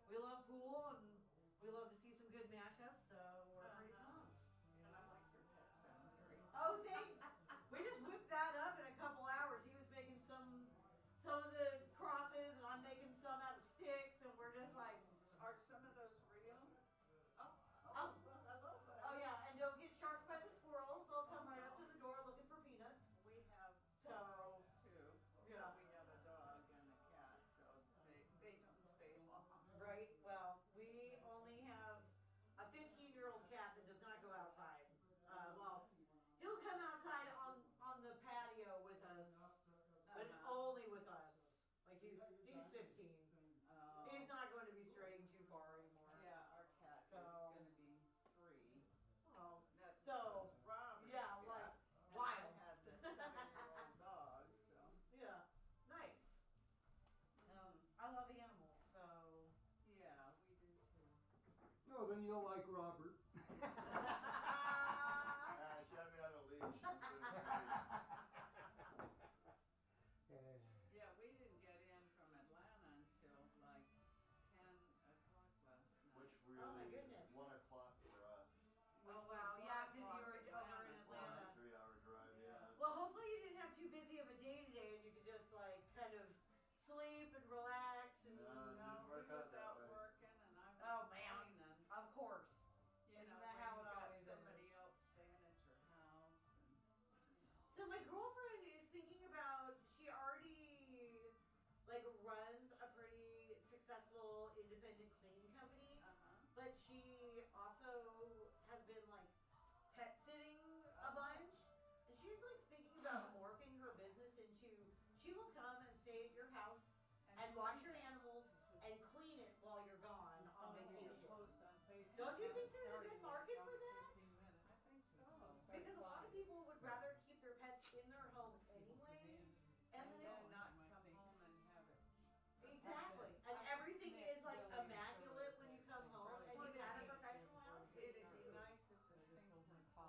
we love pool and we love to see some good matchups, so we're pretty pumped. And I like your pet cemetery. Oh, thanks. We just whipped that up in a couple hours. He was making some of the crosses, and I'm making some out of sticks, and we're just like, Are some of those real? Oh. Well, hello, buddy. oh yeah, and don't get sharked by the squirrels. They'll come right up to the door looking for peanuts. We have So, squirrels too. yeah. We have a dog and a cat, so they don't stay long. Right. Well, we only have a 15-year-old cat that does not go outside. Well, he'll come outside on the patio with us, but only with us. Like he's 15. He's not going to be straying too far anymore. Yeah, our cat is So- going to be 3. Oh, That's so Robert's yeah, cat. like And wild. I had this 7-year-old dog, so Yeah, nice. I love animals, so. yeah, we do too. No, then you'll like Robert. She had me on a leash. Yeah, we didn't get in from Atlanta until like 10 o'clock last night. Which really Oh my goodness. is 1 o'clock for us. Oh wow, yeah, because you were over in It's only a Atlanta. 3-hour drive, yeah. Well, hopefully you didn't have too busy of a day today, and you could just like kind of sleep and relax and. No. No, Didn't he work out was that out way. working and I was Oh man, cleaning. of course. You Isn't know, that when how you it got always somebody is? else staying at your house and you know. So my girlfriend is thinking about. She already like runs a pretty successful independent cleaning company, but she also has been like pet sitting a bunch. And she's like thinking about morphing her business into she will come and stay at your house and watch your animals and clean it while you're gone on vacation. Don't you think there's a good market for that? I think so. Because a lot of people would rather keep their pets in their home anyway. And And then then not come home and have it. exactly. And everything is like immaculate when you come home and you've had a professional house. It'd be nice if the single went 5.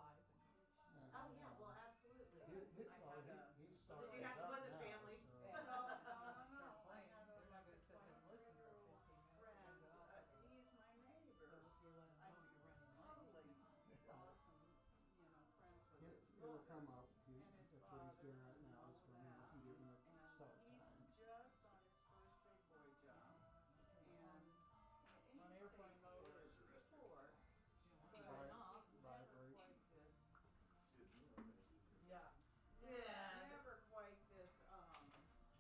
Oh yeah, well absolutely. He's Did starting you have to up was a now, family? so- No, They're not going to sit there and listen for 15 minutes. friend, he's my neighbor. So if you let them I'm know you're running totally late. awesome, friends with his It'll mother. come up. And his That's what he's doing father right now. and He's all going that. to get him a start And he's time. just on his first big boy job. And he's On airplane saved mode. before, but Vibrate. never quite this. Yeah. Never quite this,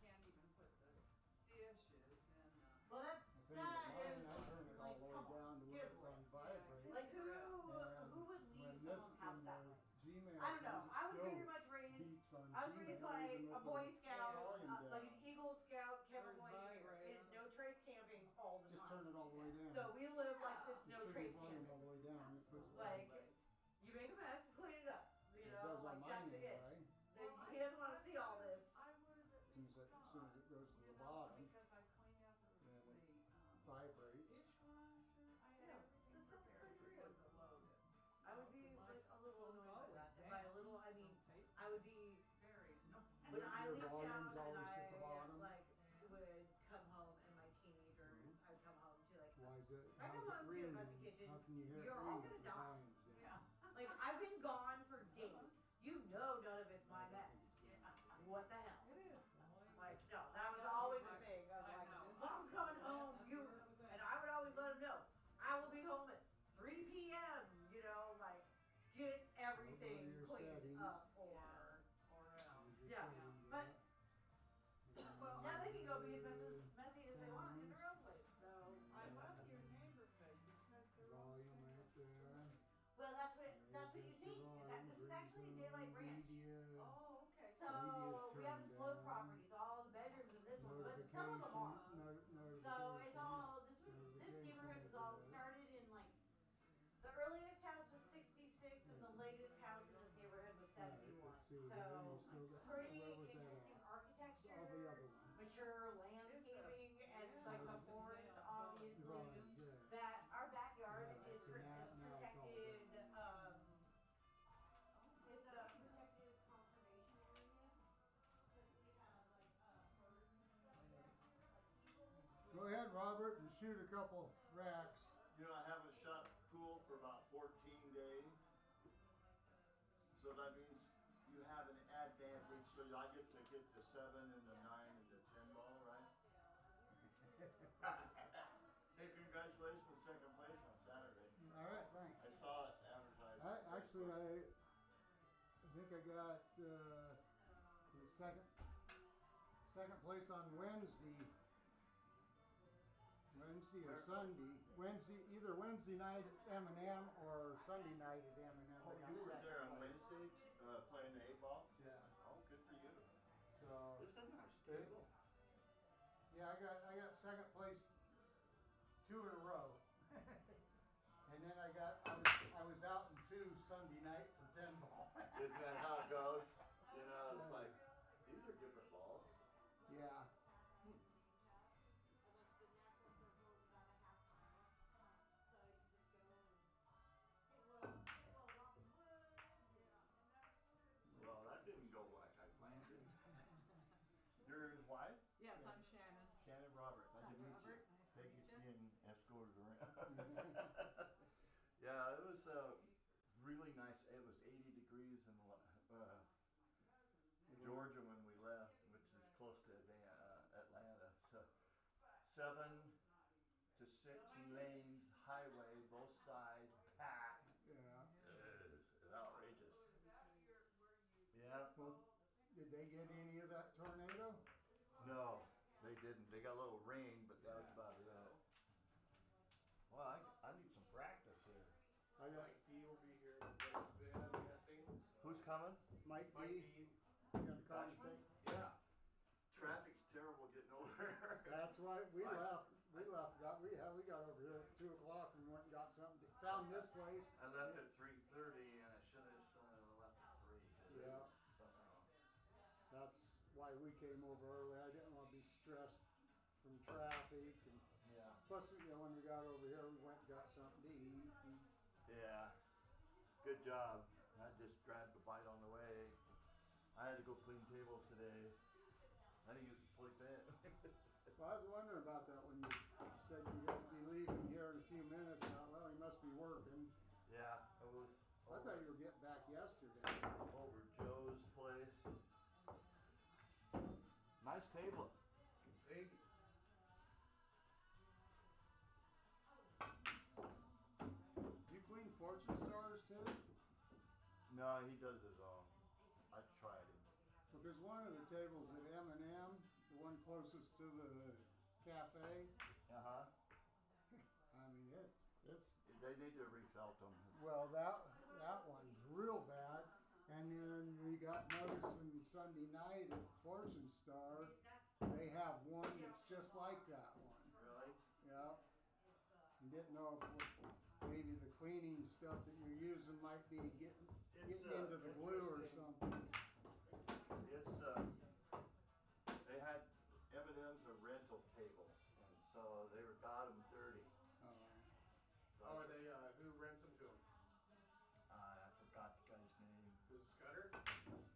can't even put the dishes in. Well that I think that mine, is I turn it all like the way come on. down to where it's on vibrate. Like who And would leave when someone's this- house when that the way? Gmail I don't know. comes, it I was still very much raised. beeps on I was raised Gmail, by even a with Boy the Scout, volume down. like an Eagle Scout, Kevin Where's Boy engineer. vibrate? It is no trace camping all the Just time. turn it all the way down. So we live like this Just no turn the trace volume all camping. the way down. It puts it Like right. you make a mess, you clean it up. You It know, does on like mine that's it. anyway. He doesn't want to see all this. I would have at As soon least as thought, it goes to the you know, bottom, because I cleaned out then it the vibrates. dishwasher, I had Yeah, everything that sounds prepared pretty for good. the loaded. I would be like a little annoyed by that. And Damn. by a little, I mean I would be Very, when I Your leave town volume's and always at the I bottom. like would come home and my teenagers, I'd come home to like Why is it? I come How's it home to a ringing? messy kitchen. How can you hear You're it all ringing gonna if the die. volume's down? yeah. Like I've been gone for days. You know none of it's my mess. What the hell? It is. Like no, that was always a thing. I was I like, know. Mom's coming home. You and I would always let them know. I will be home at 3 p.m. You know, like get everything Over your cleaned settings. up or else. Yeah, but Well, now they can go be as messy as they want in their own place. So I love your neighborhood because they're all Volume right there. well, that's what you think. Is that this is actually a daylight ranch. Oh, okay. So we have the turned slope down. properties, all the bedrooms in this one, but some of them are. So it's all this neighborhood was all started in like the earliest house was 66 and the latest house in this neighborhood was 71. So pretty interesting All the architecture, other ones. mature landscaping, and like the forest obviously. Right, yeah. That our backyard Yeah, is so protected. It's a protected conservation area. We have like birds and stuff there, like eagles. Go ahead, Robert, and shoot a couple racks. You know, I haven't shot pool for about 14 days. So that means you have an advantage. So I get to hit the 7 and the 9 and the 10 ball, right? Hey, congratulations, second place on Saturday. All right, thanks. I saw it advertised. I think I got second place on Wednesday or Sunday. Either Wednesday night at M&M or Sunday night at M&M. Oh, you were there on Wednesday playing the 8 ball? Yeah. Oh, good for you. So It's a nice table. yeah, I got second place 2 in a row. And then I was out in 2 Sunday night for 10 ball. Isn't that how it goes? You know, it's like, these are different balls. Yeah. Well, that didn't go like I planned it. Your wife? Yes, I'm Shannon. Shannon Robert. Nice to meet you. Robert, nice to Peggy's meet you. being escorted around. Yeah, it was really nice. It was 80 degrees in Georgia when we left, which is close to Atlanta. So 7 to 6 lanes, highway, both sides, packed. Yeah. It's outrageous. Yeah. Well, did they get any of that tornado? No, they didn't. They got a little rain, but that was about it. Well, I need some practice here. I got Mike D will be here in a bit, I'm guessing. Who's coming? Mike Mike D. D. You got a car Ashman? state? Yeah. Traffic's terrible getting over there. That's why we Nice. left. We got over here at 2 o'clock and went and got something. Found this place. I left at 3:30 and I should have left at 3. Yeah. Somehow. That's why we came over early. I didn't want to be stressed from traffic, and Yeah. plus, when we got over here, we went and got something to eat. And Yeah. Good job. I just grabbed a bite on the way. I had to go clean tables today. I didn't get to sleep in. well, I was wondering about that when you said you were going to be leaving here in a few minutes. I thought, well, you must be working. Yeah, it was I thought you were getting back yesterday. over Joe's place. Nice table. Big. You clean fortune stars too? No, he does his own. I tried it. Because one of the tables at M&M, the one closest to the cafe, Uh-huh. I mean, it's They need to refelt them. well, that one's real bad. And then we got noticing Sunday night at Fortune Star, they have one that's just like that one. Really? Yeah. You didn't know if maybe the cleaning stuff that you're using might be getting into the glue or something. It's they had M&M's or rental tables, and so they got them dirty. So Oh, are they, who rents them to him? I forgot the guy's name. Is it Scudder?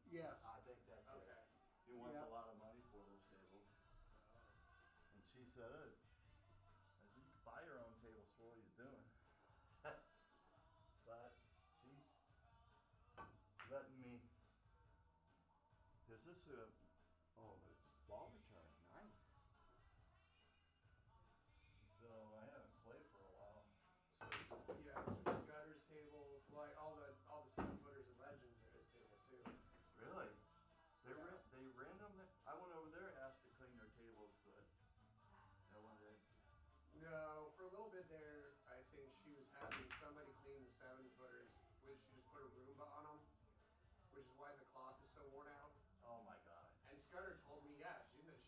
Yes. I think that's it. Okay. He wants Yeah. a lot of money for those tables, and she said, I said, you can buy your own tables for what he's doing. But she's letting me. Cause this it's ball return, nice. So I haven't played for a while. So, yeah, so Scudder's tables, like all the 7-footers and legends are his tables too. Really? They Yeah. rent them. I went over there and asked to clean their tables, but no one did. No, for a little bit there, I think she was having somebody clean the 7-footers, which she just put a Roomba on them, which is why the cloth is so worn out. Oh my god. And Scudder told me, yeah,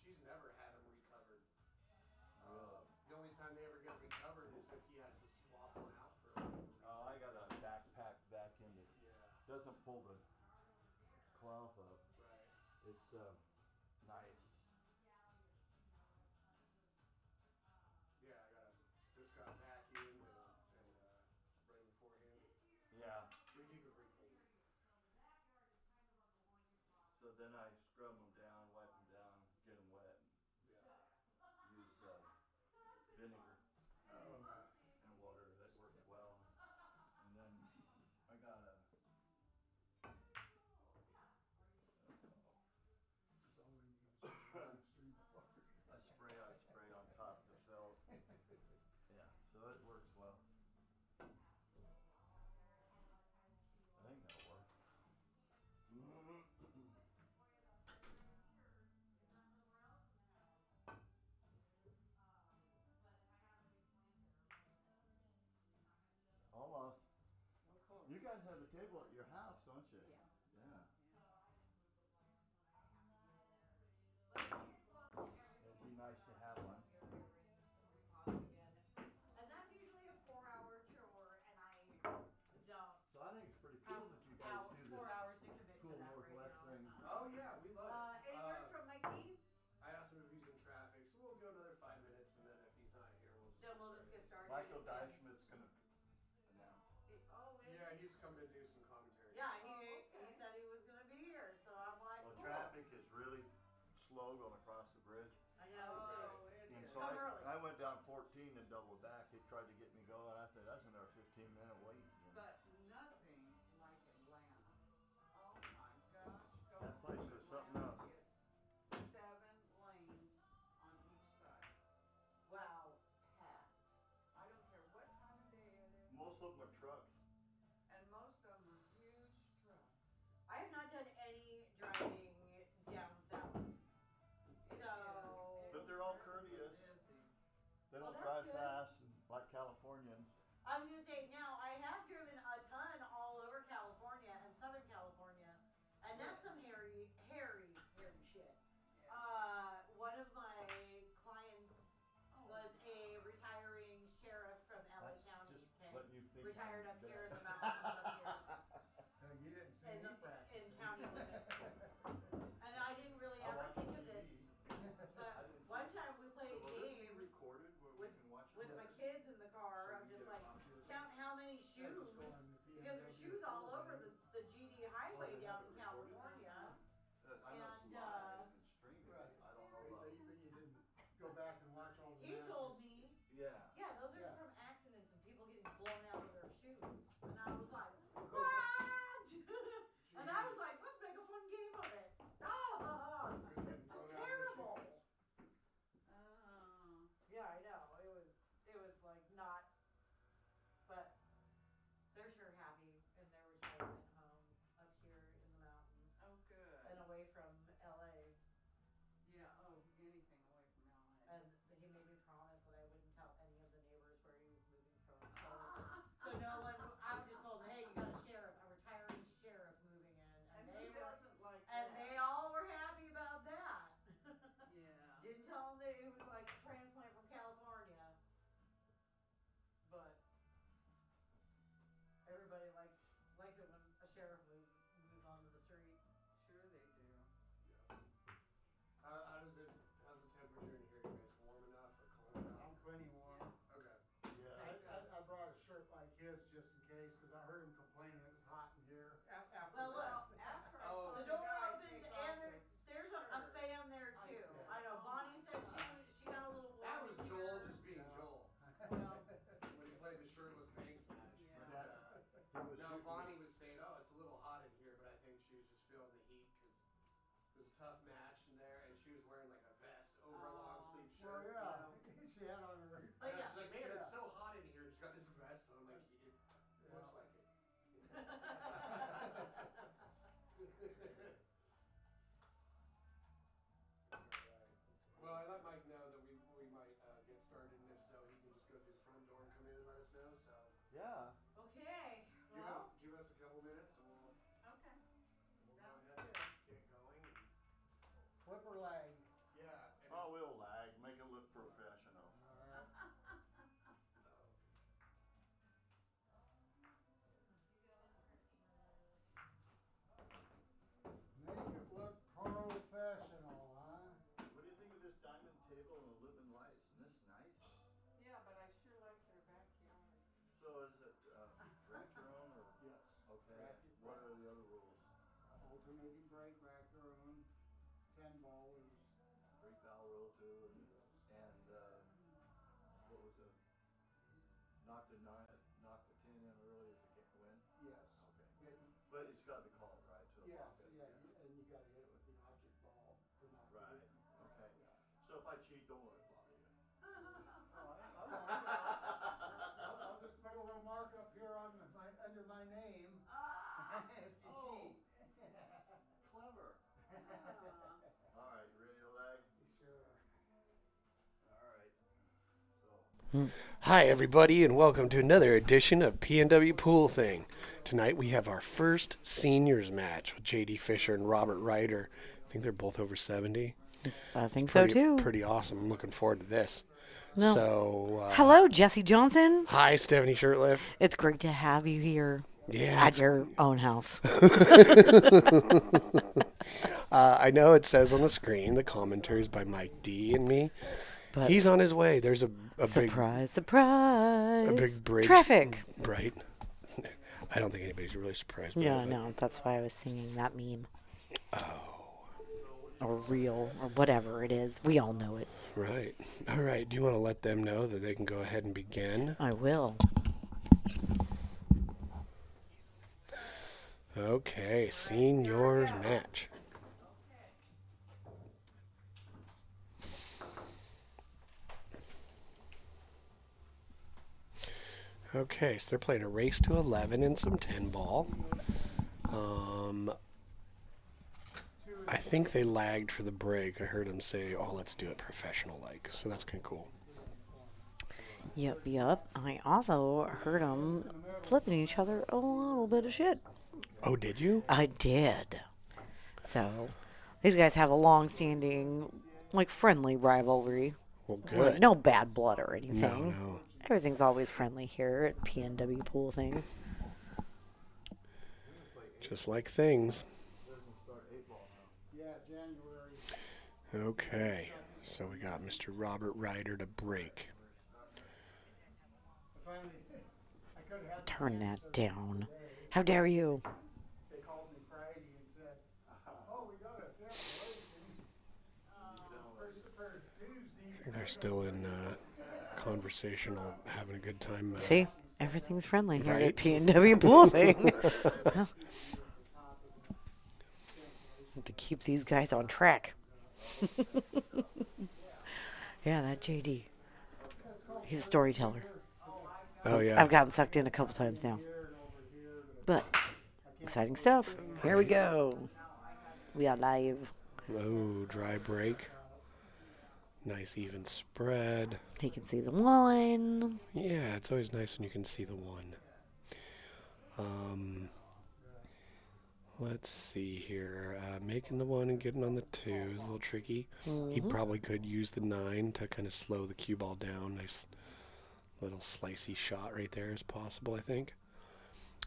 she's never had them recovered. Really? The only time they ever get recovered is if he has to swap one out for whatever reason. Oh, I got a backpack back in it. Yeah, Doesn't pull the cloth up. right. It's nice. Yeah, just got vacuumed and right beforehand. Yeah. We keep it pretty clean. So then I scrub them down, wipe them down, get them wet. Yeah. Use have a table at your house, don't you? Yeah. Yeah. It'd be nice to have one. And that's usually a 4-hour chore, and I don't So I think it's pretty have cool that you guys do 4 this hours to commit cool to that Northwest right thing. now. Oh yeah, we love it. Any word from Mikey? I asked him if he's in traffic, so we'll go another 5 minutes, and then if he's not here, Then we'll just get started. Michael Deichman's gonna announce. Oh, is Yeah, he? he's come to do some commentary. Yeah, Oh, he okay. said he was gonna be here, so I'm like, Well, cool. traffic is really slow going across the bridge. I know. Oh, it And is. so Come early. I went down 14 and doubled back. They tried to get me going. I said, that's another 15-minute wait. You know. But nothing like Atlanta. Oh my gosh. Go That place to was something Atlanta. else. It's 7 lanes on each side. Wow. Packed. I don't care what time of day it is. Most of them are trucks. And most of them are huge trucks. I have not done any driving down south. So, But they're all courteous. Busy. They Well, don't that's drive good. fast like Californians. I was gonna say, now I have driven a ton all over California and Southern California, and that's some hairy shit. One of my clients was a retiring sheriff from LA That's County, just okay? what you think. Retired I'm up here in doing. the mountains up here. You didn't see In, me in practicing. county limits. And I didn't really I ever watch think of TV. this, but I didn't one see time we played So a will this be game recorded where we with- can watch with this? my kids in the car. So I'm we just get a like, copy of it? count how many shoes, because there's shoes all over the GD highway they down have in it recorded? California. I know it's and, live and streaming. Right. I don't know But about. you didn't go back and watch all the He matches. told me, Yeah. yeah, those are Yeah. from accidents and people getting blown out of their shoes. And I was like, what? And I was like, let's make a fun game of it. Oh, it's terrible. Yeah, I know. It was like not, but they're sure happy in their retirement home up here in the mountains Oh, good. and away from LA. Yeah, oh, anything away from LA. And he made me promise that I wouldn't tell any of the neighbors where he was moving from. So no one, I would just told them, hey, you got a sheriff, a retiring sheriff moving in. And they who were, doesn't like and that? they all were happy about that. Yeah. Didn't tell them that it was like a transplant from California. But everybody likes it when a sheriff moves onto the street. Sure they do. How's the temperature in here? You guys warm enough or cold enough? I'm plenty warm. Okay. Yeah. I brought a shirt like his just in case, because I heard him complaining it was hot in here. After Well, look, that. After I Oh. saw The the door guy opens take and off there's his a shirt, fan there I too. said, I know. "Oh Bonnie my said God." she got a little warm. That was in Joel here. just being No. Joel Well, when he played the shirtless Banks match. Yeah. But, That- He was no, shooting- Bonnie was saying, "Oh, it's a little hot in here," but I think she was just feeling the heat because it was a tough match in there, and she was wearing like a vest over a long sleeve Well, shirt. yeah, You know? she had on her. But And yeah. she's like, "Man, it's Yeah. so hot in here." And she's got this vest on. I'm like, "It looks like it." Well, I let Mike know that we might get started, and if so, he can just go through the front door and come in and let us know. So Yeah. okay. Well, give us a couple minutes, and we'll Okay. go Sounds ahead good. and get going. Flipper leg. Yeah. And Oh, we'll lag. Make it look professional. Alright. Make it look professional, huh? What do you think of this diamond table and the living lights? Isn't this nice? Yeah, but I sure like their backyard. So is it rack your own or? Yes. Okay. Rack your What own. are the other rules? Alternating brake rack your own, 10 bowlers. Brake valve roll too, and what was it? Knock the 10 in early as it can win. Yes. Okay. Yeah, But it's got to be called right to the yes, pocket. yeah, and you gotta hit it with the object ball to knock it Right. in. Okay. Yeah. So if I cheat, don't let it bother you. I'll just put a little mark up here on under my name if you Oh. cheat. Clever. All right, you ready to lag? Sure. All right. So Hi, everybody, and welcome to another edition of PNW Pool Thing. Tonight we have our first seniors match with JD Fischer and Robert Ryder. I think they're both over 70. I think so too. Pretty awesome. I'm looking forward to this. No. So, hello, Jesse Johnson. Hi, Stephanie Shirtliff. It's great to have you here at your own house. I know it says on the screen the commentaries by Mike D and me. But he's on his way. There's a surprise, a big bridge. Traffic. Right. I don't think anybody's really surprised by Yeah, that. no, that's why I was singing that meme. Or real, or whatever it is. We all know it. Right. All right. Do you want to let them know that they can go ahead and begin? I will. Okay. Seniors match. Okay, so they're playing a race to 11 and some 10 ball. I think they lagged for the break. I heard them say, "Oh, let's do it professional-like." So that's kind of cool. Yep. I also heard them flipping each other a little bit of shit. Oh, did you? I did. So, these guys have a long-standing, friendly rivalry. Well, good. Like, no bad blood or anything. No. Everything's always friendly here at PNW Pool Thing. Just like things. Yeah, January. Okay, so we got Mr. Robert Ryder to break. Turn that down. How dare you? They called me Friday and said, "Oh, we got a cancellation for Tuesday." I think they're still in conversational, having a good time. See? Everything's friendly here Right. at PNW Pool Thing. Have to keep these guys on track. Yeah, that JD. He's a storyteller. Oh, yeah. I've gotten sucked in a couple times now. But, exciting stuff. Here we go. We are live. Oh, dry break. Nice even spread. He can see the one. Yeah, it's always nice when you can see the one. Let's see here. Making the one and getting on the two is a little tricky. He probably could use the 9 to kind of slow the cue ball down. Nice little slicey shot right there is possible, I think.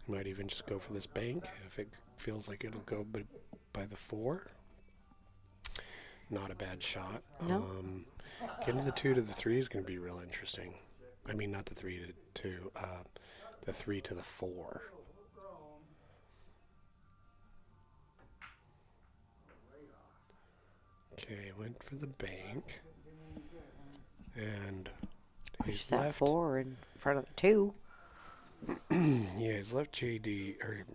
Might even just go for this bank if it feels like it'll go by the 4. Not a bad shot. No. Getting the 2 to the 3 is going to be real interesting. I mean, not the 3 to 2, the 3 to the 4. Okay, went for the bank. And Push he's that left. 4 in front of the 2. Yeah, he's left JD, or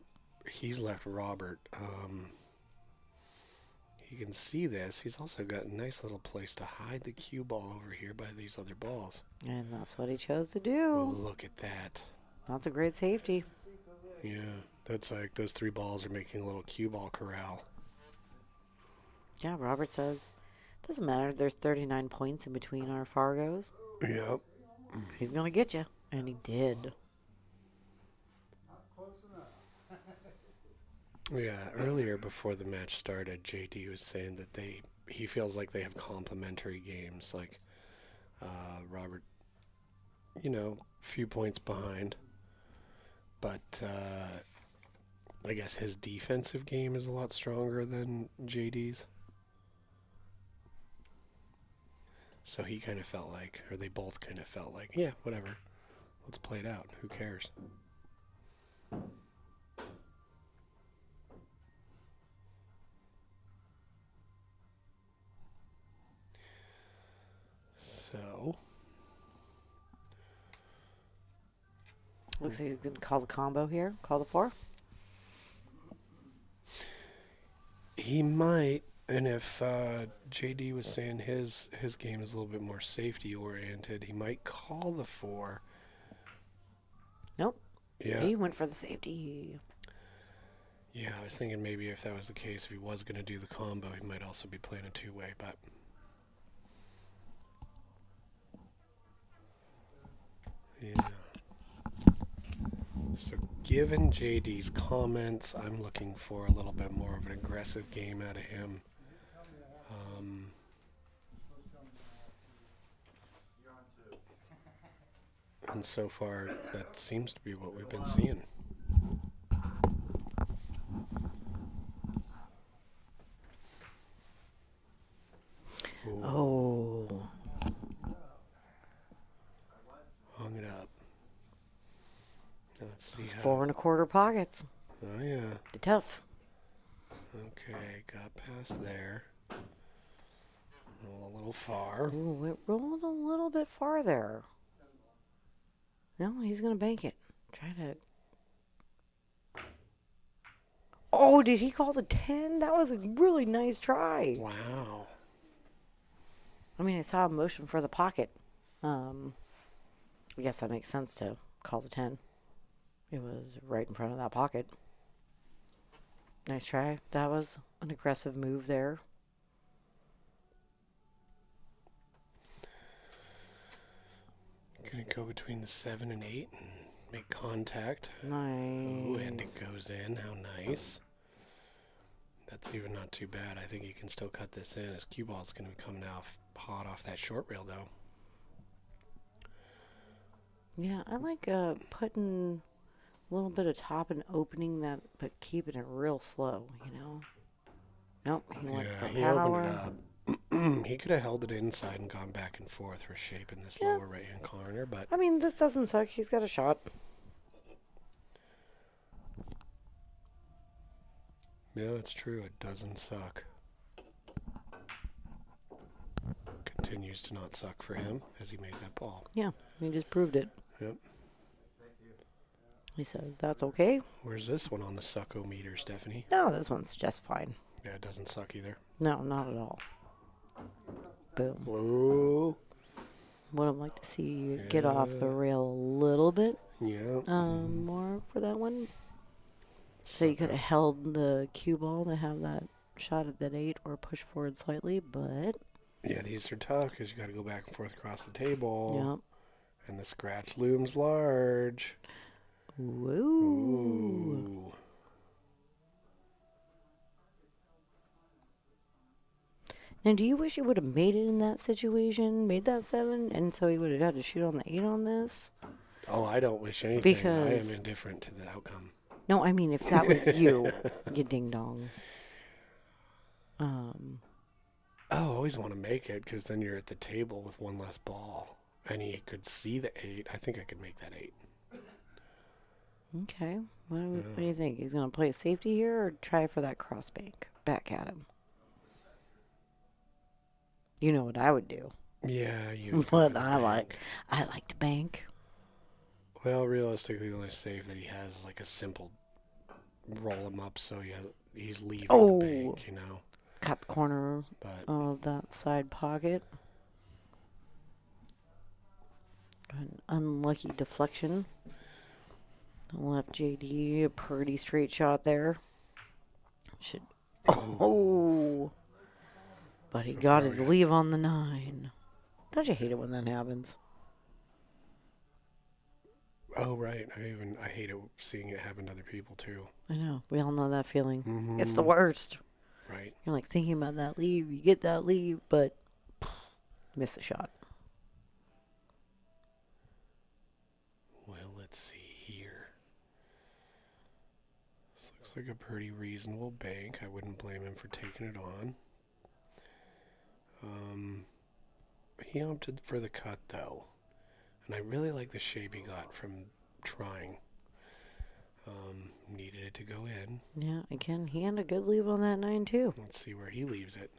he's left Robert. You can see this. He's also got a nice little place to hide the cue ball over here by these other balls. And that's what he chose to do. Look at that. That's a great safety. Yeah, that's like those 3 balls are making a little cue ball corral. Yeah, Robert says, doesn't matter. There's 39 points in between our Fargos. Yep. He's going to get you. And he did. Yeah, earlier before the match started, JD was saying that he feels like they have complementary games. Like Robert, few points behind. But I guess his defensive game is a lot stronger than JD's. So he kind of felt like, or they both kind of felt like, yeah, whatever. Let's play it out. Who cares? So, Looks like he's going to call the combo here. Call the 4. he might, and if JD was saying his game is a little bit more safety oriented, he might call the 4. Nope. Yeah. He went for the safety. Yeah, I was thinking maybe if that was the case, if he was going to do the combo, he might also be playing a 2-way, but given JD's comments, I'm looking for a little bit more of an aggressive game out of him. And so far, that seems to be what we've been seeing. Ooh. Oh. Hung it up. Let's see. It's 4 1/4 pockets. Oh, yeah. They're tough. Okay, got past there. A little far. Ooh, it rolled a little bit farther. No, he's going to bank it. Try to... Oh, did he call the 10? That was a really nice try. Wow. I mean, I saw a motion for the pocket. I guess that makes sense to call the 10. It was right in front of that pocket. Nice try. That was an aggressive move there. Gonna go between the 7 and 8 and make contact. Nice. Ooh, and it goes in. How nice. That's even not too bad. I think he can still cut this in. His cue ball's going to be coming off hot off that short rail, though. Yeah, I like putting a little bit of top and opening that, but keeping it real slow, you know? Nope, he went for he power. opened it up. He could have held it inside and gone back and forth for shape in this lower right-hand corner, but... I mean, this doesn't suck. He's got a shot. Yeah, that's true. It doesn't suck. Continues to not suck for him as he made that ball. Yeah, he just proved it. Yep. He says, that's okay. Where's this one on the sucko-meter, Stephanie? No, this one's just fine. Yeah, it doesn't suck either. No, not at all. Boom. Whoa. Would have liked to see you get off the rail a little bit Yeah. more for that one. So you could have held the cue ball to have that shot at that 8 or push forward slightly, but... Yeah, these are tough because you got to go back and forth across the table. Yep. And the scratch looms large. Whoa. Ooh. Now, do you wish you would have made it in that situation, made that 7, and so he would have had to shoot on the 8 on this? Oh, I don't wish anything. Because... I am indifferent to the outcome. No, I mean, if that was you, you ding-dong. I always want to make it because then you're at the table with one less ball. And he could see the 8. I think I could make that 8. Okay. What do you think? He's going to play safety here or try for that cross bank? Back at him. You know what I would do. Yeah, you. What I like. I like to bank. Well, realistically, the only save that he has is like a simple roll him up so he's leaving the bank, you know. Cut the corner of that side pocket. An unlucky deflection. Left JD a pretty straight shot there. Oh! But he got his leave on the 9. Don't you hate it when that happens? Oh, right. I hate it seeing it happen to other people, too. I know. We all know that feeling. Mm-hmm. It's the worst. Right. You're like thinking about that leave. You get that leave, but miss the shot. Well, let's see here. This looks like a pretty reasonable bank. I wouldn't blame him for taking it on. He opted for the cut, though. And I really like the shape he got from trying. Needed it to go in. Yeah, again, he had a good leave on that 9, too. Let's see where he leaves it.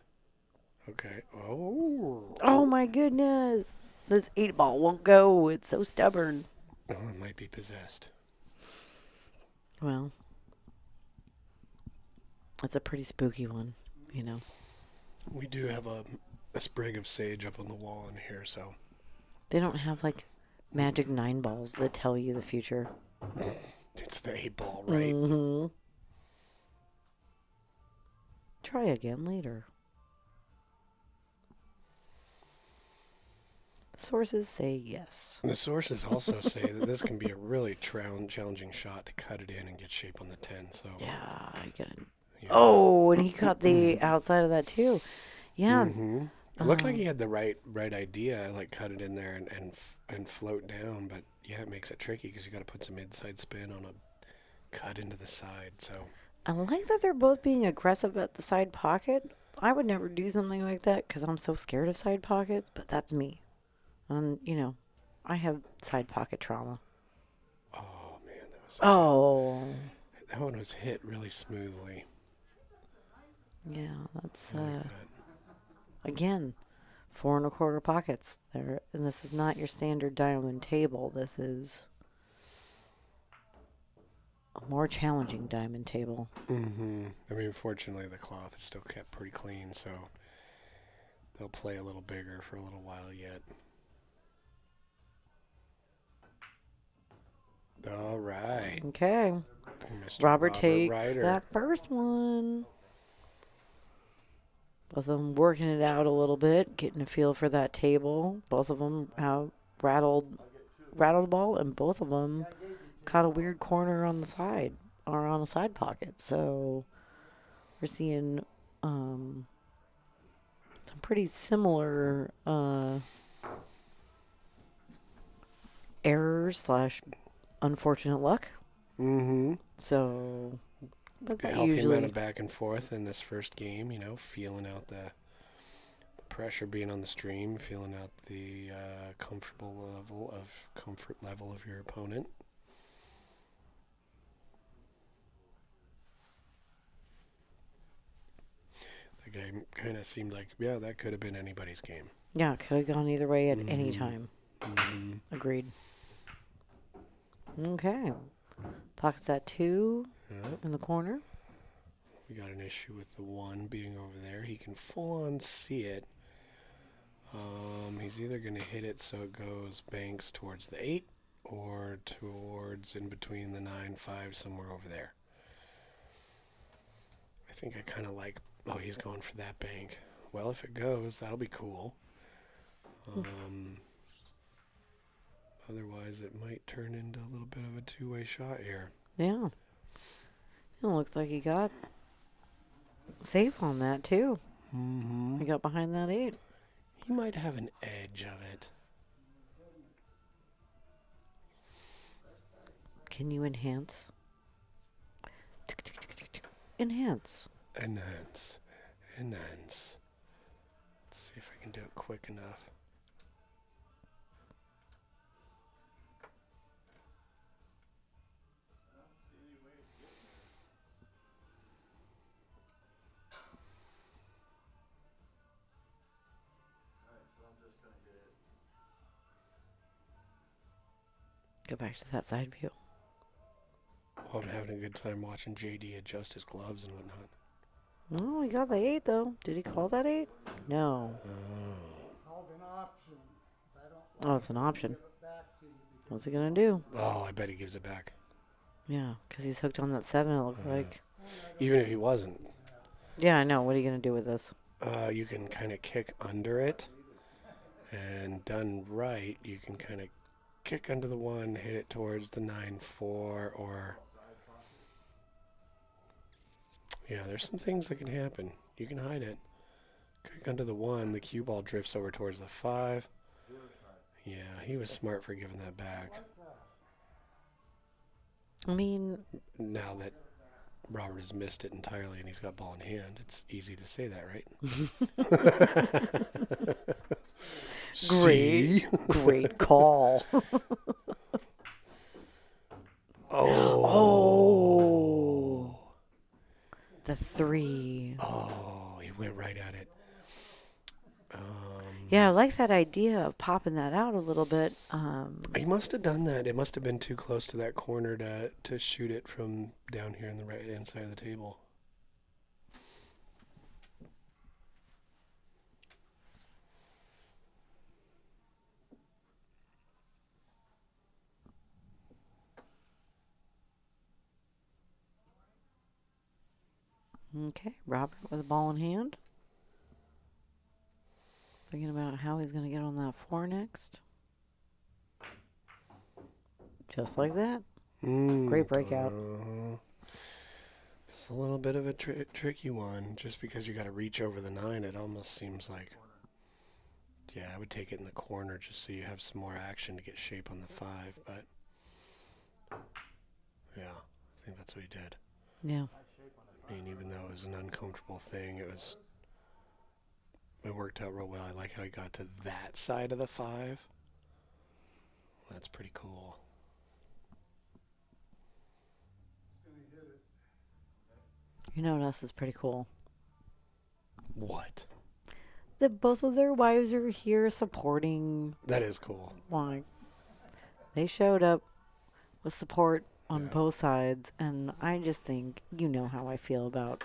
Okay. Oh. Oh, my goodness. This 8 ball won't go. It's so stubborn. Oh, it might be possessed. Well, it's a pretty spooky one, you know. We do have a sprig of sage up on the wall in here, so. They don't have, like, magic 9 balls that tell you the future. It's the 8 ball, right? Mm-hmm. Try again later. Sources say yes. The sources also say that this can be a really challenging shot to cut it in and get shape on the 10. So Yeah, I get it. yeah. Oh, and he cut the outside of that too. Yeah. Mm-hmm. It looked like he had the right idea, like cut it in there and float down. But yeah, it makes it tricky because you got to put some inside spin on a cut into the side. So I like that they're both being aggressive at the side pocket. I would never do something like that because I'm so scared of side pockets, but that's me. And, I have side pocket trauma. oh man, that one was hit really smoothly. Yeah, that's, I like that. again, 4 1/4 pockets there. And this is not your standard diamond table. This is a more challenging diamond table. Mm-hmm. I mean, fortunately, the cloth is still kept pretty clean, so they'll play a little bigger for a little while yet. All right. Okay. Mr. Robert takes Ryder. that first one. Both of them working it out a little bit, getting a feel for that table. Both of them have rattled the ball, and both of them caught a weird corner on the side or on a side pocket. So we're seeing some pretty similar errors / unfortunate luck. Mm-hmm. So, but that Healthy usually amount of back and forth in this first game, feeling out the pressure being on the stream, feeling out the comfort level of your opponent. The game kind of seemed like, yeah, that could have been anybody's game. Yeah, it could have gone either way at any time. Mm-hmm. Agreed. Okay. Pockets at 2 in the corner. We got an issue with the 1 being over there. He can full on see it. He's either going to hit it so it goes banks towards the 8 or towards in between the 9, 5, somewhere over there. I think I kind of like, he's going for that bank. Well, if it goes, that'll be cool. Otherwise, it might turn into a little bit of a two-way shot here. Yeah. It looks like he got safe on that, too. Mm-hmm. He got behind that 8. He might have an edge of it. Can you enhance? Enhance. Enhance. Let's see if I can do it quick enough. Go back to that side view. Oh, I'm having a good time watching JD adjust his gloves and whatnot. Oh, he got the 8, though. Did he call that 8? No. Called an option. Oh, it's an option. What's he going to do? Oh, I bet he gives it back. Yeah, because he's hooked on that 7, it looks like. Even if he wasn't. Yeah, I know. What are you going to do with this? You can kind of kick under it. And done right, you can kind of kick under the 1, hit it towards the 9-4, or... Yeah, there's some things that can happen. You can hide it. Kick under the 1, the cue ball drifts over towards the 5. Yeah, he was smart for giving that back. I mean... Now that Robert has missed it entirely and he's got ball in hand, it's easy to say that, right? Great call. Oh. The 3. Oh, he went right at it. Yeah, I like that idea of popping that out a little bit. He must have done that. It must have been too close to that corner to shoot it from down here on the right hand side of the table. Okay, Robert with a ball in hand. Thinking about how he's going to get on that 4 next. Just like that. Great breakout. It's a little bit of a tricky one. Just because you got to reach over the 9, it almost seems like... Yeah, I would take it in the corner just so you have some more action to get shape on the 5. But, yeah, I think that's what he did. Yeah. I mean, even though it was an uncomfortable thing, it worked out real well. I like how he got to that side of the 5. That's pretty cool. You know what else is pretty cool? What? That both of their wives are here supporting. That is cool. Like, they showed up with support on both sides, and I just think, you know how I feel about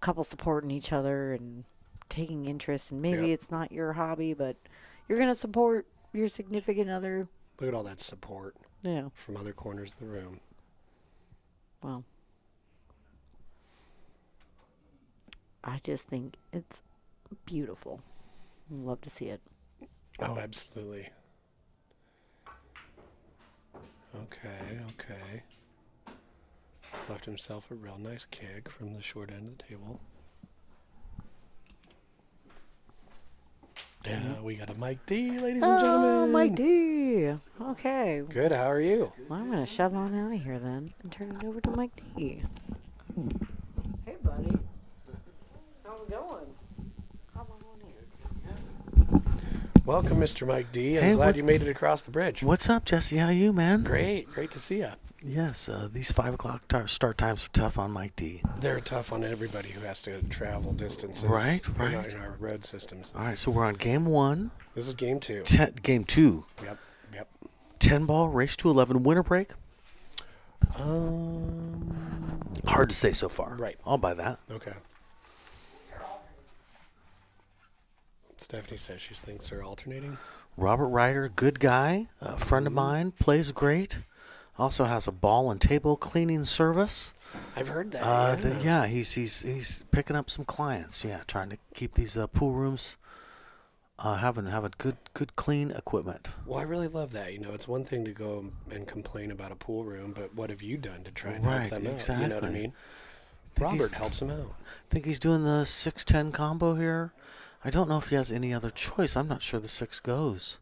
couples supporting each other and taking interest, and maybe it's not your hobby, but you're going to support your significant other. Look at all that support. Yeah. From other corners of the room. Well, I just think it's beautiful. Love to see it. Oh, absolutely. Okay. Left himself a real nice kick from the short end of the table. Yeah, we got a Mike D, ladies and gentlemen. Oh, Mike D. Okay. Good, how are you? Well, I'm going to shove on out of here then and turn it over to Mike D. Hey, buddy. How's it going? Come on here. Welcome, Mr. Mike D. I'm glad you made it across the bridge. What's up, Jesse? How you, man? Great to see you. Yes, these 5 o'clock start times are tough on Mike D. They're tough on everybody who has to travel distances. Right. In our road systems. All right, so we're on game 1. This is game 2. Game 2. Yep. 10 ball, race to 11, winner break? Hard to say so far. Right. I'll buy that. Okay. Stephanie says she thinks they're alternating. Robert Ryder, good guy, a friend of mine, plays great. Also has a ball and table cleaning service. I've heard that. He's picking up some clients. Yeah, trying to keep these pool rooms having good clean equipment. Well, I really love that. You know, it's one thing to go and complain about a pool room, but what have you done to try and help them out? You know what I mean? Robert helps him out. I think he's doing the 6-10 combo here. I don't know if he has any other choice. I'm not sure the 6 goes.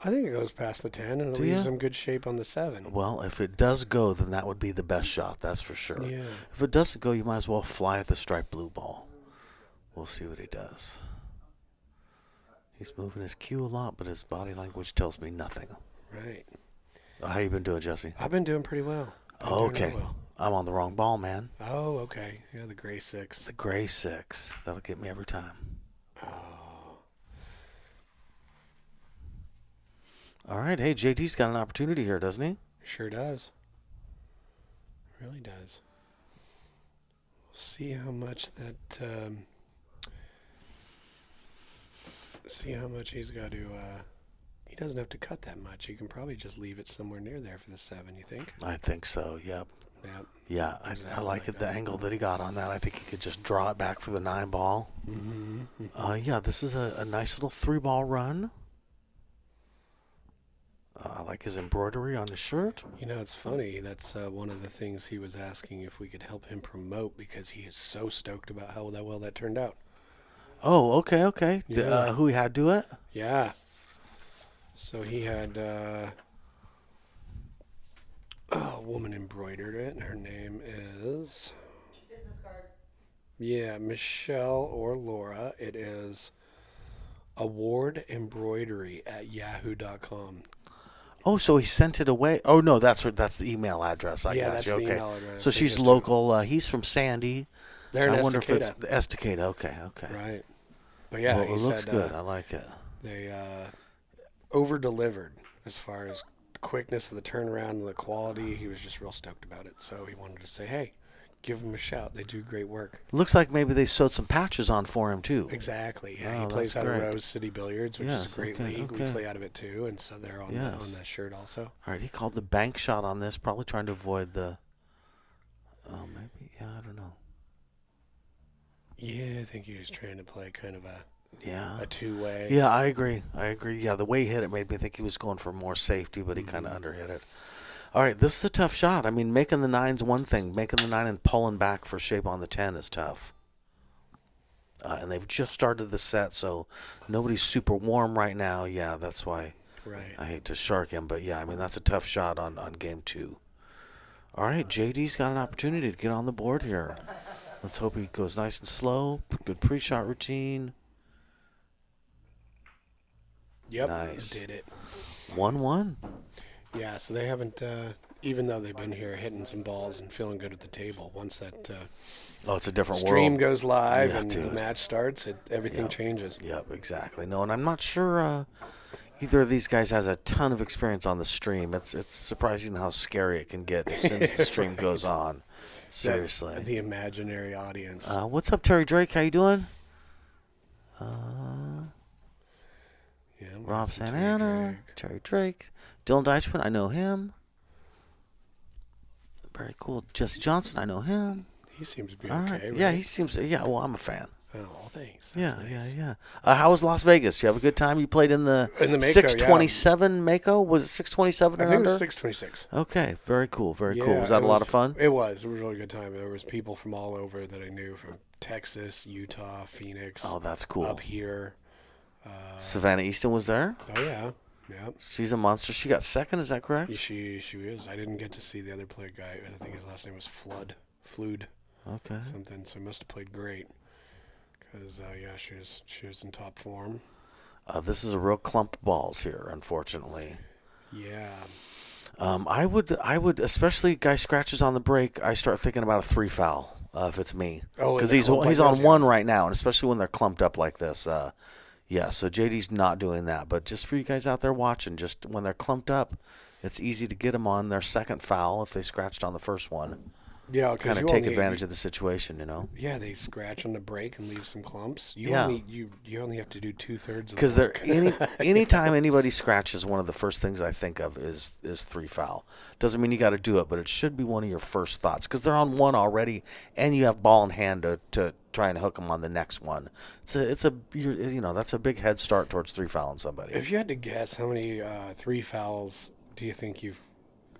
I think it goes past the 10 and it leaves him good shape on the 7. Well, if it does go, then that would be the best shot, that's for sure. Yeah. If it doesn't go, you might as well fly the striped blue ball. We'll see what he does. He's moving his cue a lot, but his body language tells me nothing. Right. How you been doing, Jesse? I've been doing pretty well. Okay. I'm on the wrong ball, man. Oh, okay. Yeah, the gray 6. The gray 6. That'll get me every time. Oh. All right. Hey, JD's got an opportunity here, doesn't he? Sure does. Really does. We'll see how much that... see how much he's got to... he doesn't have to cut that much. He can probably just leave it somewhere near there for the 7, you think? I think so, yep. Yep. Yeah, exactly. I like it, the angle that he got on that. I think he could just draw it back for the 9 ball. Yeah, this is a nice little 3-ball run. I like his embroidery on his shirt. You know, it's funny. That's one of the things he was asking if we could help him promote because he is so stoked about how well that turned out. Oh, okay. Yeah. Who he had do it? Yeah. So he had a woman embroidered it, and her name is... Business card. Yeah, Michelle or Laura. It is awardembroidery@yahoo.com. Oh, so he sent it away. Oh, no, that's the email address. I got that's you. the Okay. email address. So she's local. He's from Sandy. They're in I wonder if it's Estacada. Estacada. Okay. Right. But yeah, well, he it looks said, good. I like it. They over-delivered as far as the quickness of the turnaround and the quality. He was just real stoked about it. So he wanted to say, hey, give them a shout. They do great work. Looks like maybe they sewed some patches on for him, too. Exactly. Yeah, Oh, he plays that's out great. of Rose City Billiards, which is a great league. We play out of it, too, and so they're on that shirt also. All right, he called the bank shot on this, probably trying to avoid the... Oh, maybe. Yeah, I don't know. Yeah, I think he was trying to play kind of a a two-way. Yeah, I agree. Yeah, the way he hit it made me think he was going for more safety, but he kind of underhit it. All right, this is a tough shot. I mean, making the 9's one thing. Making the 9 and pulling back for shape on the 10 is tough. And they've just started the set, so nobody's super warm right now. Yeah, that's why I hate to shark him. But, yeah, I mean, that's a tough shot on game 2. All right, JD's got an opportunity to get on the board here. Let's hope he goes nice and slow. Good pre-shot routine. Yep, nice. Did it. 1-1. Yeah, so they haven't, even though they've been here hitting some balls and feeling good at the table, once that it's a different stream world. goes live Yeah, and dude. the match starts, everything changes. Yep, exactly. No, and I'm not sure either of these guys has a ton of experience on the stream. It's surprising how scary it can get as soon as the stream goes on. Seriously. The imaginary audience. What's up, Terry Drake? How you doing? Yeah, Rob Santana, Terry Drake, Dylan Deichman, I know him. Very cool. Jesse Johnson, I know him. He seems to be All okay, right. right? Yeah, he seems. Yeah, well, I'm a fan. Oh, thanks. That's nice. Yeah. How was Las Vegas? You have a good time? You played in the Mako, 627 Mako? Was it 627 or I think under? it was 626. Okay, very cool, very cool. Yeah, Was that a lot of fun? It was. It was a really good time. There was people from all over that I knew, from Texas, Utah, Phoenix. Oh, that's cool. Up here. Savannah Easton was there? Oh, yeah. Yep. She's a monster. She got second, is that correct? She is. I didn't get to see the other player guy. I think his last name was Flood. Okay. Something. So he must have played great. Because, she was in top form. This is a real clump of balls here, unfortunately. Yeah. I would, especially guy scratches on the break, I start thinking about a 3 foul if it's me. Oh, because he's on 1 right now, and especially when they're clumped up like this. Yeah, so JD's not doing that. But just for you guys out there watching, just when they're clumped up, it's easy to get them on their second foul if they scratched on the first one. Yeah, kind of take advantage of the situation, Yeah, they scratch on the break and leave some clumps. You only have to do 2/3 because of the work. anytime anybody scratches, one of the first things I think of is 3 foul. Doesn't mean you got to do it, but it should be one of your first thoughts because they're on 1 already, and you have ball in hand to try and hook them on the next one. That's a big head start towards 3 fouling somebody. If you had to guess, how many 3 fouls do you think you've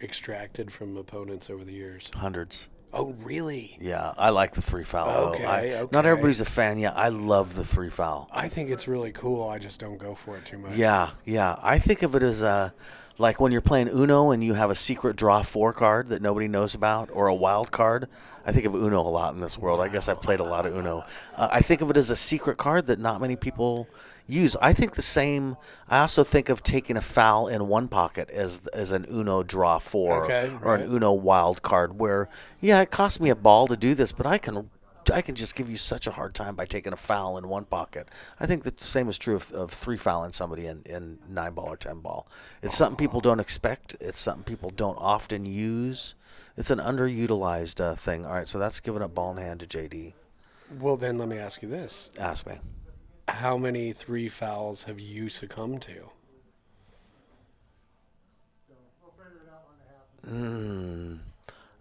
extracted from opponents over the years? Hundreds. Oh, really? Yeah, I like the 3 foul. Okay. Not everybody's a fan. Yeah, I love the 3 foul. I think it's really cool. I just don't go for it too much. Yeah. I think of it as like when you're playing Uno and you have a secret draw 4 card that nobody knows about, or a wild card. I think of Uno a lot in this world. I guess I've played a lot of Uno. I think of it as a secret card that not many people use. I think the same. I also think of taking a foul in one pocket as an Uno draw 4 or an Uno wild card where, yeah, it costs me a ball to do this, but I can just give you such a hard time by taking a foul in one pocket. I think the same is true of 3 fouling somebody in 9 ball or 10 ball. It's something people don't expect. It's something people don't often use. It's an underutilized thing. All right, so that's giving up ball in hand to JD. Well, then let me ask you this. Ask me. How many 3 fouls have you succumbed to?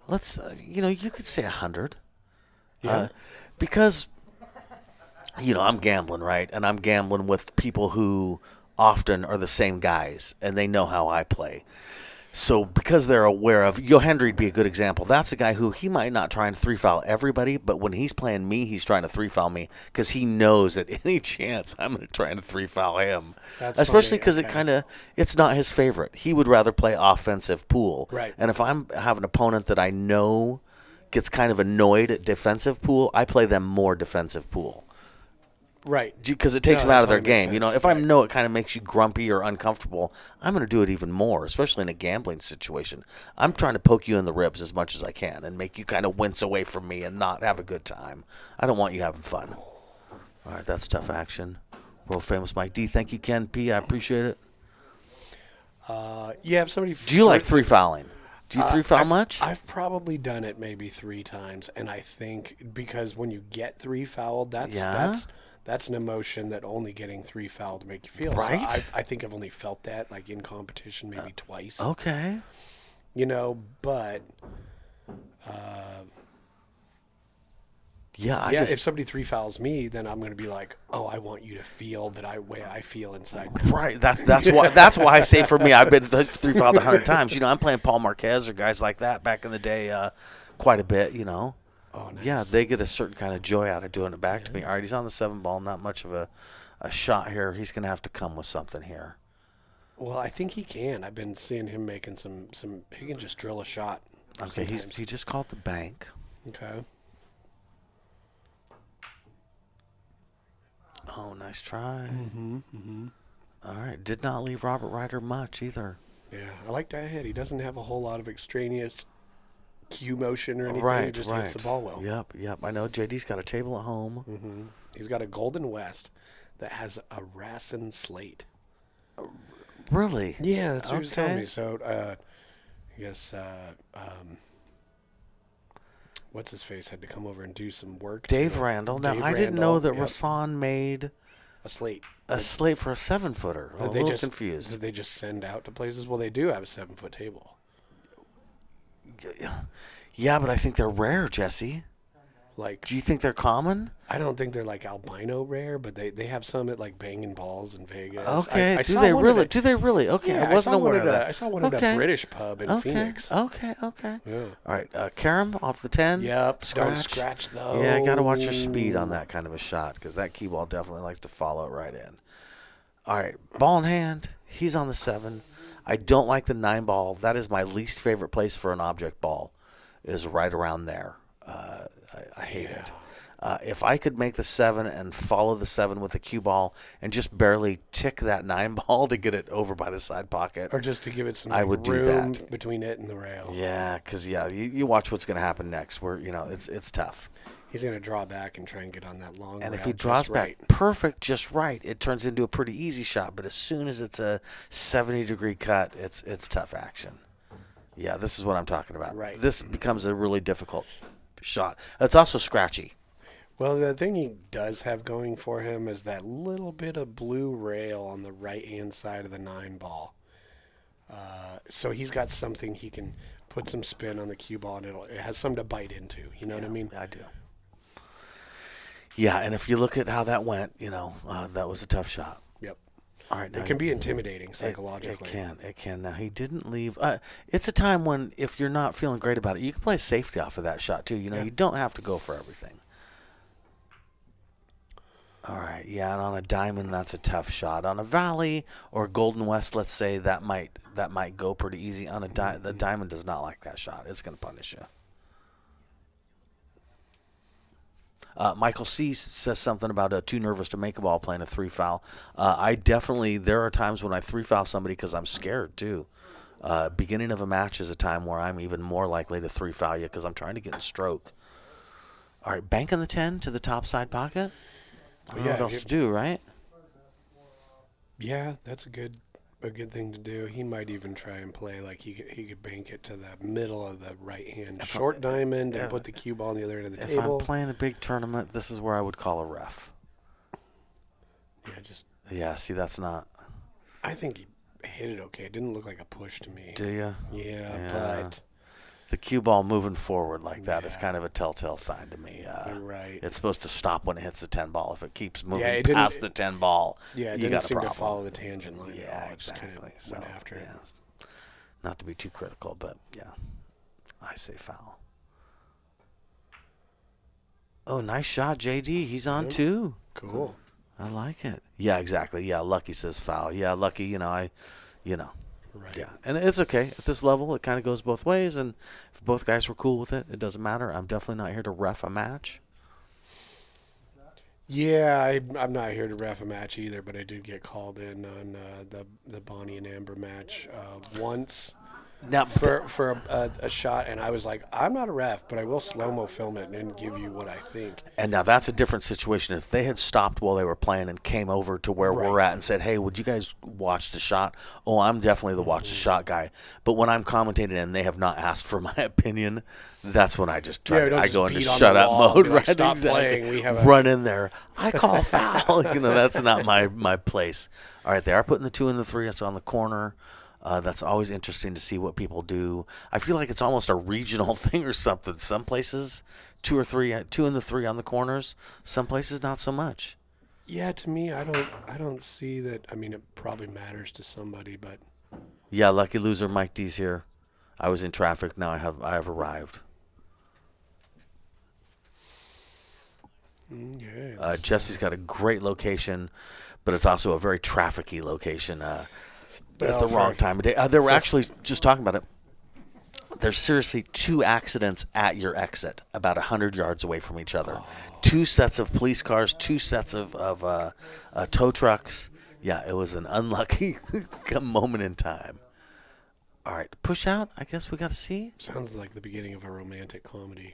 Let's, you could say 100. Yeah. Because, I'm gambling, right? And I'm gambling with people who often are the same guys, and they know how I play. So because they're aware of, Henry'd be a good example. That's a guy who he might not try and 3 foul everybody, but when he's playing me, he's trying to 3 foul me because he knows at any chance I'm going to try and 3 foul him. That's especially because funny. it's not his favorite. He would rather play offensive pool. Right. And if I'm have an opponent that I know gets kind of annoyed at defensive pool, I play them more defensive pool. Right. Because it takes them out of their game. Sense. If I know it kind of makes you grumpy or uncomfortable, I'm going to do it even more, especially in a gambling situation. I'm trying to poke you in the ribs as much as I can and make you kind of wince away from me and not have a good time. I don't want you having fun. All right, that's tough action. World famous Mike D. Thank you, Ken P. I appreciate it. If somebody. Do you like 3 fouling? Do you 3 foul much? I've probably done it maybe 3 times, and I think because when you get 3 fouled, that's an emotion that only getting 3 fouled to make you feel. Right. So I think I've only felt that like in competition maybe twice. Okay. But Yeah, if somebody 3 fouls me, then I'm going to be like, oh, I want you to feel way I feel inside. Right. That's why I say for me, I've been 3 fouled 100 times. You know, I'm playing Paul Marquez or guys like that back in the day quite a bit, you know. Oh, nice. Yeah, they get a certain kind of joy out of doing it back to me. All right, he's on the 7 ball. Not much of a shot here. He's going to have to come with something here. Well, I think he can. I've been seeing him making some he can just drill a shot. Okay, he just called the bank. Okay. Oh, nice try. Mm-hmm. All right, did not leave Robert Ryder much either. Yeah, I like that hit. He doesn't have a whole lot of extraneous cue motion or anything. Right, he just right. hits the ball well. Yep. I know JD's got a table at home. Mm-hmm. He's got a Golden West that has a Racing slate. Really? Yeah, that's what he was telling Okay. me. So, I guess, what's his face had to come over and do some work. Dave Randall. Now, I didn't know that Rasan made a slate. A slate for a 7-footer. I'm a little confused. Did they just send out to places? Well, they do have a 7-foot table. Yeah, but I think they're rare, Jesse. Like, do you think they're common? I don't think they're like albino rare, but they have some at like Banging Balls in Vegas. Okay, do they really? Okay, yeah, I wasn't aware of that. I saw one at a British pub in Phoenix. Okay. Yeah. All right, Karam off the 10. Yep. Scratch. Don't scratch though. Yeah, got to watch your speed on that kind of a shot because that key ball definitely likes to follow it right in. All right, ball in hand. He's on the 7. I don't like the 9 ball. That is my least favorite place for an object ball, is right around there. I hate it. If I could make the 7 and follow the 7 with the cue ball and just barely tick that 9 ball to get it over by the side pocket, or just to give it some I would room do that between it and the rail. Yeah, because you watch what's going to happen next. Where it's tough. He's going to draw back and try and get on that long. And rail if he draws back perfect, just right, it turns into a pretty easy shot. But as soon as it's a 70-degree cut, it's tough action. Yeah, this is what I'm talking about. Right. This becomes a really difficult shot. It's also scratchy. Well, the thing he does have going for him is that little bit of blue rail on the right-hand side of the 9 ball. So he's got something he can put some spin on the cue ball, and it has something to bite into. You know what I mean? I do. Yeah, and if you look at how that went, that was a tough shot. Yep. All right. It can be intimidating psychologically. It can. Now, he didn't leave. It's a time when, if you're not feeling great about it, you can play safety off of that shot, too. You don't have to go for everything. All right. Yeah, and on a diamond, that's a tough shot. On a valley or Golden West, let's say, that might go pretty easy. On the diamond does not like that shot. It's going to punish you. Michael C. says something about too nervous to make a ball playing a 3 foul. There are times when I 3 foul somebody because I'm scared too. Beginning of a match is a time where I'm even more likely to 3 foul you because I'm trying to get a stroke. All right, banking the 10 to the top side pocket. I don't know what else to do, right? Yeah, that's a good thing to do. He might even try and play like he could bank it to the middle of the right hand short diamond and put the cue ball on the other end of the table. If I'm playing a big tournament, this is where I would call a ref. Yeah, see, that's not. I think he hit it okay. It didn't look like a push to me. Do you? Yeah. But the cue ball moving forward like that is kind of a telltale sign to me. Right. It's supposed to stop when it hits the 10 ball. If it keeps moving past the 10 ball, it you didn't got a seem problem. to follow the tangent line at all. Exactly. It just kind of went after it. Not to be too critical, but yeah, I say foul. Oh, nice shot, JD. He's on 2. Cool. I like it. Yeah, exactly. Yeah, Lucky says foul. Yeah, Lucky, Right. Yeah, and it's okay. At this level, it kind of goes both ways, and if both guys were cool with it, it doesn't matter. I'm definitely not here to ref a match. Yeah, I'm not here to ref a match either, but I did get called in on the Bonnie and Amber match once. Now, for a shot, and I was like, I'm not a ref, but I will slow-mo film it and give you what I think. And now that's a different situation. If they had stopped while they were playing and came over to where we're at and said, hey, would you guys watch the shot? Oh, I'm definitely the watch the shot guy. But when I'm commentating and they have not asked for my opinion, that's when I just try. I go into shut-up mode. Right, stop playing. We have run in there. I call foul. That's not my place. All right, they are putting the 2 and the 3. It's on the corner. That's always interesting to see what people do. I feel like it's almost a regional thing or something. Some places, 2 and the 3 on the corners. Some places, not so much. Yeah, to me, I don't see that. I mean, it probably matters to somebody, but Yeah, lucky loser, Mike D's here. I was in traffic. Now I have arrived. okay. Jesse's got a great location, but it's also a very trafficy location. At the wrong time of day. They were actually just talking about it. There's seriously 2 accidents at your exit, about 100 yards away from each other. 2 sets of police cars, 2 sets of tow trucks. Yeah, it was an unlucky moment in time. All right, push out. I guess we got to see. Sounds like the beginning of a romantic comedy.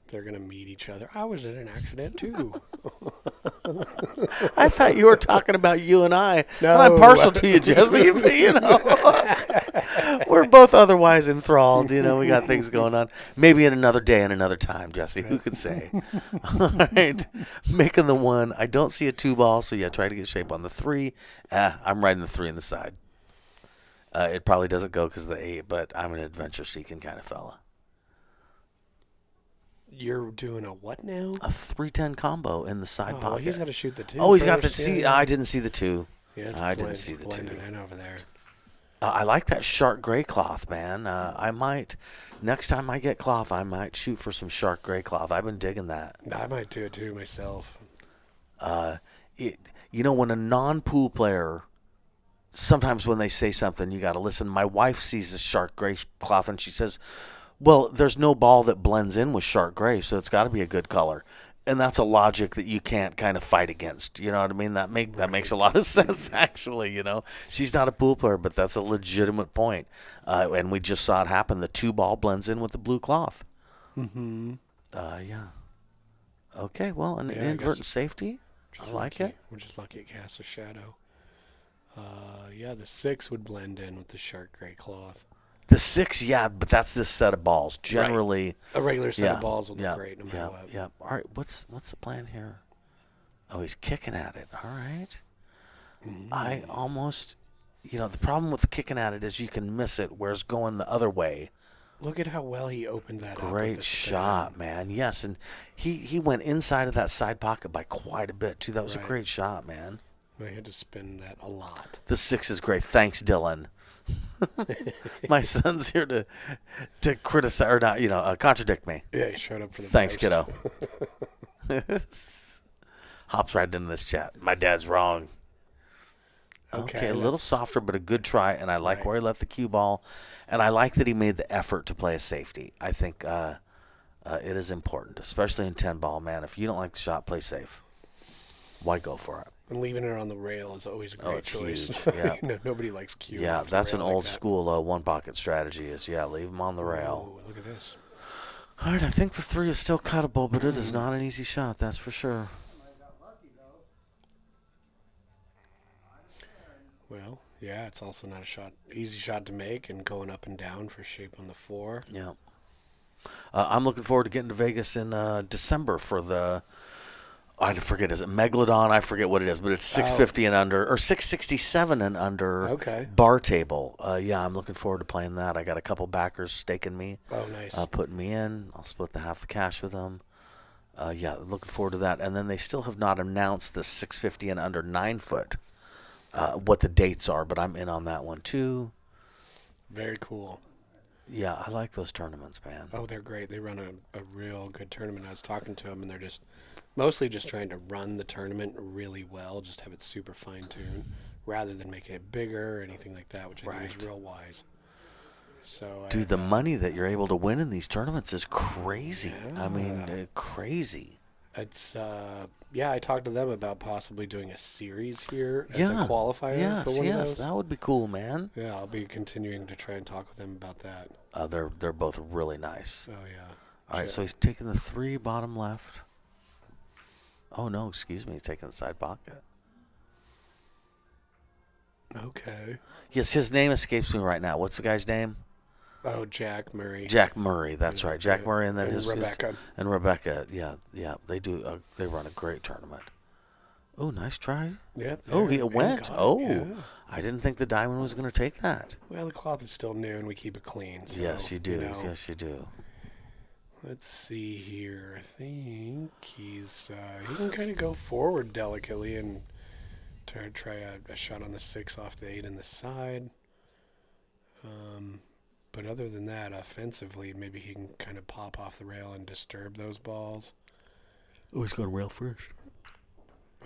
They're going to meet each other. I was in an accident, too. I thought you were talking about you and I. No. I'm partial to you, Jesse, but, you know. We're both otherwise enthralled. You know, we got things going on. Maybe in another day and another time, Jesse. Who could say? All right. Making the 1. I don't see a 2 ball, so yeah, try to get shape on the 3. I'm riding the 3 on the side. It probably doesn't go because of the 8, but I'm an adventure-seeking kind of fella. You're doing a what now? A 310 combo in the side pocket. He's got to shoot the 2. Oh, he's got the first. see. Yeah. I didn't see the 2. Yeah, I didn't see the 2. Blending in over there. I like that shark gray cloth, man. I might, next time I get cloth, I might shoot for some shark gray cloth. I've been digging that. I might do it too myself. You know, when a non-pool player, sometimes when they say something, you got to listen. My wife sees a shark gray cloth and she says, well, there's no ball that blends in with shark gray, so it's got to be a good color. And that's a logic that you can't kind of fight against. You know what I mean? That makes a lot of sense, actually. You know, she's not a pool player, but that's a legitimate point. And we just saw it happen. The 2 ball blends in with the blue cloth. Mm-hmm. Yeah. Okay. Well, an inadvertent safety. I like it. We're just lucky it casts a shadow. Yeah, the 6 would blend in with the shark gray cloth. The 6, yeah, but that's this set of balls. Generally, right. A regular set of balls will look great no matter what. Yeah. All right, what's the plan here? Oh, he's kicking at it. All right. I almost, the problem with kicking at it is you can miss it, whereas going the other way. Look at how well he opened that up. Great shot, man. Yes, and he went inside of that side pocket by quite a bit, too. That was a great shot, man. I had to spin that a lot. The 6 is great. Thanks, Dylan. My son's here to criticize or not, contradict me. Yeah, he showed up for the Thanks, roast. kiddo. Hops right into this chat. My dad's wrong. Okay, a little softer, but a good try, and I like where he left the cue ball, and I like that he made the effort to play a safety. I think it is important, especially in 10 ball, man. If you don't like the shot, play safe. Why go for it? And leaving it on the rail is always a great choice. Huge. Yeah. Nobody likes cue. Yeah, that's an old school one pocket strategy. Leave them on the rail. Ooh, look at this. All right, I think the 3 is still cuttable, but it is not an easy shot. That's for sure. Well, yeah, it's also not easy shot to make, and going up and down for shape on the 4. Yeah. I'm looking forward to getting to Vegas in December for the. I forget, is it Megalodon? I forget what it is, but it's 650 and under, or 667 and under bar table. I'm looking forward to playing that. I got a couple backers staking me. Oh, nice. Putting me in. I'll split the half the cash with them. Looking forward to that. And then they still have not announced the 650 and under 9 foot, what the dates are, but I'm in on that one too. Very cool. Yeah, I like those tournaments, man. Oh, they're great. They run a real good tournament. I was talking to them, and they're mostly just trying to run the tournament really well, just have it super fine-tuned, rather than making it bigger or anything like that, which I think is real wise. So, dude, the money that you're able to win in these tournaments is crazy. Yeah. I mean, crazy. It's, I talked to them about possibly doing a series here as a qualifier for one of those. That would be cool, man. Yeah, I'll be continuing to try and talk with them about that. They're both really nice. Oh, yeah. All right, so he's taking the 3 bottom left. Oh, no, excuse me. He's taking the side pocket. Okay. Yes, his name escapes me right now. What's the guy's name? Oh, Jack Murray. Jack Murray, that's right. Jack Murray, and then Rebecca. And Rebecca, yeah. They do. They run a great tournament. Oh, nice try. Yep. Oh, there, it and went. got Oh, yeah. I didn't think the diamond was going to take that. Well, the cloth is still new, and we keep it clean. So, Yes, you do. know. Yes, you do. Let's see here. I think he's he can kind of go forward delicately and try a shot on the 6 off the 8 in the side. But other than that, offensively, maybe he can kind of pop off the rail and disturb those balls. Oh, he's going rail first.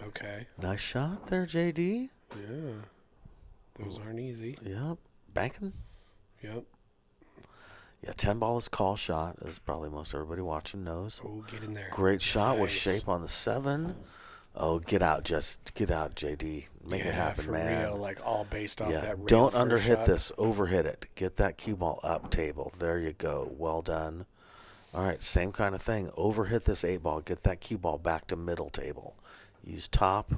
Okay. Nice shot there, JD. Yeah. Those aren't easy. Yep. Banking. Yep. Yeah, 10 ball is call shot, as probably most everybody watching knows. Oh, get in there. Great shot with Nice. shape on the 7. Oh, get out, JD. Make it happen, for man. real, like all based off that rail Don't first underhit shot. this. Overhit it. Get that cue ball up table. There you go. Well done. All right, same kind of thing. Overhit this 8 ball. Get that cue ball back to middle table. Use top.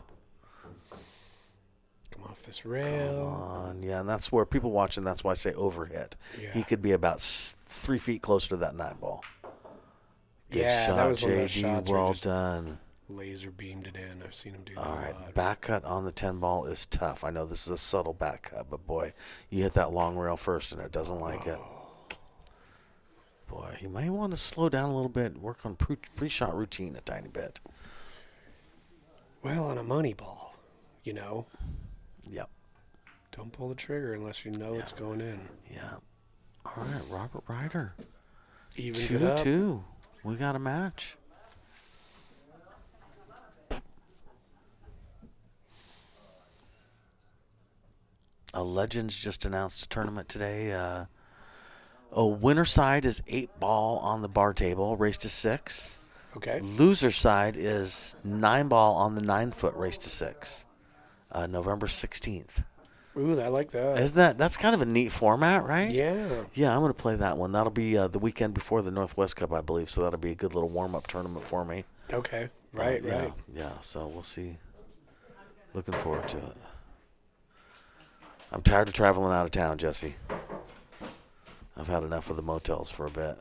Come off this rail. Come on. Yeah, and that's where people watching, that's why I say overhit. Yeah. He could be about 3 feet closer to that 9 ball. Good Yeah, shot, that was one of those JD. shots where Well just done. Laser beamed it in. I've seen him do that All a right, lot. back cut on the 10 ball is tough. I know this is a subtle back cut, but boy, you hit that long rail first and it doesn't like it. Boy, you may want to slow down a little bit, work on pre-shot routine a tiny bit. Well, on a money ball, you know. Yep. Don't pull the trigger unless you know it's going in. Yeah. All right, Robert Ryder. Evens it up. 2-2. We got a match. Legends just announced a tournament today. Winner side is 8 ball on the bar table, race to 6. Okay. Loser side is 9 ball on the 9-foot, race to 6. November 16th. Ooh, I like that. Isn't that's kind of a neat format, right? Yeah. Yeah, I'm going to play that one. That'll be the weekend before the Northwest Cup, I believe, so that'll be a good little warm-up tournament for me. Okay. Right, yeah, right. Yeah, so we'll see. Looking forward to it. I'm tired of traveling out of town, Jesse. I've had enough of the motels for a bit.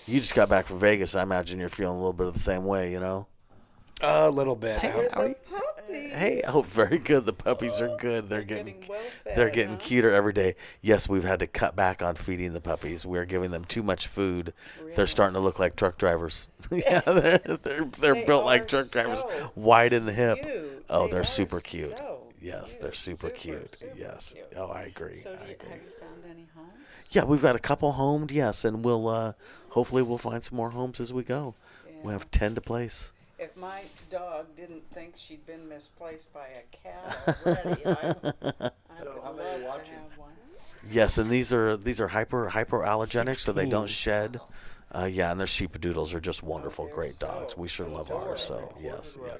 You just got back from Vegas. I imagine you're feeling a little bit of the same way, you know? A little bit. Hey, oh, very good. The puppies are good. They're getting cuter every day. Yes, we've had to cut back on feeding the puppies. We're giving them too much food. Really? They're starting to look like truck drivers. Yeah, they're built like truck drivers, wide in the hip. Cute. Oh, they're super cute. So yes, they're super cute. Yes. Cute. Oh, I agree. So I agree. have you found any homes? Yeah, we've got a couple homed. Yes, and we'll hopefully we'll find some more homes as we go. Yeah. We have 10 to place. If my dog didn't think she'd been misplaced by a cat already, I would love to have one. Yes, and these are hypoallergenic, so they don't shed. Yeah, and their sheepadoodles are just wonderful, great dogs. We sure love ours. So yes, yeah,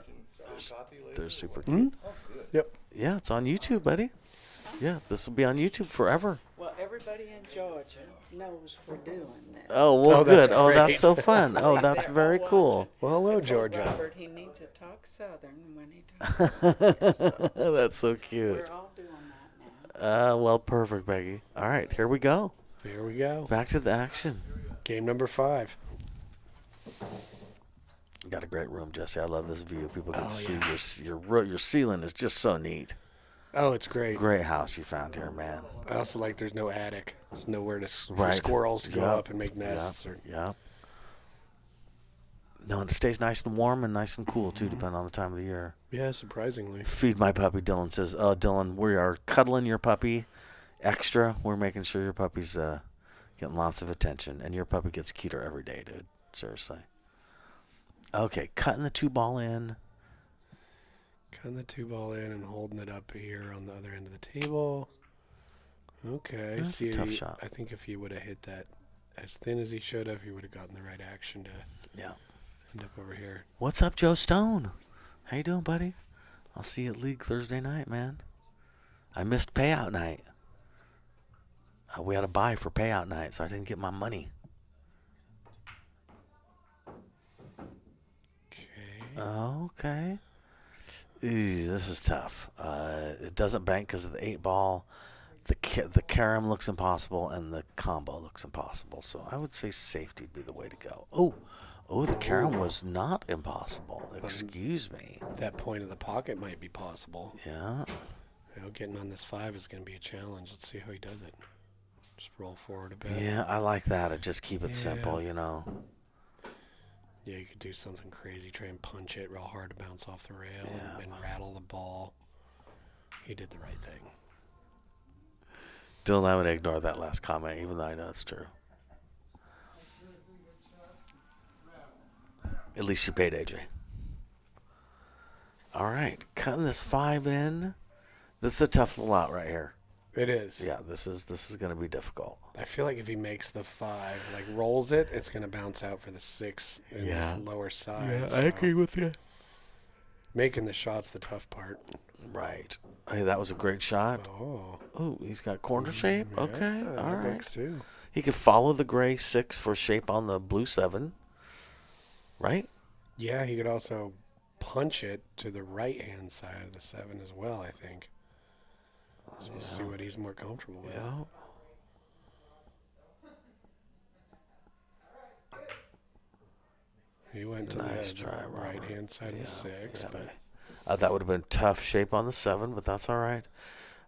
they're super cute. Mm-hmm. Yep. Yeah, it's on YouTube, buddy. Yeah, this will be on YouTube forever. Well, everybody in Georgia knows we're doing this. Oh, well, good. That's oh, great. that's so fun. Oh, that's very cool. Well, hello, I told Georgia. Robert he needs to talk Southern when he talks. That's so cute. We're all doing that now. Well, perfect, Becky. All right, here we go. Here we go. Back to the action. Game number 5. Got a great room, Jesse. I love this view. People can see your ceiling is just so neat. Oh, it's great. Great house you found here, man. I also like there's no attic. There's nowhere for Right. squirrels to go Yep. up and make nests. Yeah. No, and it stays nice and warm and nice and cool, too, depending on the time of the year. Yeah, surprisingly. Feed my puppy, Dylan says. Oh, Dylan, we are cuddling your puppy extra. We're making sure your puppy's getting lots of attention. And your puppy gets cuter every day, dude. Seriously. Okay, cutting the 2 ball in. Cutting the 2 ball in and holding it up here on the other end of the table. Okay. That's a tough shot. I think if he would have hit that as thin as he should have, he would have gotten the right action to end up over here. What's up, Joe Stone? How you doing, buddy? I'll see you at League Thursday night, man. I missed payout night. We had a buy for payout night, so I didn't get my money. Okay. Ooh, this is tough. It doesn't bank because of the 8 ball. The carom looks impossible, and the combo looks impossible. So I would say safety would be the way to go. Oh, the carom was not impossible. Excuse me. That point of the pocket might be possible. Yeah. Getting on this 5 is going to be a challenge. Let's see how he does it. Just roll forward a bit. Yeah, I like that. And just keep it simple, Yeah, you could do something crazy. Try and punch it real hard to bounce off the rail and rattle the ball. He did the right thing. Dylan, I'm going to ignore that last comment, even though I know it's true. At least you paid AJ. All right, cutting this 5 in. This is a tough lot right here. It is. Yeah, this is going to be difficult. I feel like if he makes the 5, like rolls it, it's going to bounce out for the 6 in this lower side. Yeah, I agree with you. Making the shot's the tough part. Right. Hey, that was a great shot. Oh, he's got corner shape. Okay, all right. Works too. He could follow the gray 6 for shape on the blue 7. Right? Yeah, he could also punch it to the right-hand side of the 7 as well, I think. So we'll see what he's more comfortable with. Yeah. He went to Nice the try, right-hand side of the 6. But that would have been tough shape on the 7, but that's all right.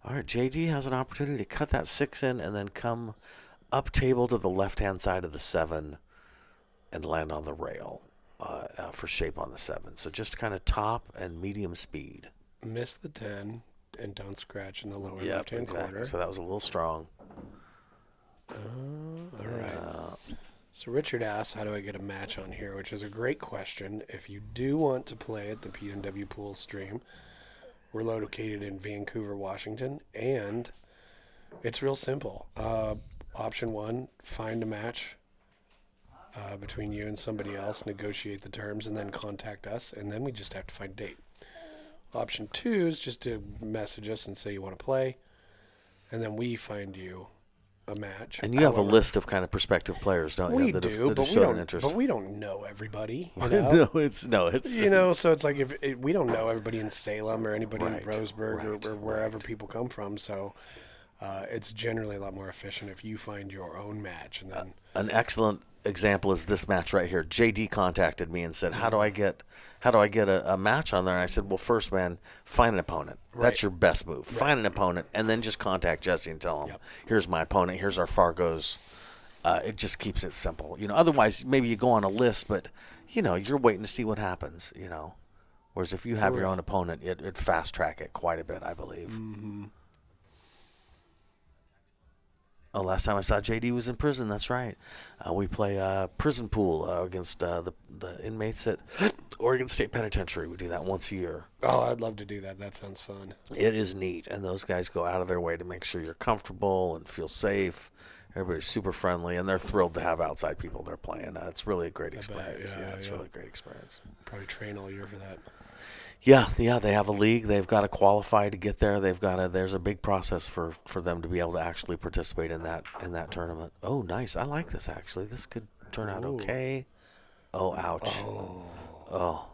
All right, JD has an opportunity to cut that 6 in and then come up table to the left-hand side of the 7 and land on the rail for shape on the 7. So just kind of top and medium speed. Miss the 10 and don't scratch in the lower left-hand corner. So that was a little strong. All right. So Richard asks, how do I get a match on here? Which is a great question. If you do want to play at the PNW Pool Stream, we're located in Vancouver, Washington, and it's real simple. Option 1, find a match between you and somebody else, negotiate the terms, and then contact us, and then we just have to find a date. Option 2 is just to message us and say you want to play, and then we find you a match. And you have a list of kind of prospective players, don't you? We that do, have but shown interest. we don't know everybody. You No, know? it's You know, so it's like if we don't know everybody in Salem or anybody in Right, Roseburg or wherever people come from. So it's generally a lot more efficient if you find your own match. And then an excellent example is this match right here. JD contacted me and said, "How do I get a match on there?" And I said, "Well, first, man, find an opponent. That's your best move. Find an opponent, and then just contact Jesse and tell him, here's my opponent. Here's our Fargo's." It just keeps it simple. Otherwise, maybe you go on a list, but you're waiting to see what happens. Whereas if you have your own opponent, it fast track it quite a bit, I believe. Mm-hmm. Oh, last time I saw JD was in prison. That's right. We play prison pool against the inmates at Oregon State Penitentiary. We do that once a year. Oh, I'd love to do that. That sounds fun. It is neat, and those guys go out of their way to make sure you're comfortable and feel safe. Everybody's super friendly, and they're thrilled to have outside people they're playing. It's really a great experience. It's really a great experience. Probably train all year for that. Yeah, they have a league. They've got to qualify to get there. There's a big process for them to be able to actually participate in that tournament. Oh, nice. I like this, actually. This could turn out okay. Oh, ouch. Oh.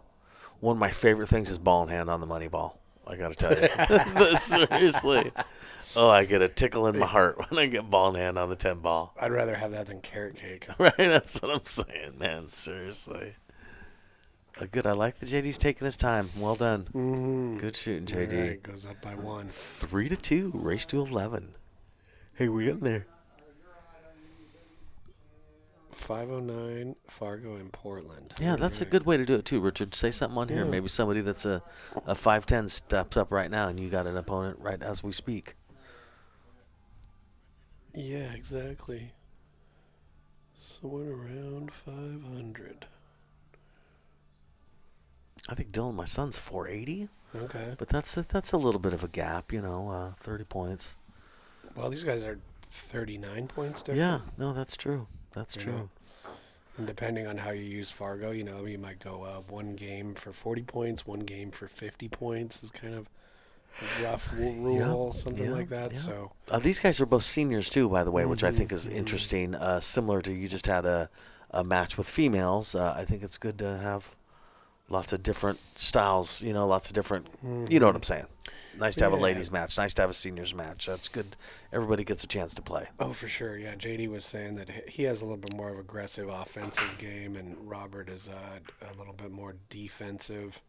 One of my favorite things is ball in hand on the money ball. I got to tell you. Seriously. Oh, I get a tickle in my heart when I get ball in hand on the 10 ball. I'd rather have that than carrot cake. Right, that's what I'm saying, man. Seriously. Good. I like that JD's taking his time. Well done. Mm-hmm. Good shooting, JD. Right, goes up by 1. 3-2. Race to 11. Hey, we're getting there. 509 Fargo in Portland. Yeah, that's a good way to do it too, Richard. Say something on here. Maybe somebody that's a 5'10" steps up right now, and you got an opponent right as we speak. Yeah, exactly. Somewhere around 500. I think Dylan, my son's 480. Okay. But that's a little bit of a gap, 30 points. Well, these guys are 39 points different. Yeah, no, that's true. That's true. And depending on how you use Fargo, you might go one game for 40 points, one game for 50 points is kind of a rough rule, something like that. Yeah. So these guys are both seniors too, by the way, which I think is interesting. Similar to you just had a match with females. I think it's good to have lots of different styles, lots of different, you know what I'm saying. Nice to have a ladies match. Nice to have a seniors match. That's good. Everybody gets a chance to play. Oh, for sure. Yeah, JD was saying that he has a little bit more of aggressive offensive game, and Robert is a little bit more defensive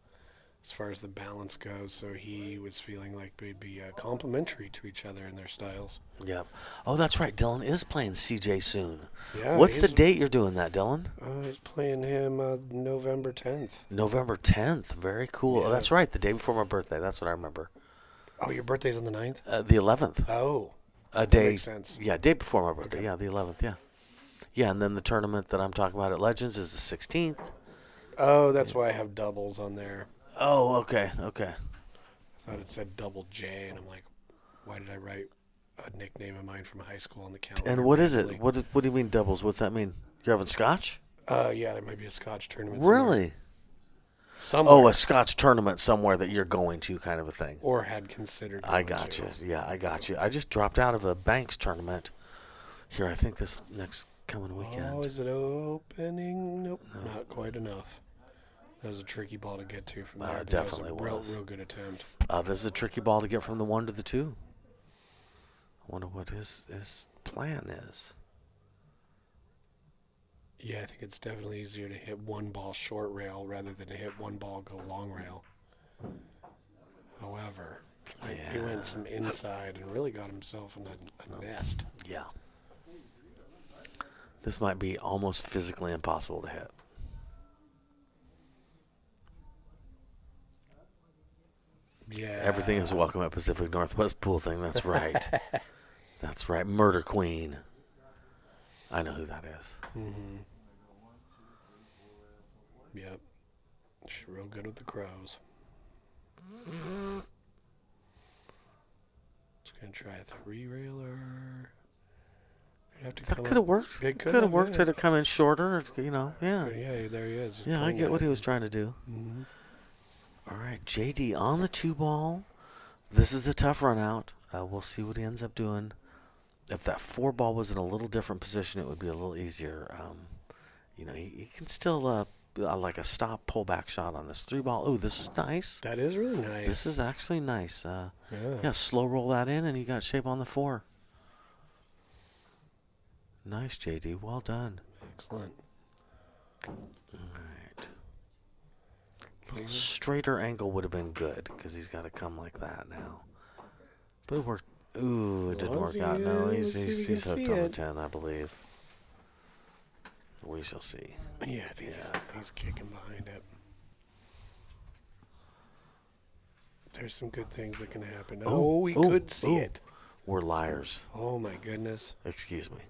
as far as the balance goes. So he was feeling like they'd be complementary to each other in their styles. Yep. Oh, that's right. Dylan is playing CJ soon. Yeah. What's the date you're doing that, Dylan? He's playing him November 10th. November 10th. Very cool. Yeah. Oh, that's right. The day before my birthday. That's what I remember. Oh, your birthday's on the 9th? The 11th. Oh. That day, makes sense. Yeah, day before my birthday. Okay. Yeah, the 11th. Yeah. Yeah, and then the tournament that I'm talking about at Legends is the 16th. Oh, that's why I have doubles on there. Oh, okay. I thought it said double J, and I'm like, why did I write a nickname of mine from high school on the calendar? And what is it? What do you mean doubles? What's that mean? You're having scotch? Yeah, there might be a scotch tournament. Really? Somewhere. Oh, a scotch tournament somewhere that you're going to, kind of a thing. Or had considered. I got you. Yeah, I got you. I just dropped out of a Banks tournament here. I think this next coming weekend. Oh, is it opening? Nope, not quite enough. That was a tricky ball to get to from there. Definitely that was. Real good attempt. This is a tricky ball to get from the 1 to the 2. I wonder what his plan is. Yeah, I think it's definitely easier to hit one ball short rail rather than to hit one ball go long rail. However, he went some inside and really got himself in a nest. Yeah. This might be almost physically impossible to hit. Yeah. Everything is welcome at Pacific Northwest Pool thing. That's right. That's right. Murder Queen. I know who that is. Mm-hmm. Yep. She's real good with the crows. Just going to try a 3-railer. That could have worked. It could have worked. Had it come in shorter, Yeah. Yeah, there he is. Yeah, I get what he was trying to do. Mm-hmm. All right, JD on the 2 ball. This is the tough run out. We'll see what he ends up doing. If that 4 ball was in a little different position, it would be a little easier. He can still like a stop pullback shot on this 3 ball. Oh, this is nice. That is really nice. This is actually nice. Yeah, slow roll that in, and you got shape on the 4. Nice, JD. Well done. Excellent. All right. A little straighter angle would have been good because he's got to come like that now. But it worked. Ooh, it didn't work out. No, he's hooked on the 10, I believe. We shall see. Yeah, I think he's kicking behind it. There's some good things that can happen. We could see it. We're liars. Oh, my goodness. Excuse me.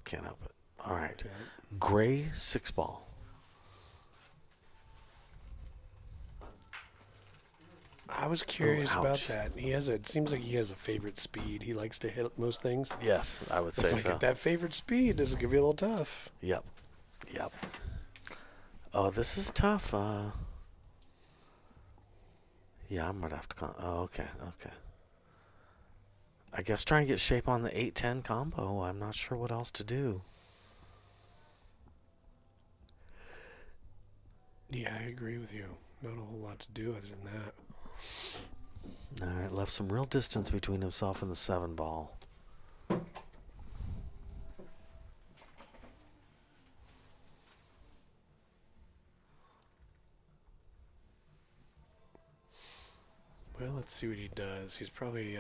Can't help it. All right. Okay. Gray 6 ball. I was curious about that. It seems like he has a favorite speed. He likes to hit most things. Yes, I would say it's like so. at that favorite speed, this is going to be a little tough. Yep. Oh, this is tough. Yeah, I might have to okay. I guess try and get shape on the 8-10 combo. I'm not sure what else to do. Yeah, I agree with you. Not a whole lot to do other than that. All right, left some real distance between himself and the 7 ball. Well, let's see what he does. He's probably,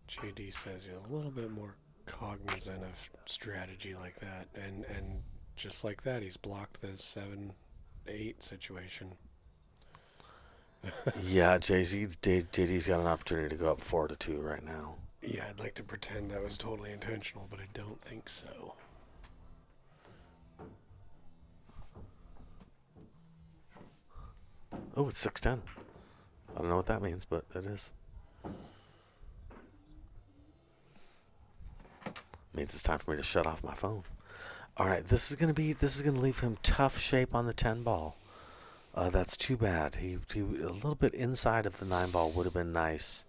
JD says he's a little bit more cognizant of strategy like that. And just like that, he's blocked the 7-8 situation. Yeah, JD's got an opportunity to go up 4-2 right now. Yeah, I'd like to pretend that was totally intentional, but I don't think so. Oh, it's 6-10. I don't know what that means, but it is. Means it's time for me to shut off my phone. All right, this is gonna leave him tough shape on the 10 ball. That's too bad. He a little bit inside of the 9 ball would have been nice,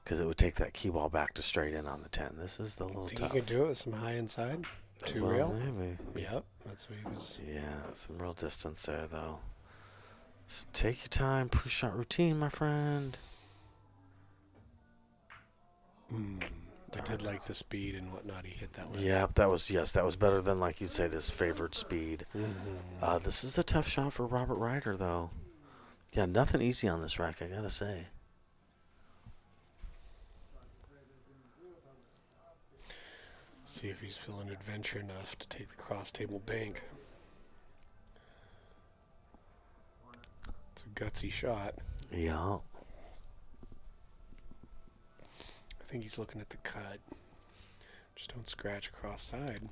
because it would take that key ball back to straight in on the 10. This is the little Think tough. you could do it with some high inside? 2 well, rail? maybe. Yep, that's what he was. Yeah, some real distance there though. So take your time, pre-shot routine, my friend. I did like the speed and whatnot he hit that way. Yeah, that was better than, like you said, his favored speed. This is a tough shot for Robert Ryder, though. Yeah, nothing easy on this rack, I gotta say. See if he's feeling adventure enough to take the cross-table bank. It's a gutsy shot. Yeah. I think he's looking at the cut. Just don't scratch across side.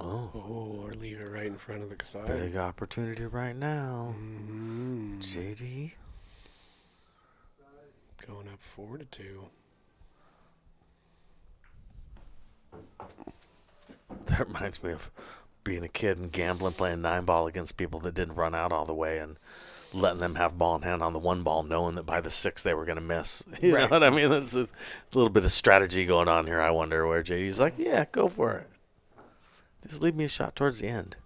Oh, or leave it right in front of the side. Big opportunity right now. JD. Going up 4-2. That reminds me of being a kid and gambling, playing 9-ball against people that didn't run out all the way and letting them have ball in hand on the 1 ball, knowing that by the 6 they were going to miss. You know what I mean? That's a little bit of strategy going on here, I wonder, where JD's like, yeah, go for it. Just leave me a shot towards the end.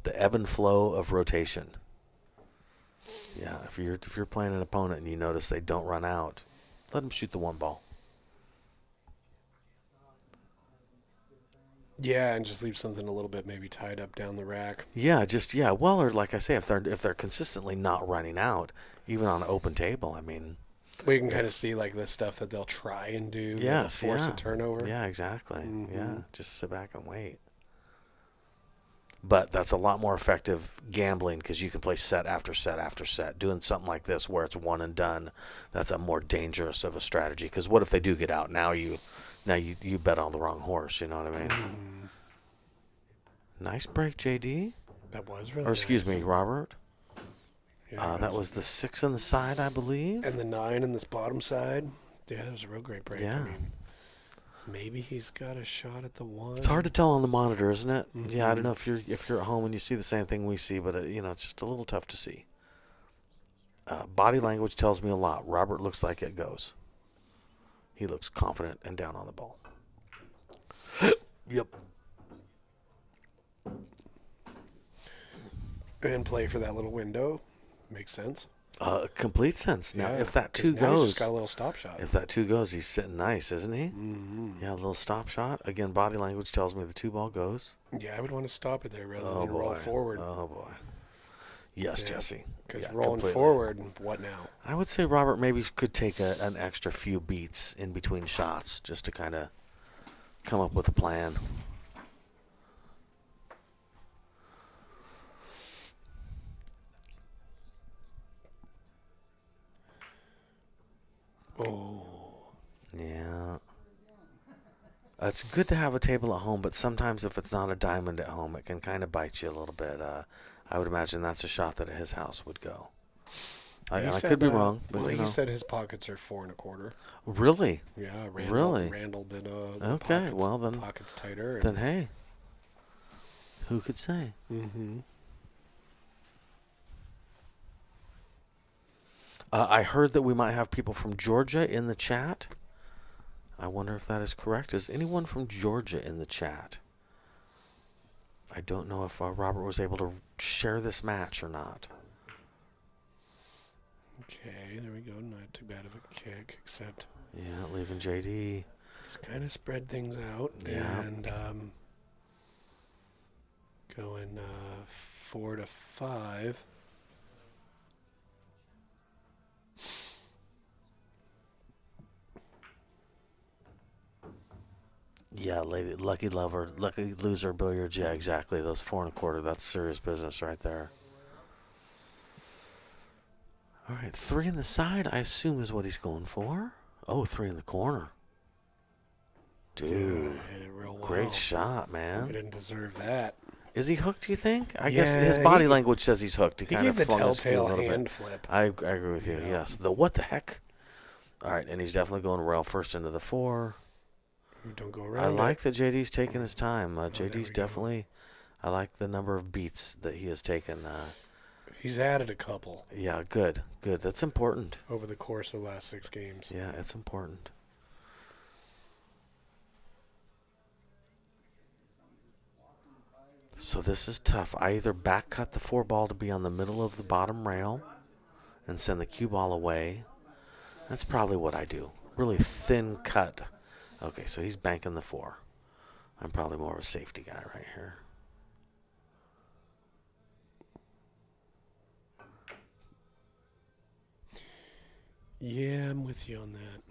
The ebb and flow of rotation. Yeah, if you're playing an opponent and you notice they don't run out, let them shoot the 1 ball. Yeah, and just leave something a little bit maybe tied up down the rack. Yeah, well, or like I say, if they're consistently not running out, even on an open table, I mean, we can kind of see like the stuff that they'll try and do. Yes, force a turnover. Yeah, exactly. Yeah, just sit back and wait. But that's a lot more effective gambling because you can play set after set after set. Doing something like this where it's one and done, that's a more dangerous of a strategy. Because what if they do get out? Now you bet on the wrong horse. You know what I mean? Nice break, JD. That was really. Or excuse nice. me, Robert. Yeah, that was the 6 on the side, I believe. And the 9 on this bottom side. Yeah, that was a real great break. Yeah. I mean, maybe he's got a shot at the 1. It's hard to tell on the monitor, isn't it? Yeah, I don't know if you're at home and you see the same thing we see, but it's just a little tough to see. Body language tells me a lot. Robert looks like it goes. He looks confident and down on the ball. Yep. And play for that little window. Makes sense. Complete sense. Now, Yeah, if that 2 'cause now he's goes, just got a little stop shot. If that 2 goes, he's sitting nice, isn't he? Yeah, a little stop shot. Again, body language tells me the 2 ball goes. Yeah, I would want to stop it there rather than roll forward. Oh boy. Yes, Yeah, Jesse. Because Yeah, rolling completely. forward, what now? I would say Robert maybe could take an extra few beats in between shots just to kind of come up with a plan. Oh. Yeah. It's good to have a table at home, but sometimes if it's not a diamond at home, it can kind of bite you a little bit. I would imagine that's a shot that at his house would go. I could be wrong, but well, he said his pockets are 4 1/4. Really? Yeah, Really? Randall did okay, well then pockets tighter. Then hey, who could say? I heard that we might have people from Georgia in the chat. I wonder if that is correct. Is anyone from Georgia in the chat? I don't know if Robert was able to share this match or not. Okay, there we go. Not too bad of a kick, except... Yeah, leaving JD. He's kind of spread things out. Yeah. And going 4-5. Yeah, lucky loser billiards. Yeah, exactly. Those 4 1/4. That's serious business right there. All right, 3 in the side, I assume is what he's going for. Oh, 3 in the corner. Dude, hit it real well. Great shot, man. We didn't deserve that. Is he hooked, you think? I guess his body language says he's hooked. He kind gave of the flung his feet a telltale little hand bit. flip. I agree with you, yes. The what the heck? All right, and he's definitely going rail first into the 4. Don't go around. I like that JD's taking his time. JD's definitely, I like the number of beats that he has taken. He's added a couple. Yeah, good. That's important. Over the course of the last 6 games. Yeah, it's important. So this is tough. I either back cut the 4-ball to be on the middle of the bottom rail and send the cue ball away. That's probably what I do. Really thin cut. Okay, so he's banking the 4. I'm probably more of a safety guy right here. Yeah, I'm with you on that.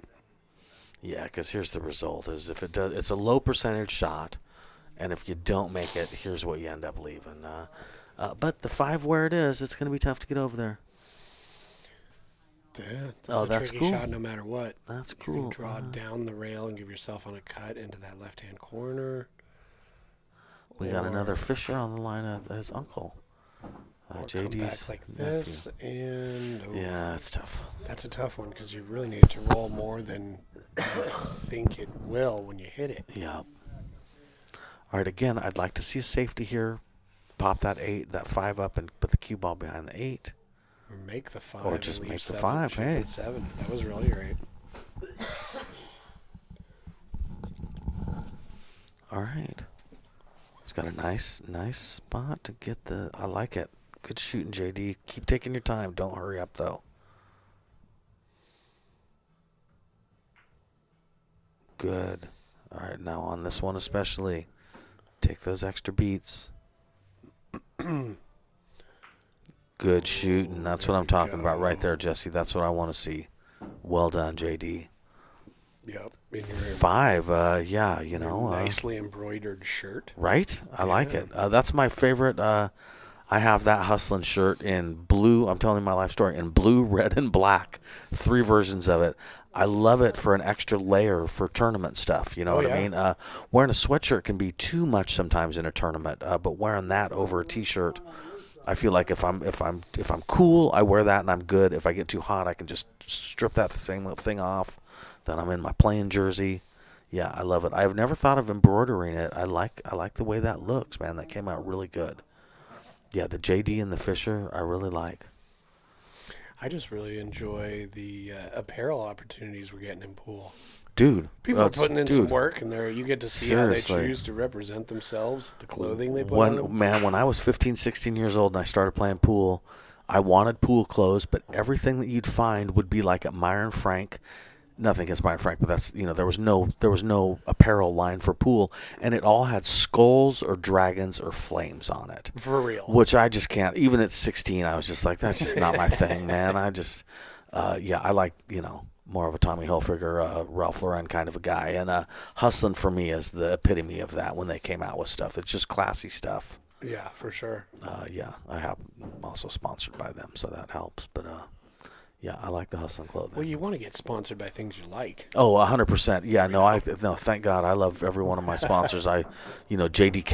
Yeah, because here's the result: is if it does, it's a low percentage shot, and if you don't make it, here's what you end up leaving. But the 5 where it is, it's going to be tough to get over there. That's that's tricky cool. shot no matter what. That's You cool. can draw down the rail and give yourself on a cut into that left-hand corner. We got another Fischer on the line of his uncle. Or come JD's back like nephew. this, and Yeah, it's tough. that's a tough one because you really need to roll more than you think it will when you hit it. Yeah. All right, again, I'd like to see a safety here. Pop that 5 up and put the cue ball behind the 8. Or make the 5. Or just and leave make the 7, 5, chip hey. at 7. That was really great. All right. He's got a nice spot to get the. I like it. Good shooting, JD. Keep taking your time. Don't hurry up, though. Good. All right, now on this one especially, take those extra beats. Good shooting. That's what I'm talking about right there, Jesse. That's what I want to see. Well done, JD. Yep. In your 5, yeah, you know. nicely embroidered shirt. Right? I like it. That's my favorite. I have that hustlin' shirt in blue. I'm telling you my life story in blue, red, and black. 3 versions of it. I love it for an extra layer for tournament stuff. You know what I mean? Wearing a sweatshirt can be too much sometimes in a tournament. But wearing that over a t-shirt, I feel like if I'm cool, I wear that and I'm good. If I get too hot, I can just strip that same little thing off. Then I'm in my playing jersey. Yeah, I love it. I've never thought of embroidering it. I like the way that looks, man. That came out really good. Yeah, the JD and the Fischer, I really like. I just really enjoy the apparel opportunities we're getting in pool. Dude. People are putting in some work, and you get to see how they Seriously. choose to represent themselves, the clothing they put on them. Man, when I was 15, 16 years old and I started playing pool, I wanted pool clothes, but everything that you'd find would be like at Meyer and Frank. Nothing against Meyer and Frank, but that's, there was no apparel line for pool, and it all had skulls or dragons or flames on it. For real. Which I just can't. Even at 16, I was just like, that's just not my thing, man. I just, I like, more of a Tommy Hilfiger, Ralph Lauren kind of a guy. And hustling for me is the epitome of that when they came out with stuff. It's just classy stuff. Yeah, for sure. I'm also sponsored by them, so that helps. But, yeah, I like the hustling clothing. Well, you want to get sponsored by things you like. Oh, 100%. Yeah, no, thank God. I love every one of my sponsors. JB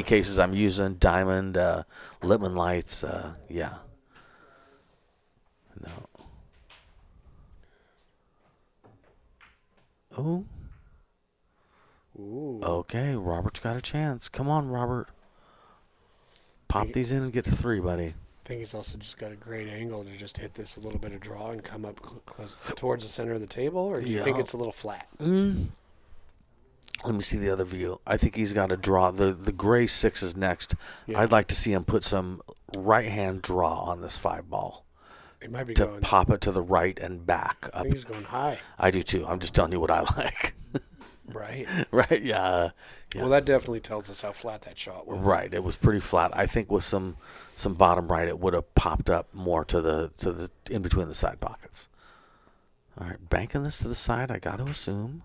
cases I'm using, Diamond, Littman lights, yeah. No. Oh. Ooh. Okay, Robert's got a chance. Come on, Robert. Pop these in and get to 3, buddy. I think he's also just got a great angle to just hit this a little bit of draw and come up close towards the center of the table, or do you think it's a little flat? Let me see the other view. I think he's got a draw. The gray 6 is next. Yeah. I'd like to see him put some right-hand draw on this 5 ball. It might be to pop it to the right and back. I think he's going high. I do too. I'm just telling you what I like. Right. Right. Yeah. Well, that definitely tells us how flat that shot was. Right. It was pretty flat. I think with some bottom right, it would have popped up more to the in between the side pockets. All right, banking this to the side. I got to assume.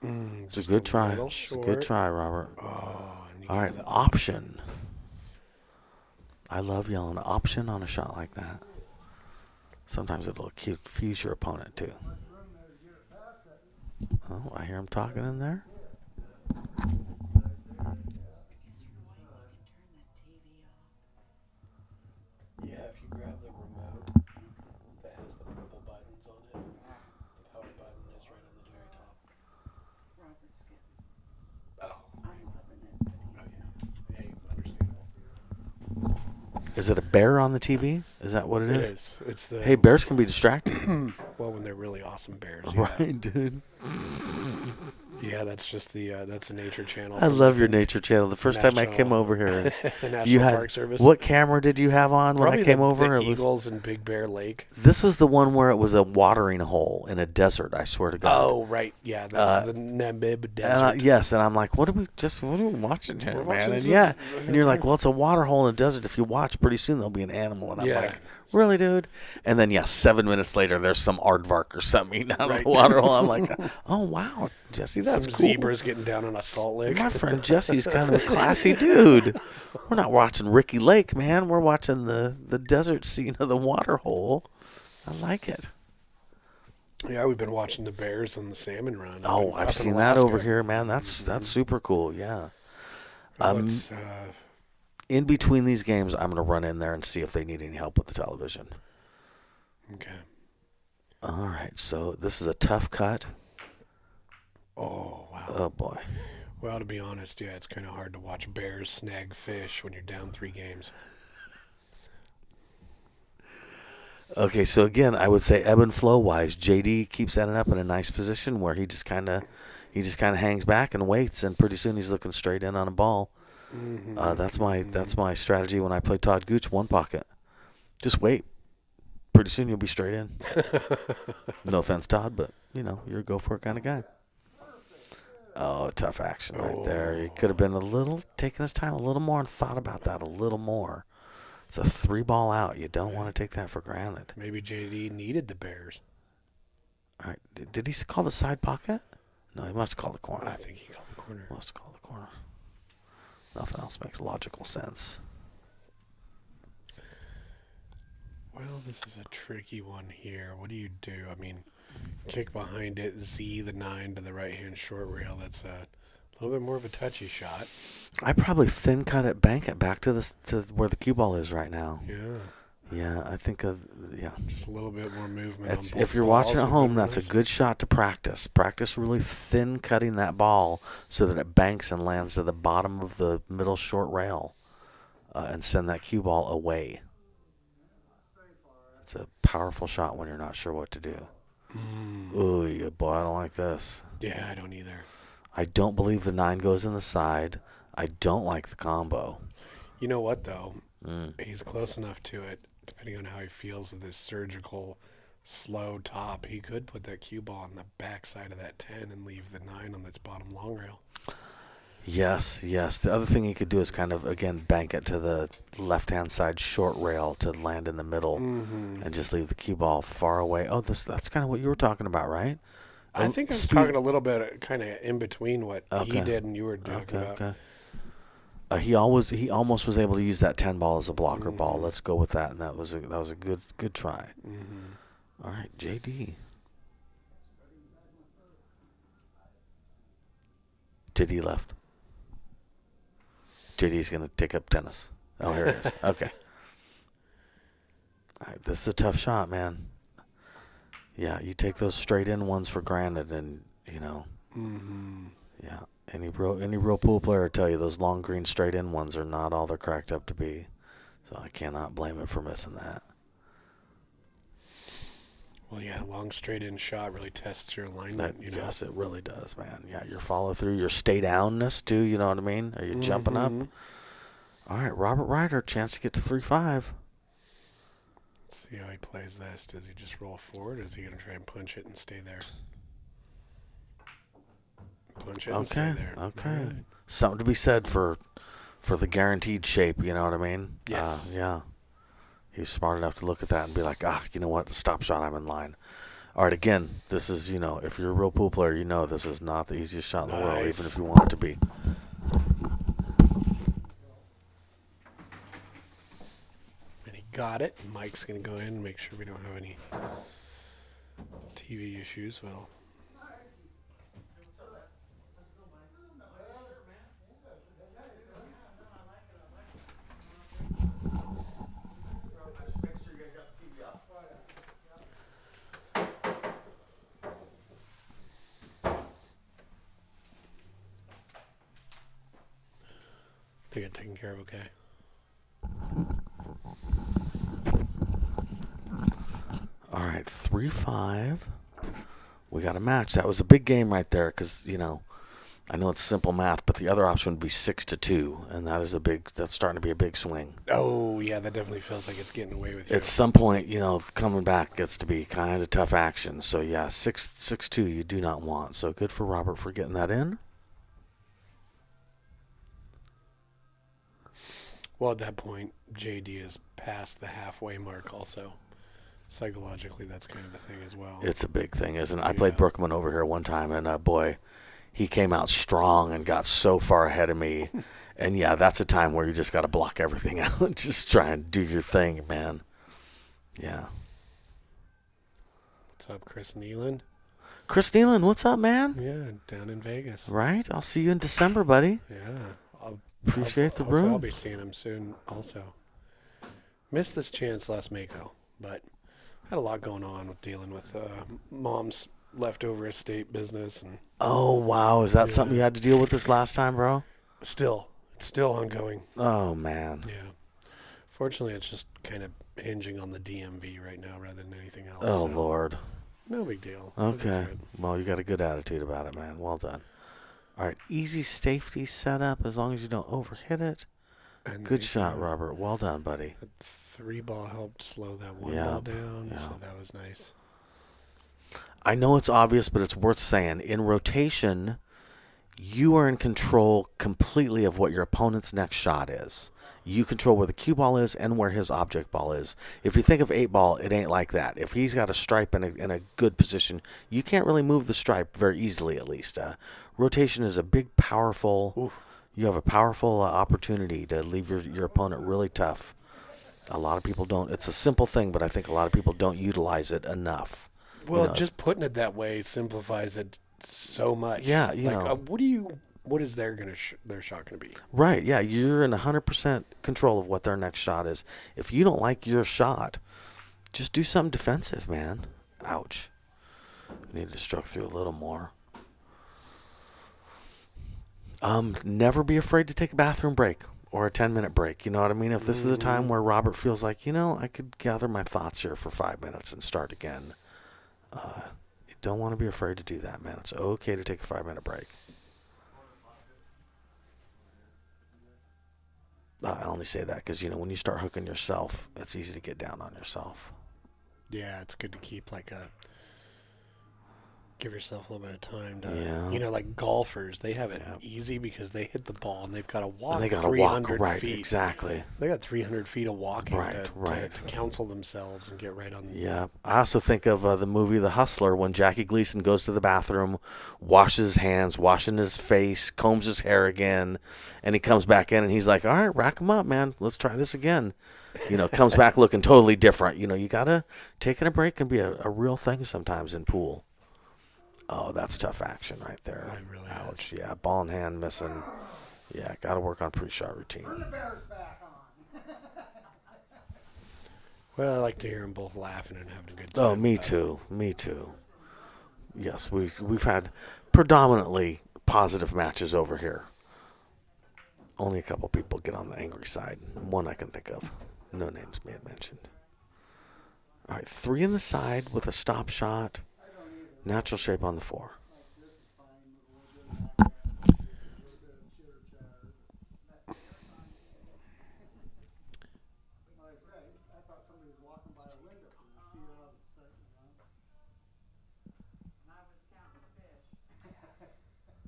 It's a good try. It's a good try, Robert. Oh. All right, option. I love yelling option on a shot like that. Sometimes it'll confuse your opponent too. Oh, I hear him talking in there. Yeah, if you grab the remote that has the purple buttons on it, the power button is right on the very top. Robert's getting. Oh. I'm loving it. Hey, understandable. Is it a bear on the TV? Is that what it is? It is. It's the. Hey, bears can be distracting. Well, when they're really awesome bears. Right, dude. Yeah, that's just that's the Nature Channel. I love your Nature Channel. The first time I came over here, you had Park Service. What camera did you have on Probably when I came over? The It was Eagles and Big Bear Lake. This was the one where it was a watering hole in a desert. I swear to God. Oh right, yeah, that's the Namib Desert. And yes, and I'm like, what are we watching here, man? And and you're like, well, it's a water hole in a desert. If you watch, pretty soon there'll be an animal. And I'm like, really, dude? And then 7 minutes later, there's some aardvark or something eating out of the water hole. I'm like, oh wow, Jesse, that's some cool. Zebras getting down on a salt lick. My friend Jesse's kind of a classy dude. We're not watching Ricky Lake, man. We're watching the desert scene of the water hole. I like it. Yeah, we've been watching the bears and the salmon run. Oh, I've seen that over here, man. That's super cool. Yeah. In between these games, I'm going to run in there and see if they need any help with the television. Okay. All right. So this is a tough cut. Oh, wow. Oh, boy. Well, to be honest, it's kind of hard to watch bears snag fish when you're down 3 games. Okay, so again, I would say ebb and flow wise, JD keeps ending up in a nice position where he just kind of hangs back and waits, and pretty soon he's looking straight in on a ball. Mm-hmm. That's my strategy when I play Todd Gooch one pocket. Just wait. Pretty soon you'll be straight in. No offense, Todd, but you're a go for it kind of guy. Oh, tough action right there. He could have been taken his time a little more and thought about that a little more. It's a 3-ball out. You don't want to take that for granted. Maybe JD needed the bears. All right. Did he call the side pocket? No, he must have called the corner. I think he called the corner. Must have called the corner. Nothing else makes logical sense. Well, this is a tricky one here. What do you do? I mean, kick behind it, Z the 9 to the right-hand short rail. That's a little bit more of a touchy shot. I probably thin cut it, bank it back to where the cue ball is right now. Yeah. Yeah, I think just a little bit more movement. If you're watching at home, that's a good shot to practice. Practice really thin cutting that ball so that it banks and lands to the bottom of the middle short rail, and send that cue ball away. It's a powerful shot when you're not sure what to do. Ooh, boy, I don't like this. Yeah, I don't either. I don't believe the 9 goes in the side. I don't like the combo. You know what, though? He's close enough to it, depending on how he feels with his surgical, slow top. He could put that cue ball on the backside of that 10 and leave the 9 on this bottom long rail. Yes. The other thing he could do is kind of, again, bank it to the left-hand side short rail to land in the middle and just leave the cue ball far away. Oh, that's kind of what you were talking about, right? I think I was talking a little bit kind of in between what he did and you were talking about. Okay. He almost was able to use that 10 ball as a blocker ball. Let's go with that, and that was a good try. All right, JD. JD left. JD's gonna take up tennis. Oh, here it is. Okay. All right, this is a tough shot, man. Yeah, you take those straight in ones for granted, and yeah. Any real pool player will tell you those long green straight in ones are not all they're cracked up to be. So I cannot blame him for missing that. Well, yeah, long straight in shot really tests your alignment. Yes, it really does, man. Yeah, your follow through, your stay downness too. You know what I mean? Are you jumping up? All right, Robert Ryder, chance to get to 3-5. Let's see how he plays this. Does he just roll forward, or is he going to try and punch it and stay there? Punch it and stay there. Okay. Right. Something to be said for the guaranteed shape, you know what I mean? Yes. Yeah. He's smart enough to look at that and be like, you know what? The stop shot, I'm in line. All right, again, this is, if you're a real pool player, this is not the easiest shot in the world, even if you want it to be. And he got it. Mike's going to go in and make sure we don't have any TV issues. Well, they got taken care of okay. All right, 3-5. We got a match. That was a big game right there because, I know it's simple math, but the other option would be 6-2, and that's starting to be a big swing. Oh, yeah, that definitely feels like it's getting away with you. At some point, coming back gets to be kind of tough action. So, yeah, 6-2 you do not want. So, good for Robert for getting that in. Well, at that point, JD is past the halfway mark also. Psychologically, that's kind of a thing as well. It's a big thing, isn't it? I played Brookman over here one time, and boy, he came out strong and got so far ahead of me. And, yeah, that's a time where you just got to block everything out and just try and do your thing, man. Yeah. What's up, Chris Nealon? Chris Nealon, what's up, man? Yeah, down in Vegas. Right? I'll see you in December, buddy. Yeah. Appreciate the room. I'll be seeing him soon also. Missed this chance last Mako, but had a lot going on with dealing with mom's leftover estate business. And oh, wow. Is that something you had to deal with this last time, bro? It's still ongoing. Oh, man. Yeah. Fortunately, it's just kind of hinging on the DMV right now rather than anything else. Oh, so Lord. No big deal. Okay. Well, you got a good attitude about it, man. Well done. All right. Easy safety setup as long as you don't overhit it. And good shot, Robert. Well done, buddy. The 3-ball helped slow that 1-ball down, so that was nice. I know it's obvious, but it's worth saying. In rotation, you are in control completely of what your opponent's next shot is. You control where the cue ball is and where his object ball is. If you think of 8-ball, it ain't like that. If he's got a stripe in a good position, you can't really move the stripe very easily, at least. Rotation is a big, powerful... Oof. You have a powerful opportunity to leave your opponent really tough. A lot of people don't. It's a simple thing, but I think a lot of people don't utilize it enough. Well, just putting it that way simplifies it so much. Yeah, what is their shot going to be? Right, yeah, you're in 100% control of what their next shot is. If you don't like your shot, just do something defensive, man. Ouch. I need to stroke through a little more. Never be afraid to take a bathroom break or a 10-minute break. You know what I mean? If this is a time where Robert feels like, I could gather my thoughts here for 5 minutes and start again. You don't want to be afraid to do that, man. It's okay to take a 5-minute break. I only say that because, when you start hooking yourself, it's easy to get down on yourself. Yeah, it's good to keep give yourself a little bit of time to, like golfers, they have it easy because they hit the ball and they've got to walk 300 right, feet. Exactly. They got 300 feet of walking to counsel themselves and get right on the... Yeah. I also think of the movie The Hustler when Jackie Gleason goes to the bathroom, washes his hands, washing his face, combs his hair again, and he comes back in and he's like, all right, rack him up, man. Let's try this again. Comes back looking totally different. You got to taking a break can be a real thing sometimes in pool. Oh, that's tough action right there. It really Ouch. Is. Yeah, ball in hand missing. Yeah, got to work on pre-shot routine. Turn the Bears back on. Well, I like to hear them both laughing and having a good time. Oh, me too. Me too. Yes, we've had predominantly positive matches over here. Only a couple people get on the angry side. One I can think of. No names being mentioned. All right, 3 in the side with a stop shot. Natural shape on the 4.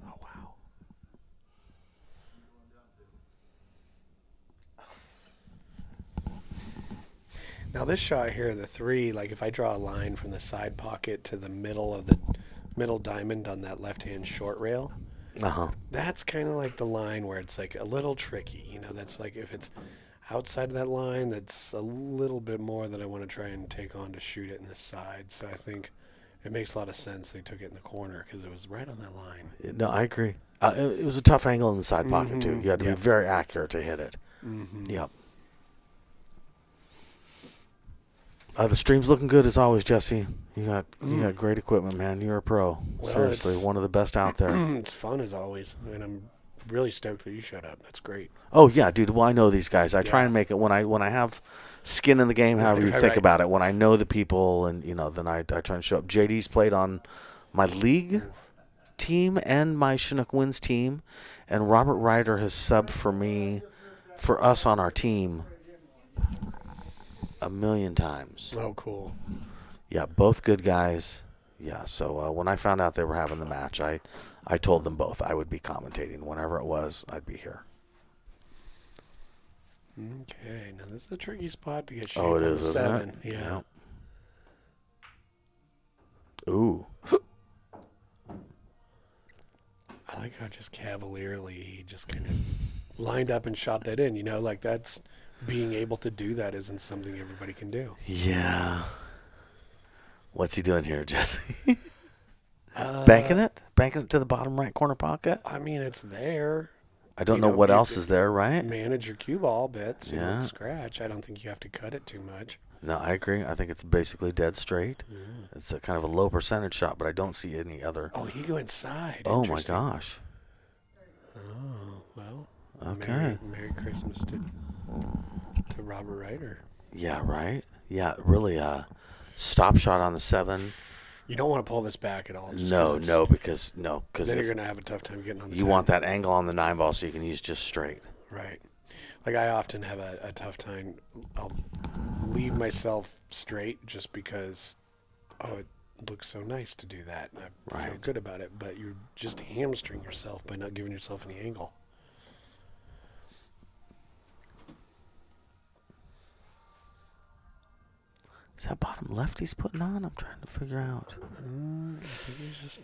Oh, wow. Now this shot here, the 3, if I draw a line from the side pocket to the middle of the middle diamond on that left-hand short rail, that's kind of like the line where it's a little tricky. That's if it's outside of that line, that's a little bit more that I want to try and take on to shoot it in the side. So I think it makes a lot of sense they took it in the corner because it was right on that line. No, I agree. It was a tough angle in the side pocket, too. You had to be very accurate to hit it. Mm-hmm. Yep. The stream's looking good as always, Jesse. You got great equipment, man. You're a pro. Well, seriously, one of the best out there. It's fun as always, and I'm really stoked that you showed up. That's great. Oh yeah, dude. Well, I know these guys. I try and make it when I have skin in the game. However you think about it. When I know the people, and then I try and show up. JD's played on my league. team and my Chinook Winds team, and Robert Ryder has subbed for us on our team a million times. Oh, cool. Yeah, both good guys. Yeah, so when I found out they were having the match, I told them both I would be commentating. Whenever it was, I'd be here. Okay, now this is a tricky spot to get shaped. Oh, it is, isn't 7. it? Yeah. Ooh. I like how just cavalierly he just kind of lined up and shot that in. Like that's being able to do that isn't something everybody can do. Yeah. What's he doing here, Jesse? Banking it? Banking it to the bottom right corner pocket? I mean, it's there. I don't know what else is there, right? Manage your cue ball bits. You Yeah. don't scratch. I don't think you have to cut it too much. No, I agree. I think it's basically dead straight. Yeah. It's a kind of a low percentage shot, but I don't see any other. Oh, he go inside. Oh, my gosh. Oh, well. Okay. Merry Christmas to Robert Ryder. Yeah, right? Yeah, really stop shot on the 7. You don't want to pull this back at all. No, because then you're going to have a tough time getting on the you 10. want that angle on the 9 ball so you can use just straight. Right. Like I often have a tough time. I'll leave myself straight just because, it looks so nice to do that. And I feel good about it. But you're just hamstring yourself by not giving yourself any angle. Is that bottom left he's putting on? I'm trying to figure out. I think he's just...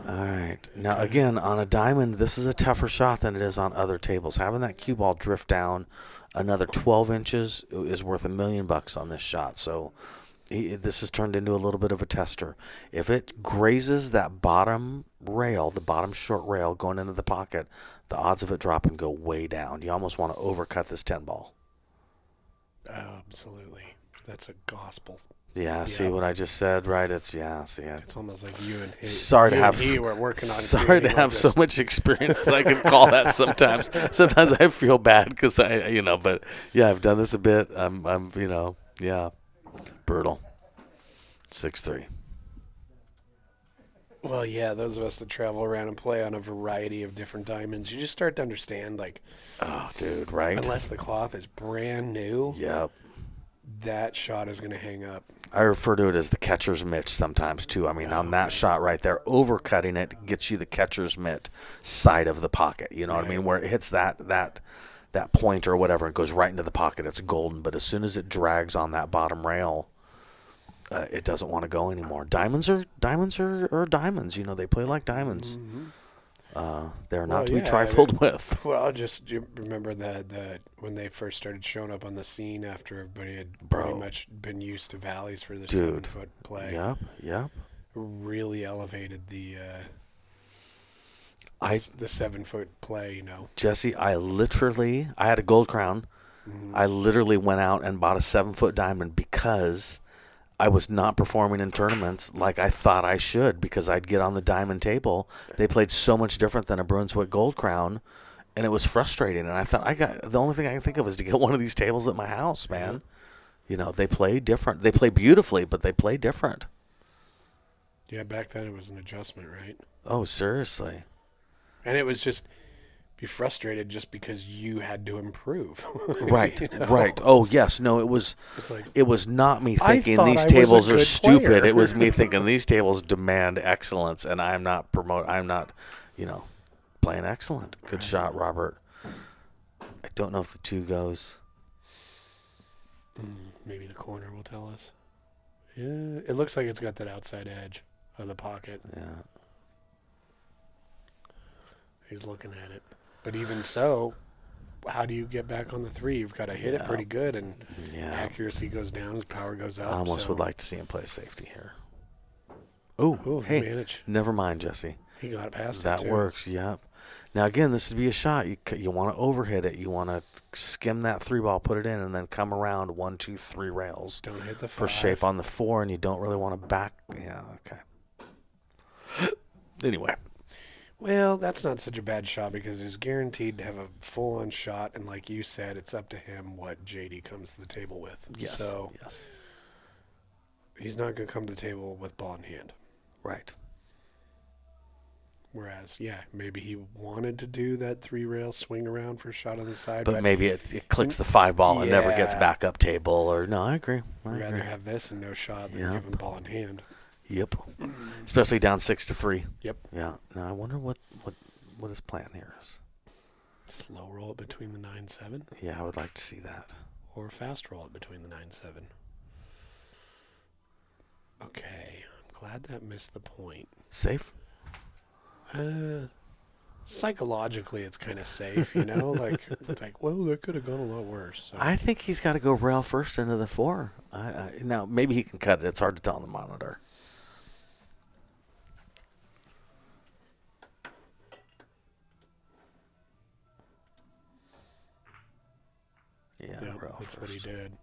All right. Now, again, on a diamond, this is a tougher shot than it is on other tables. Having that cue ball drift down another 12 inches is worth $1 million on this shot. So this has turned into a little bit of a tester. If it grazes that bottom rail, the bottom short rail going into the pocket, the odds of it dropping go way down. You almost want to overcut this 10 ball. Absolutely. That's a gospel. Yeah, see what I just said, right? It's It's almost like you and he. He were working on. Sorry to have so much experience that I can call that sometimes. Sometimes I feel bad because but yeah, I've done this a bit. I'm brutal. 6-3. Well, yeah, those of us that travel around and play on a variety of different diamonds, you just start to understand, like, oh, dude, right? Unless the cloth is brand new, yep, that shot is going to hang up. I refer to it as the catcher's mitt sometimes too. I mean, on that shot right there, overcutting it gets you the catcher's mitt side of the pocket. You know what I mean? Where it hits that point or whatever, it goes right into the pocket. It's golden. But as soon as it drags on that bottom rail, it doesn't want to go anymore. Diamonds are diamonds. They play like diamonds. Mm-hmm. They're not to be trifled with. Well, you remember that when they first started showing up on the scene after everybody had pretty much been used to valleys for their 7-foot play. Yep. Really elevated the 7-foot play, Jesse, I had a gold crown. Mm-hmm. I literally went out and bought a 7-foot diamond because I was not performing in tournaments like I thought I should, because I'd get on the diamond table. They played so much different than a Brunswick Gold Crown, and it was frustrating. And I thought, the only thing I can think of is to get one of these tables at my house, man. They play different. They play beautifully, but they play different. Yeah, back then it was an adjustment, right? Oh, seriously. And it was just... be frustrated just because you had to improve. Right. Oh, yes. No, it was not me thinking these tables are stupid. Player. It was me thinking these tables demand excellence, and I'm not playing excellent. Good shot, Robert. I don't know if the 2 goes. Maybe the corner will tell us. Yeah, it looks like it's got that outside edge of the pocket. Yeah. He's looking at it. But even so, how do you get back on the 3? You've got to hit it pretty good, and accuracy goes down as power goes up. I almost would like to see him play safety here. Oh, hey, manage. Never mind, Jesse. He got it past that. That works, yep. Now, again, this would be a shot. You want to overhit it. You want to skim that 3 ball, put it in, and then come around 1, 2, 3 rails. Don't hit the 5. For shape on the 4, and you don't really want to back. Yeah, okay. Anyway. Well, that's not such a bad shot because he's guaranteed to have a full-on shot, and like you said, it's up to him what JD comes to the table with. Yes. So yes. He's not going to come to the table with ball in hand. Right. Whereas, maybe he wanted to do that 3-rail swing around for a shot on the side. But maybe it clicks the 5 ball and never gets back up table. Or no, I agree. I'd rather have this and no shot than give him ball in hand. Yep. Especially down 6-3. Yep. Yeah. Now I wonder what his plan here is. Slow roll it between the 9-7. Yeah, I would like to see that. Or fast roll it between the 9-7. Okay, I'm glad that missed the point. Safe? Psychologically, it's kind of safe, you know? like, well, that could have gone a lot worse. So. I think he's got to go rail first into the 4. Now, maybe he can cut it. It's hard to tell on the monitor. Yeah, that's what he did.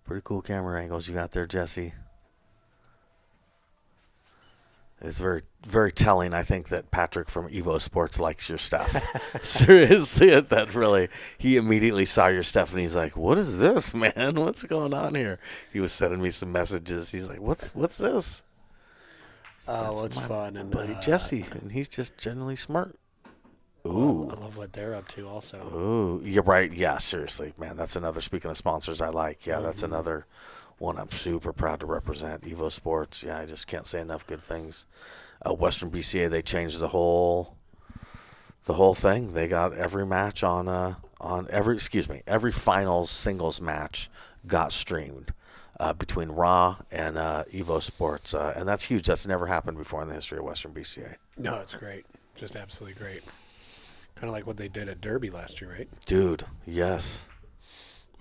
Pretty cool camera angles you got there, Jesse. It's very, very telling, I think, that Patrick from Evo Sports likes your stuff. Seriously, that really, he immediately saw your stuff and he's like, what is this, man? What's going on here? He was sending me some messages. He's like, what's this? Oh, it's fun. And buddy Jesse, and he's just generally smart. Ooh. I love what they're up to also. Ooh, you're right. Yeah, seriously, man. That's another, speaking of sponsors I like. Yeah, that's another one I'm super proud to represent, Evo Sports. Yeah, I just can't say enough good things. Western BCA, they changed the whole thing. They got every match every finals singles match got streamed between Raw and Evo Sports, and that's huge. That's never happened before in the history of Western BCA. No, it's great. Just absolutely great. Kind of like what they did at Derby last year, right? Dude, yes.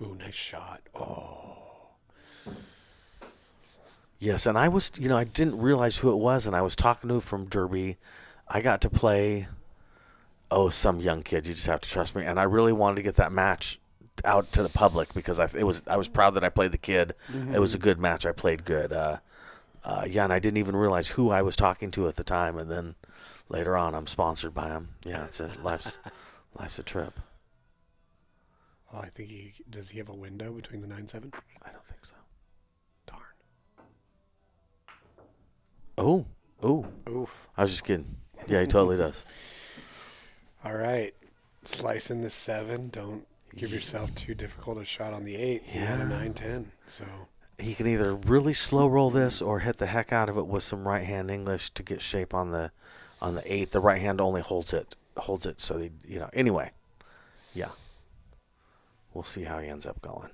Ooh, nice shot. Oh. Yes, and I was, I didn't realize who it was, and I was talking to him from Derby. I got to play, some young kid. You just have to trust me. And I really wanted to get that match out to the public because I was proud that I played the kid. Mm-hmm. It was a good match. I played good. And I didn't even realize who I was talking to at the time, and then later on, I'm sponsored by him. Yeah, it's life's a trip. Oh, I think does he have a window between the 9-7? I don't think so. Darn. Oh. Oof. I was just kidding. Yeah, he totally does. All right. Slicing the 7. Don't give yourself too difficult a shot on the 8. Yeah. You had a 9-10, so. He can either really slow roll this or hit the heck out of it with some right hand English to get shape on the 8. The right hand only holds it so anyway. Yeah. We'll see how he ends up going.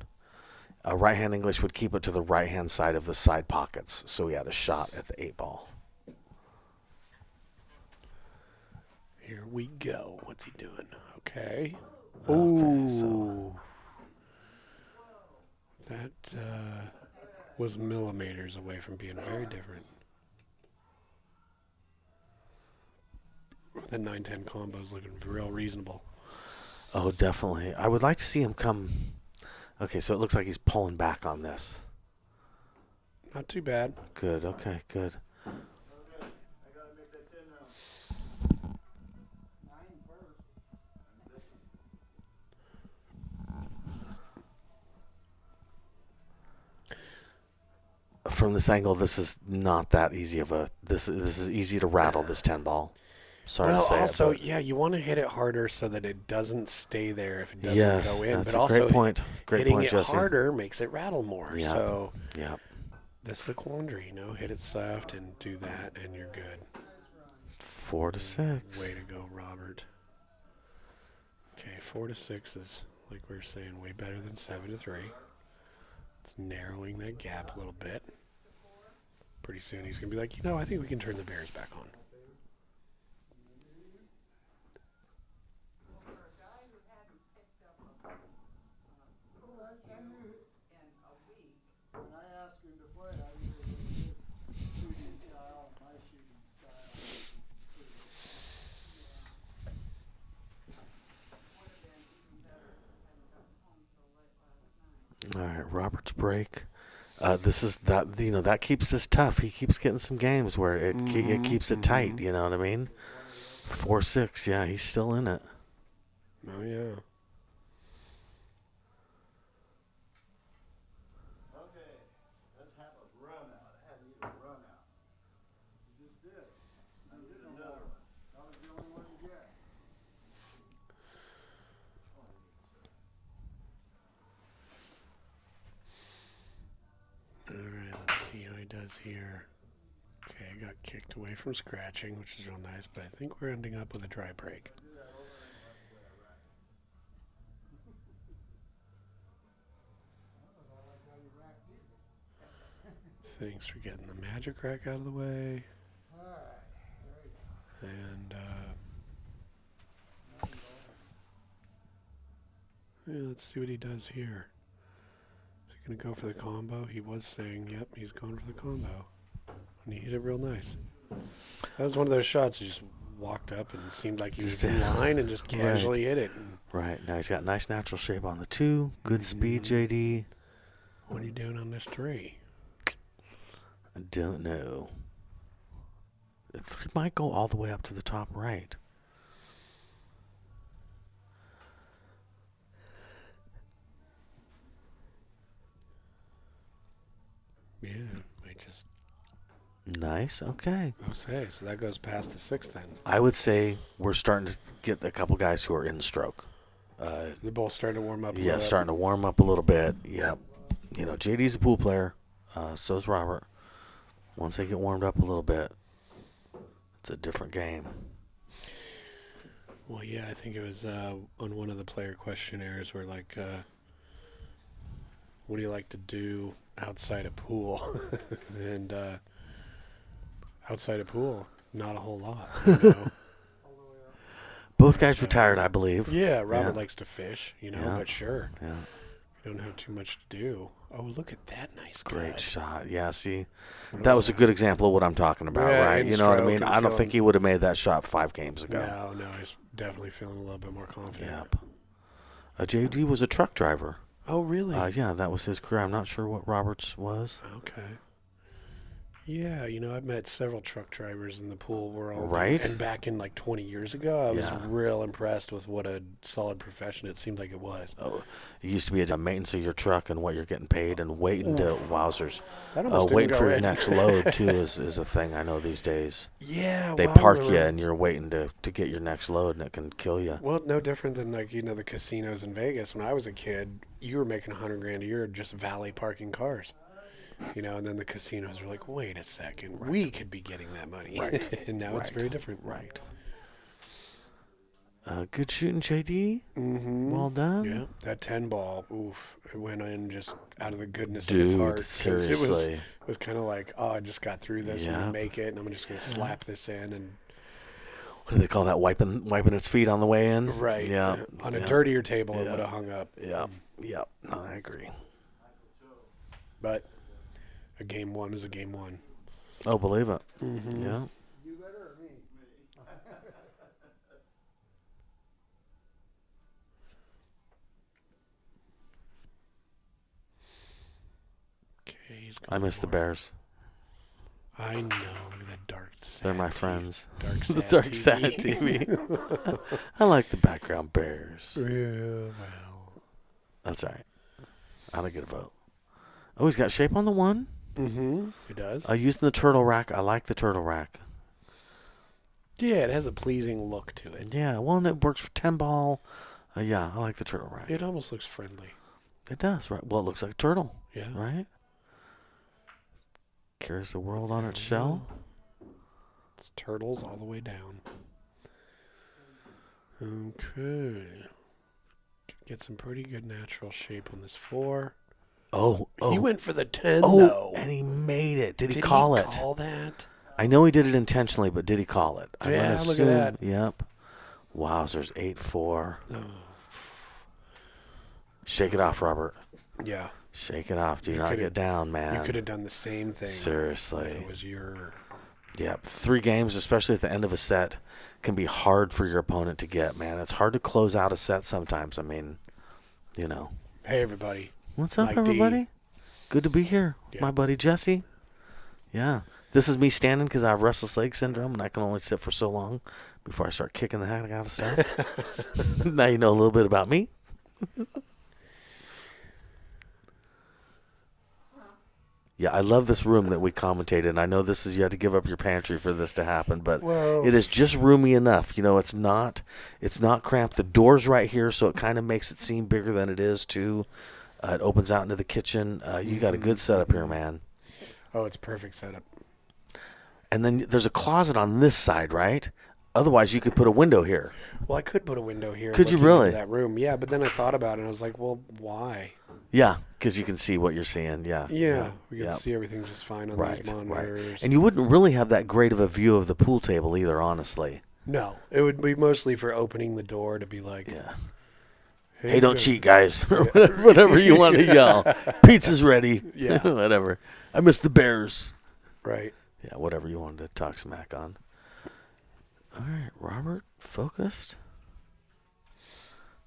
Right hand English would keep it to the right hand side of the side pockets, so he had a shot at the 8 ball. Here we go. What's he doing? Okay. Okay, so that was millimeters away from being very different. That 9-10 combo's looking real reasonable. Oh, definitely. I would like to see him come. Okay, so it looks like he's pulling back on this. Not too bad. Good. Okay, good. From this angle, this is not that easy of a. This is easy to rattle this 10 ball. Sorry to say also, it, you want to hit it harder so that it doesn't stay there if it doesn't go in. That's but a also, great point. Hitting it Jesse. harder makes it rattle more. Yep. So, yep. This is a quandary. Hit it soft and do that, and you're good. 4-6. Way to go, Robert. Okay, 4-6 is, like we were saying, way better than 7-3. It's narrowing that gap a little bit. Pretty soon he's going to be like, I think we can turn the Bears back on. All right, Robert's break. This is that that keeps this tough. He keeps getting some games where it keeps it tight. You know what I mean? 4-6. Yeah, he's still in it. Oh yeah. Okay, let's have a run out. I had to get a run out. it. I didn't know. That was the only one to get. Alright, let's see how he does here. Okay, I got kicked away from scratching, which is real nice, but I think we're ending up with a dry break. Thanks for getting the magic rack out of the way. And, yeah, let's see what he does here. Is he going to go for the combo? He was saying, yep, he's going for the combo. And he hit it real nice. That was one of those shots. He just walked up and seemed like he was in line and just casually hit it. Right. Now he's got nice natural shape on the 2. Good speed, JD. What are you doing on this 3? I don't know. The 3 might go all the way up to the top right. Yeah, might just... Nice, okay. Okay, so that goes past the 6 then. I would say we're starting to get a couple guys who are in stroke. They're both starting to warm up a Yeah, little bit. starting to warm up a little bit. Yep. You know, JD's a pool player. So's Robert. Once they get warmed up a little bit, it's a different game. Well, yeah, I think it was on one of the player questionnaires where, like, what do you like to do outside of pool? And outside of pool, not a whole lot. You know? Both guys retired, I believe. Yeah, Robert likes to fish, you know, Yeah. but sure. Yeah. You don't have too much to do. Oh, look at that nice Great cut. shot. Yeah, see, that was a good example of what I'm talking about, Yeah, right? in You know what I stroke mean? and I don't think feeling- he would have made that shot 5 games ago. No, he's definitely feeling a little bit more confident. Yep. JD was a truck driver. Oh, really? Yeah, that was his career. I'm not sure what Roberts was. Okay. Yeah, you know, I've met several truck drivers in the pool world. Right. And back in like 20 years ago, I was Yeah. real impressed with what a solid profession it seemed like it was. Oh, it used to be a maintenance of your truck and what you're getting paid and waiting to wowzers. That almost didn't Waiting go for your in. next load too is a thing I know these days. Yeah, They well, park I you remember- and you're waiting to get your next load and it can kill you. Well, no different than like, you know, the casinos in Vegas. When I was a kid, you were making $100,000 a year just valet parking cars. You know, and then the casinos were like, wait a second, we could be getting that money. Right. And now it's very different. Right. Good shooting, JD. Mm-hmm. Well done. Yeah, that 10 ball, oof, it went in just out of the goodness of Dude, its heart. 'Cause seriously. It was kind of like, oh, I just got through this Yeah. and make it, and I'm just going to slap this in. And What do they call that? Wiping its feet on the way in? right. Yeah. On a Yeah. dirtier table, it Yeah. would have hung up. Yeah. Yep. No, I agree. But a game 1 is a game 1. Oh, believe it. Mm-hmm. Yeah. You better or me? Okay, he's I miss the Bears. I know. Look at that dark, sad They're my TV. friends. Dark, The sad dark, TV. sad TV. I like the background Bears. Yeah, well. That's all right. I'll get a vote. Oh, he's got shape on the 1. Mm-hmm. It does. Using the turtle rack. I like the turtle rack. Yeah, it has a pleasing look to it. Yeah, well, and it works for 10 ball. Yeah, I like the turtle rack. It almost looks friendly. It does, right? Well, it looks like a turtle, Yeah. right? Carries the world on its shell. It's turtles all the way down. Okay. Get some pretty good natural shape on this 4. Oh. He went for the 10, Oh, though. and he made it. Did he Did call he it? call that? I know he did it intentionally, but did he call it? I'm Yeah, gonna look at assume, that. Yep. Wowzers, 8-4. Oh. Shake it off, Robert. Yeah. Shake it off. Do You not could've- get down, man. You could have done the same thing. Seriously. If it was your... Yep. 3 games, especially at the end of a set, can be hard for your opponent to get, man. It's hard to close out a set sometimes. I mean, you know. Hey, everybody. What's up, Mike D. everybody? Good to be here. Yeah. My buddy Jesse. Yeah. This is me standing because I have restless leg syndrome and I can only sit for so long before I start kicking the heck out of stuff. Now you know a little bit about me. Yeah, I love this room that we commentated. And I know this is, you had to give up your pantry for this to happen, but Well, it is just roomy enough. You know, it's not cramped. The door's right here, so it kind of makes it seem bigger than it is too. It opens out into the kitchen. You got a good setup here, man. oh, it's perfect setup. And then there's a closet on this side, right? Otherwise, you could put a window here. Well, I could put a window here. Could you looking really? into that room? Yeah, but then I thought about it, and I was like, well, why? Yeah, because you can see what you're seeing. Yeah. Yeah, we can yeah. see everything just fine on Right, these monitors. right. And you wouldn't really have that great of a view of the pool table either, honestly. No, it would be mostly for opening the door to be like, Yeah. hey, Hey, don't good. cheat, guys. Or whatever you want to yell. Pizza's ready. Yeah. Whatever. I miss the Bears. Right. Yeah, whatever you wanted to talk smack on. All right, Robert, focused.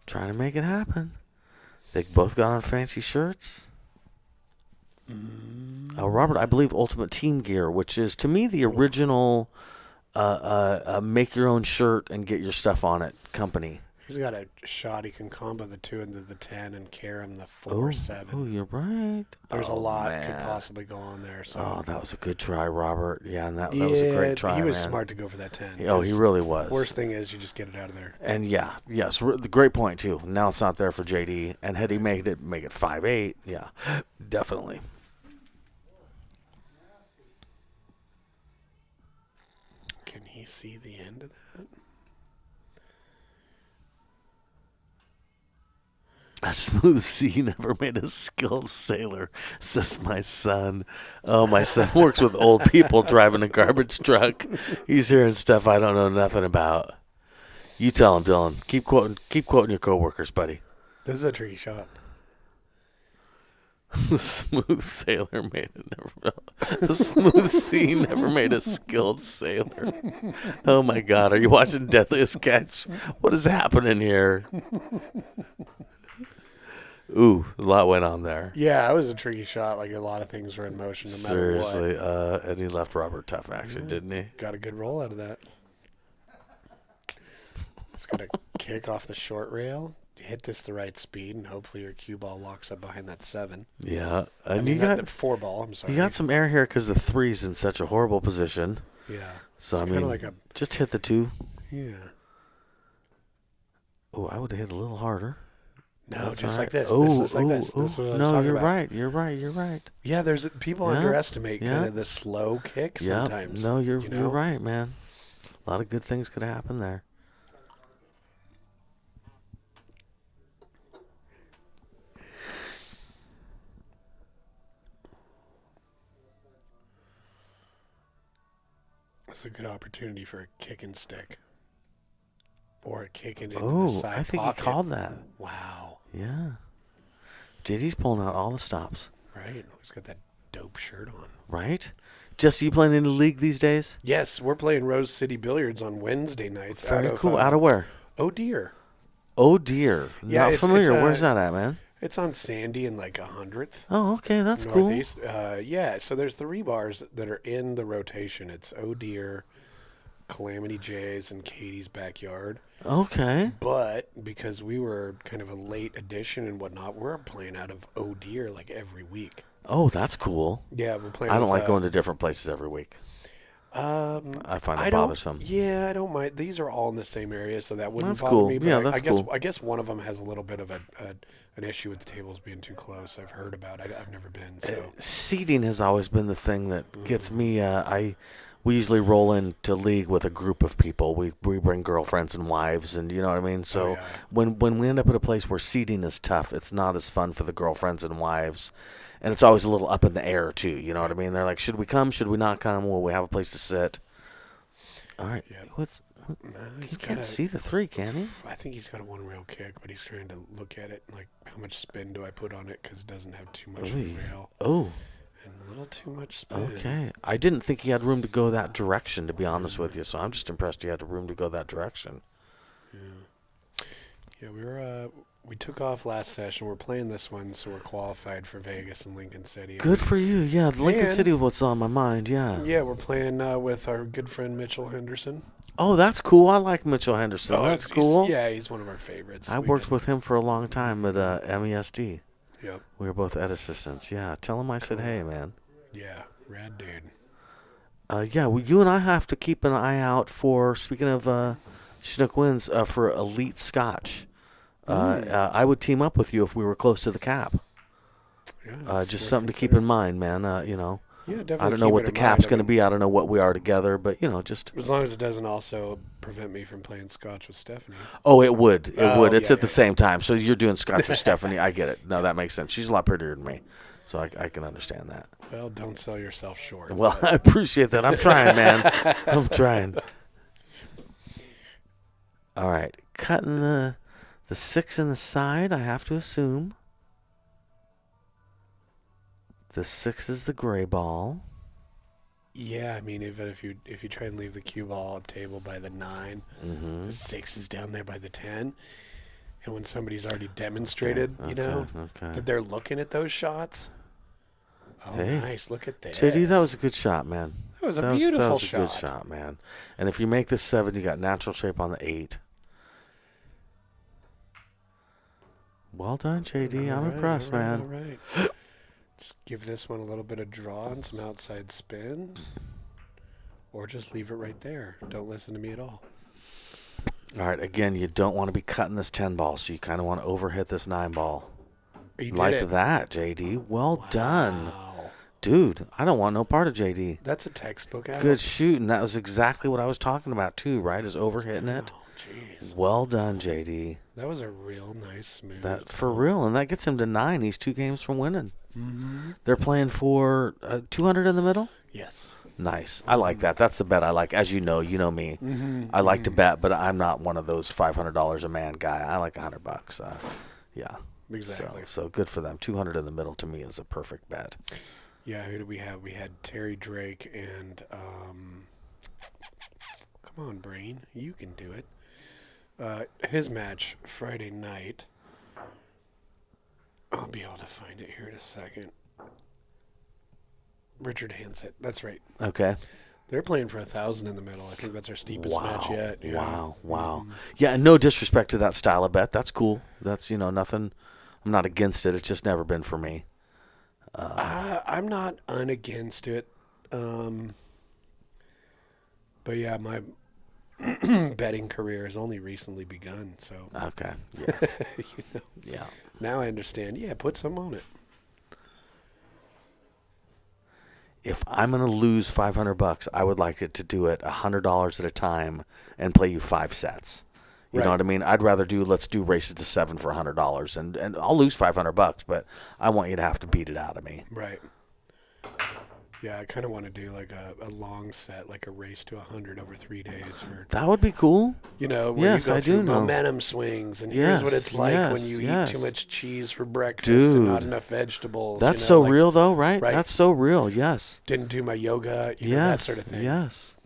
Trying to make it happen. They both got on fancy shirts. Robert, I believe Ultimate Team Gear, which is, to me, the original make your own shirt and get your stuff on it company. He's got a shot. He can combo the 2 into the 10 and carry him the 4, 7. Oh, you're right. There's a lot man. could possibly go on there. So. Oh, that was a good try, Robert. Yeah, and that was a great try, he was man. smart to go for that 10. Oh, he really was. Worst thing is you just get it out of there. And yes, the great point too. Now it's not there for JD, and had he make it 5-8, yeah, definitely. Can he see the end of that? A smooth sea never made a skilled sailor, says my son. Oh, my son works with old people driving a garbage truck. He's hearing stuff I don't know nothing about. You tell him, Dylan. Keep quoting your coworkers, buddy. This is a tricky shot. The smooth sailor made it never. The smooth sea never made a skilled sailor. Oh my God! Are you watching Deadliest Catch? What is happening here? Ooh, a lot went on there. Yeah, it was a tricky shot. Like a lot of things were in motion, no matter what. Seriously, and he left Robert tough action, didn't he? Got a good roll out of that. Just got to kick off the short rail, hit this the right speed, and hopefully your cue ball locks up behind that 7. Yeah, and I mean, you got the 4 ball. I'm sorry. You got some air here because the 3's in such a horrible position. Yeah. So It's I mean, like a, just hit the 2. yeah. Oh, I would have hit a little harder. No, That's just right. like this. Oh, This is like this. oh, This is what I'm no, talking you're about. right. You're right. Yeah, there's people Yeah, underestimate yeah. kind of the slow kick Yeah. sometimes. No, you're you know? right, man. A lot of good things could happen there. It's a good opportunity for a kick and stick. Or a kick into the Oh, side I think pocket. he called that. Wow. Yeah. JD's pulling out all the stops. Right. He's got that dope shirt on. Right? Jesse, you playing in the league these days? Yes, we're playing Rose City Billiards on Wednesday nights. Very cool. Out of where? Oh, dear. Oh, dear. Yeah, Not it's familiar. a- Where's that at, man? It's on Sandy in like 100th. Oh, okay. That's cool. Northeast. Yeah, so there's 3 bars that are in the rotation. It's Oh Dear, Calamity J's, and Katie's Backyard. Okay. But because we were kind of a late addition and whatnot, we're playing out of Oh Dear like every week. Oh, that's cool. Yeah, we're playing. I don't with, like going to different places every week. I find it don't- bothersome. Yeah, I don't mind. These are all in the same area, so that wouldn't That's bother cool. me. But Yeah, I that's guess cool. I guess one of them has a little bit of an issue with the tables being too close. I've heard about. I've never been. So Seating has always been the thing that gets me. We usually roll into league with a group of people. We bring girlfriends and wives, and you know what I mean. So yeah. when we end up at a place where seating is tough, it's not as fun for the girlfriends and wives, and it's always a little up in the air too. You know what I mean? They're like, should we come? Should we not come? Will we have a place to sit? All right. Yeah. He can't see the 3, can he? I think he's got a 1 rail kick, but he's trying to look at it like how much spin do I put on it because it doesn't have too much of a rail Oh. and a little too much spin. Okay. I didn't think he had room to go that direction, to be honest with you. So I'm just impressed he had room to go that direction. Yeah, we took off last session. We're playing this one, so we're qualified for Vegas and Lincoln City. Good for you. Yeah, the Lincoln And- City was what's on my mind. Yeah. Yeah, we're playing with our good friend Mitchell Henderson. Oh, that's cool. I like Mitchell Henderson. That's he's- cool. Yeah, he's one of our favorites. I worked with him for a long time at MESD. Yep. We were both ed assistants. Yeah. Tell him I said hey, man. Yeah, rad dude. Yeah, well, you and I have to keep an eye out for, speaking of Chinook wins, for elite scotch. I would team up with you if we were close to the cap. Yeah, Just something to keep in mind, man. Yeah, definitely. I don't know what the cap's going to be. I don't know what we are together, but just as long as it doesn't also prevent me from playing scotch with Stephanie. Oh, it would. It would. It's yeah, at the same time. So you're doing scotch with Stephanie. I get it. No, that makes sense. She's a lot prettier than me, so I can understand that. Well, don't sell yourself short. Well, I appreciate that. I'm trying, man. I'm trying. All right, cutting the 6 in the side. I have to assume. The 6 is the gray ball. Yeah, I mean, even if you try and leave the cue ball up table by the 9, the 6 is down there by the 10. And when somebody's already demonstrated, that they're looking at those shots. Oh, hey, nice! Look at this. JD, that was a good shot, man. That was a beautiful shot. That was a good shot, man. And if you make this 7, you got natural shape on the 8. Well done, JD. I'm impressed, man. All right. Just give this one a little bit of draw and some outside spin. Or just leave it right there. Don't listen to me at all. All right, again, you don't want to be cutting this 10 ball, so you kind of want to overhit this 9 ball. You like did it. That, JD. Well done. Dude, I don't want no part of JD. That's a textbook. Good shooting. That was exactly what I was talking about, too, right? Is overhitting it. Oh, jeez. Well done, JD. That was a real nice, smooth. That for real, and that gets him to 9. He's 2 games from winning. Mm-hmm. They're playing for 200 in the middle? Yes. Nice. I like that. That's the bet I like. As you know me. I like to bet, but I'm not one of those $500 a man guy. I like $100. Yeah. Exactly. So good for them. 200 in the middle to me is a perfect bet. Yeah, who did we have? We had Terry Drake and come on, Brain, you can do it. His match Friday night. I'll be able to find it here in a second. Richard Hansett. That's right. Okay. They're playing for 1,000 in the middle. I think that's our steepest match yet. Yeah. Wow. Yeah, and no disrespect to that style of bet. That's cool. That's nothing. I'm not against it. It's just never been for me. I'm not unagainst it. But yeah, my betting career has only recently begun. So okay. Yeah. Yeah. Now I understand. Yeah, put some on it. If I'm going to lose $500, I would like it to do it $100 at a time and play you 5 sets. You know what I mean? I'd rather let's do races to 7 for $100, and I'll lose $500, but I want you to have to beat it out of me. Right. Yeah, I kind of want to do like a long set, like a race to 100 over 3 days. That would be cool. Where yes, you go I through do know. Momentum swings, and here's what it's like when you eat too much cheese for breakfast and not enough vegetables. That's so real, though, right? That's so real, yes. Didn't do my yoga, that sort of thing. Yes.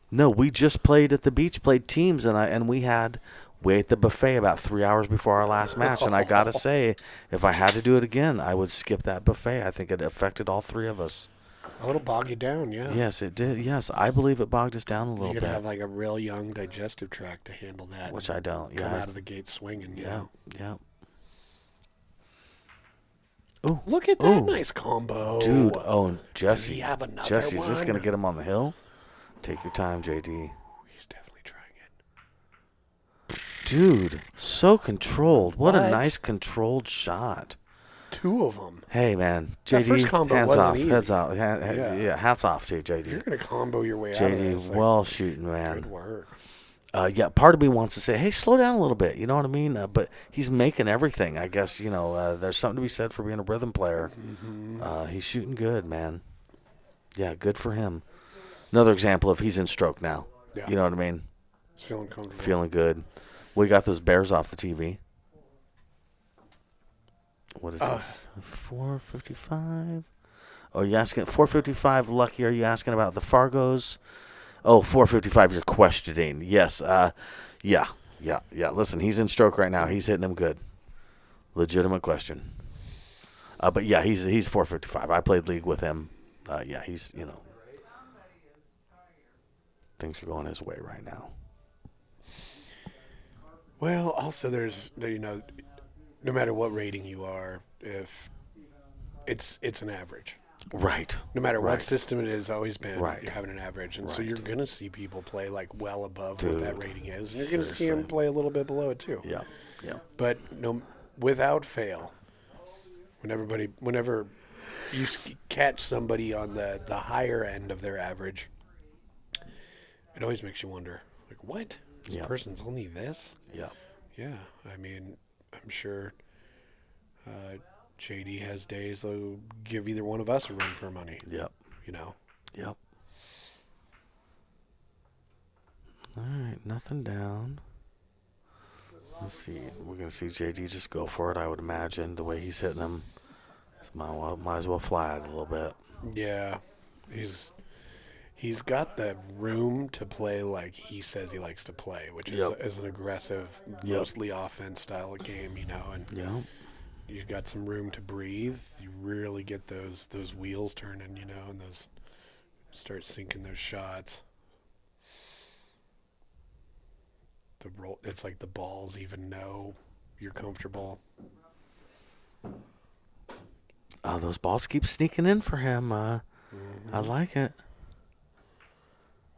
No, we just played at the beach, played teams, and we ate the buffet about 3 hours before our last match, and I got to say, if I had to do it again, I would skip that buffet. I think it affected all 3 of us. A little bog you down, yeah. Yes, it did. Yes, I believe it bogged us down a little bit. You're going to have like a real young digestive tract to handle that. Which I don't, Come out of the gate swinging, Yeah. Oh, look at that nice combo. Dude, Jesse. Does he have another Jesse, is one? this going to get him on the hill? Take your time, JD. He's definitely trying it. Dude, so controlled. What a nice controlled shot. 2 of them. Hey, man. That JD, first combo hands wasn't off. easy. Heads off. Yeah, hats off to you, JD. You're going to combo your way out of this. JD, well shooting, man. Good work. Yeah, part of me wants to say, hey, slow down a little bit. You know what I mean? But he's making everything. I guess, there's something to be said for being a rhythm player. Mm-hmm. He's shooting good, man. Yeah, good for him. Another example of he's in stroke now. Yeah. You know what I mean? He's feeling comfortable. Feeling good. We got those bears off the TV. What is this? 455. Oh, you asking 455? Lucky, are you asking about the Fargos? Oh, 455. You're questioning. Yes. Yeah. Listen, he's in stroke right now. He's hitting him good. Legitimate question. But yeah, he's 455. I played league with him. Yeah, he's things are going his way right now. Well, also there's no matter what rating you are, if it's an average. Right. No matter Right. what system it has always been, Right. you're having an average. And so Right. you're going to see people play like well above Dude, what that rating is. And you're going to see seriously. them play a little bit below it too. Yeah. Yeah. But without fail, whenever you catch somebody on the higher end of their average, it always makes you wonder, like, what? This person's only this? Yeah. Yeah. I mean, I'm sure JD has days that'll give either one of us a run for money. Yep. You know? Yep. All right, nothing down. Let's see. We're going to see JD just go for it, I would imagine, the way he's hitting them. Might as well fly it a little bit. Yeah. He's got the room to play like he says he likes to play, which is an aggressive, mostly offense style of game, you know. And you've got some room to breathe. You really get those wheels turning, you know, and those start sinking those shots. It's like the balls even know you're comfortable. Oh, those balls keep sneaking in for him. I like it.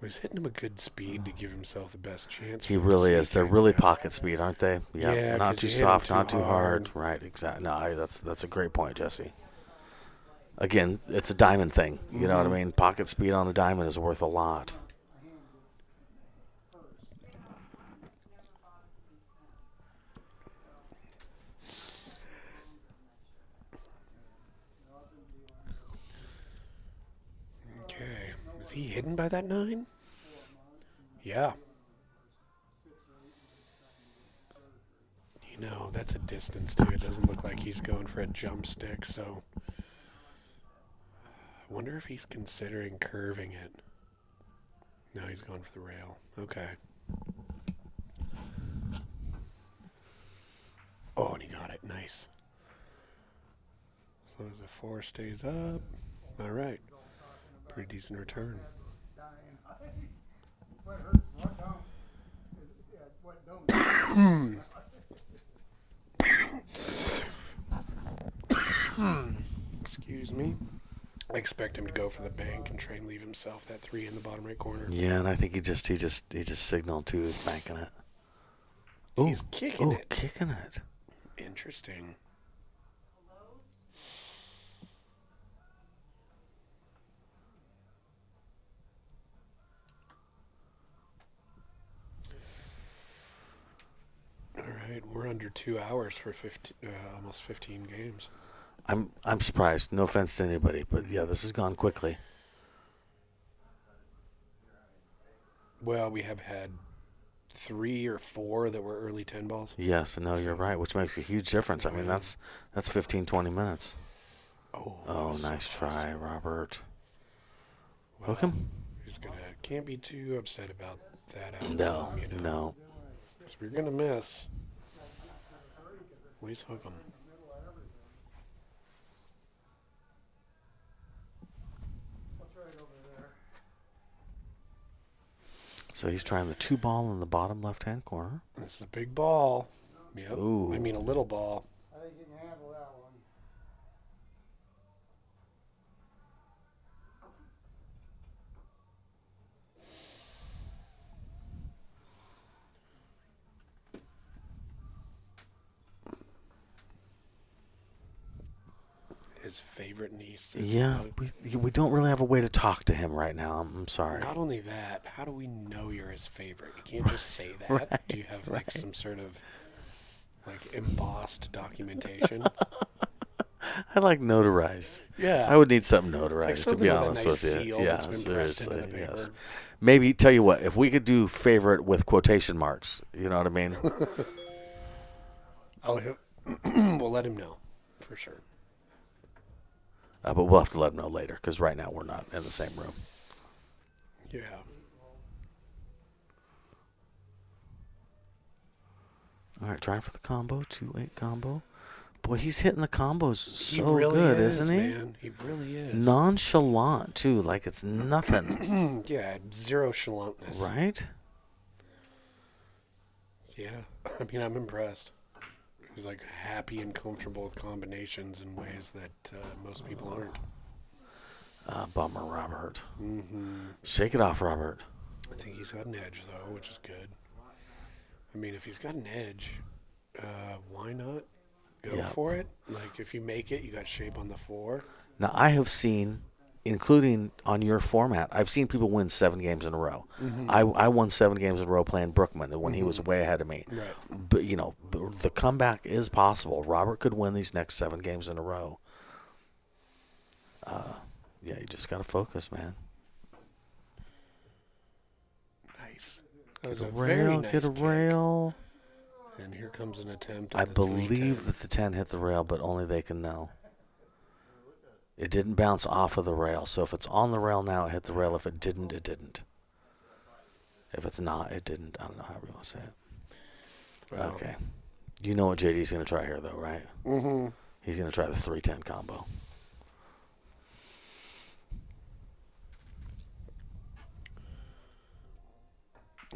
Well, he's hitting him a good speed to give himself the best chance. He really is. They're really pocket speed, aren't they? Yeah, not 'cause too you hit 'em soft, too not too hard. hard. Right, exactly. No, that's a great point, Jesse. Again, it's a diamond thing. You know what I mean? Pocket speed on a diamond is worth a lot. Okay. Is he hidden by that 9? Yeah. You know, that's a distance, too. It doesn't look like he's going for a jump stick, so... I wonder if he's considering curving it. No, he's going for the rail. Okay. Oh, and he got it. Nice. As long as the 4 stays up. All right. Pretty decent return. Excuse me. I expect him to go for the bank and try and leave himself that 3 in the bottom right corner. Yeah, and I think he just signaled to his banking it. He's kicking it. Kicking it. Interesting. All right, we're under 2 hours for almost 15 games. I'm surprised. No offense to anybody, but yeah, this has gone quickly. Well, we have had 3 or 4 that were early 10 balls. Yes, no, you're right, which makes a huge difference. I mean, that's 15, 20 minutes. Oh, nice try, Robert. Well, Hook him? Can't be too upset about that outcome, No, you know. no. So we're going to miss. At least hook him. So he's trying the 2 ball in the bottom left-hand corner. This is a big ball. Yep. Ooh. I mean a little ball. I think you can handle that one. His favorite niece. Yeah, we don't really have a way to talk to him right now. I'm sorry. Not only that, how do we know you're his favorite? You can't just say that. Right, Do you have like some sort of like embossed documentation? I like notarized. Yeah. I would need something notarized, Like to something be with a honest nice with you. seal Yeah, that's been pressed into seriously, the paper. yes. Maybe, tell you what, if we could do favorite with quotation marks, you know what I mean? We'll let him know, for sure. But we'll have to let him know later, because right now we're not in the same room. Yeah. All right, trying for the combo, 2-8 combo. Boy, he's hitting the combos so He really good, is, isn't he? Man. He really is. Nonchalant, too, like it's nothing. Yeah, zero chalantness. Right? Yeah. I mean, I'm impressed. He's like happy and comfortable with combinations in ways that most people aren't. Bummer, Robert. Mm-hmm. Shake it off, Robert. I think he's got an edge, though, which is good. I mean, if he's got an edge, why not go for it? Like, if you make it, you got shape on the 4. Now, I have seen, including on your format, I've seen people win 7 games in a row. Mm-hmm. I won 7 games in a row playing Brookman when he was way ahead of me. Right. But, the comeback is possible. Robert could win these next 7 games in a row. You just got to focus, man. Nice. Get a rail, nice get a kick. rail. And here comes an attempt I at the believe 3-10. that the 10 hit the rail, but only they can know. It didn't bounce off of the rail. So if it's on the rail now, it hit the rail. If it didn't, it didn't. If it's not, it didn't. I don't know how you want to say it. Well, Okay. You know what JD's going to try here, though, right? Mm-hmm. He's going to try the 3-10 combo.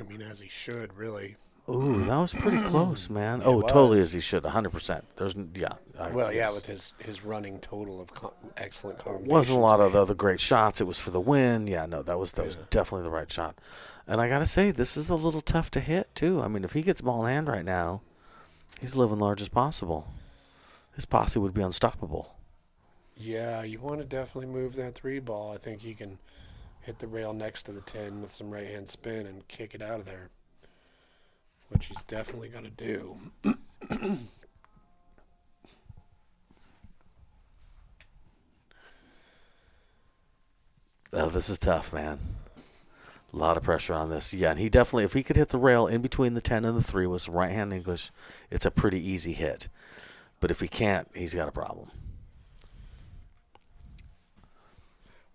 I mean, as he should, really. Ooh, that was pretty close, man. It Oh, totally was. as he should, 100%. There's, With his running total of excellent combinations. Wasn't a lot of the other great shots. It was for the win. Yeah, no, that was definitely the right shot. And I got to say, this is a little tough to hit, too. I mean, if he gets ball in hand right now, he's living large as possible. His posse would be unstoppable. Yeah, you want to definitely move that 3 ball. I think he can hit the rail next to the 10 with some right-hand spin and kick it out of there, which he's definitely got to do. Oh, this is tough, man. A lot of pressure on this. Yeah, and he definitely, if he could hit the rail in between the 10 and the 3 with some right-hand English, it's a pretty easy hit. But if he can't, he's got a problem.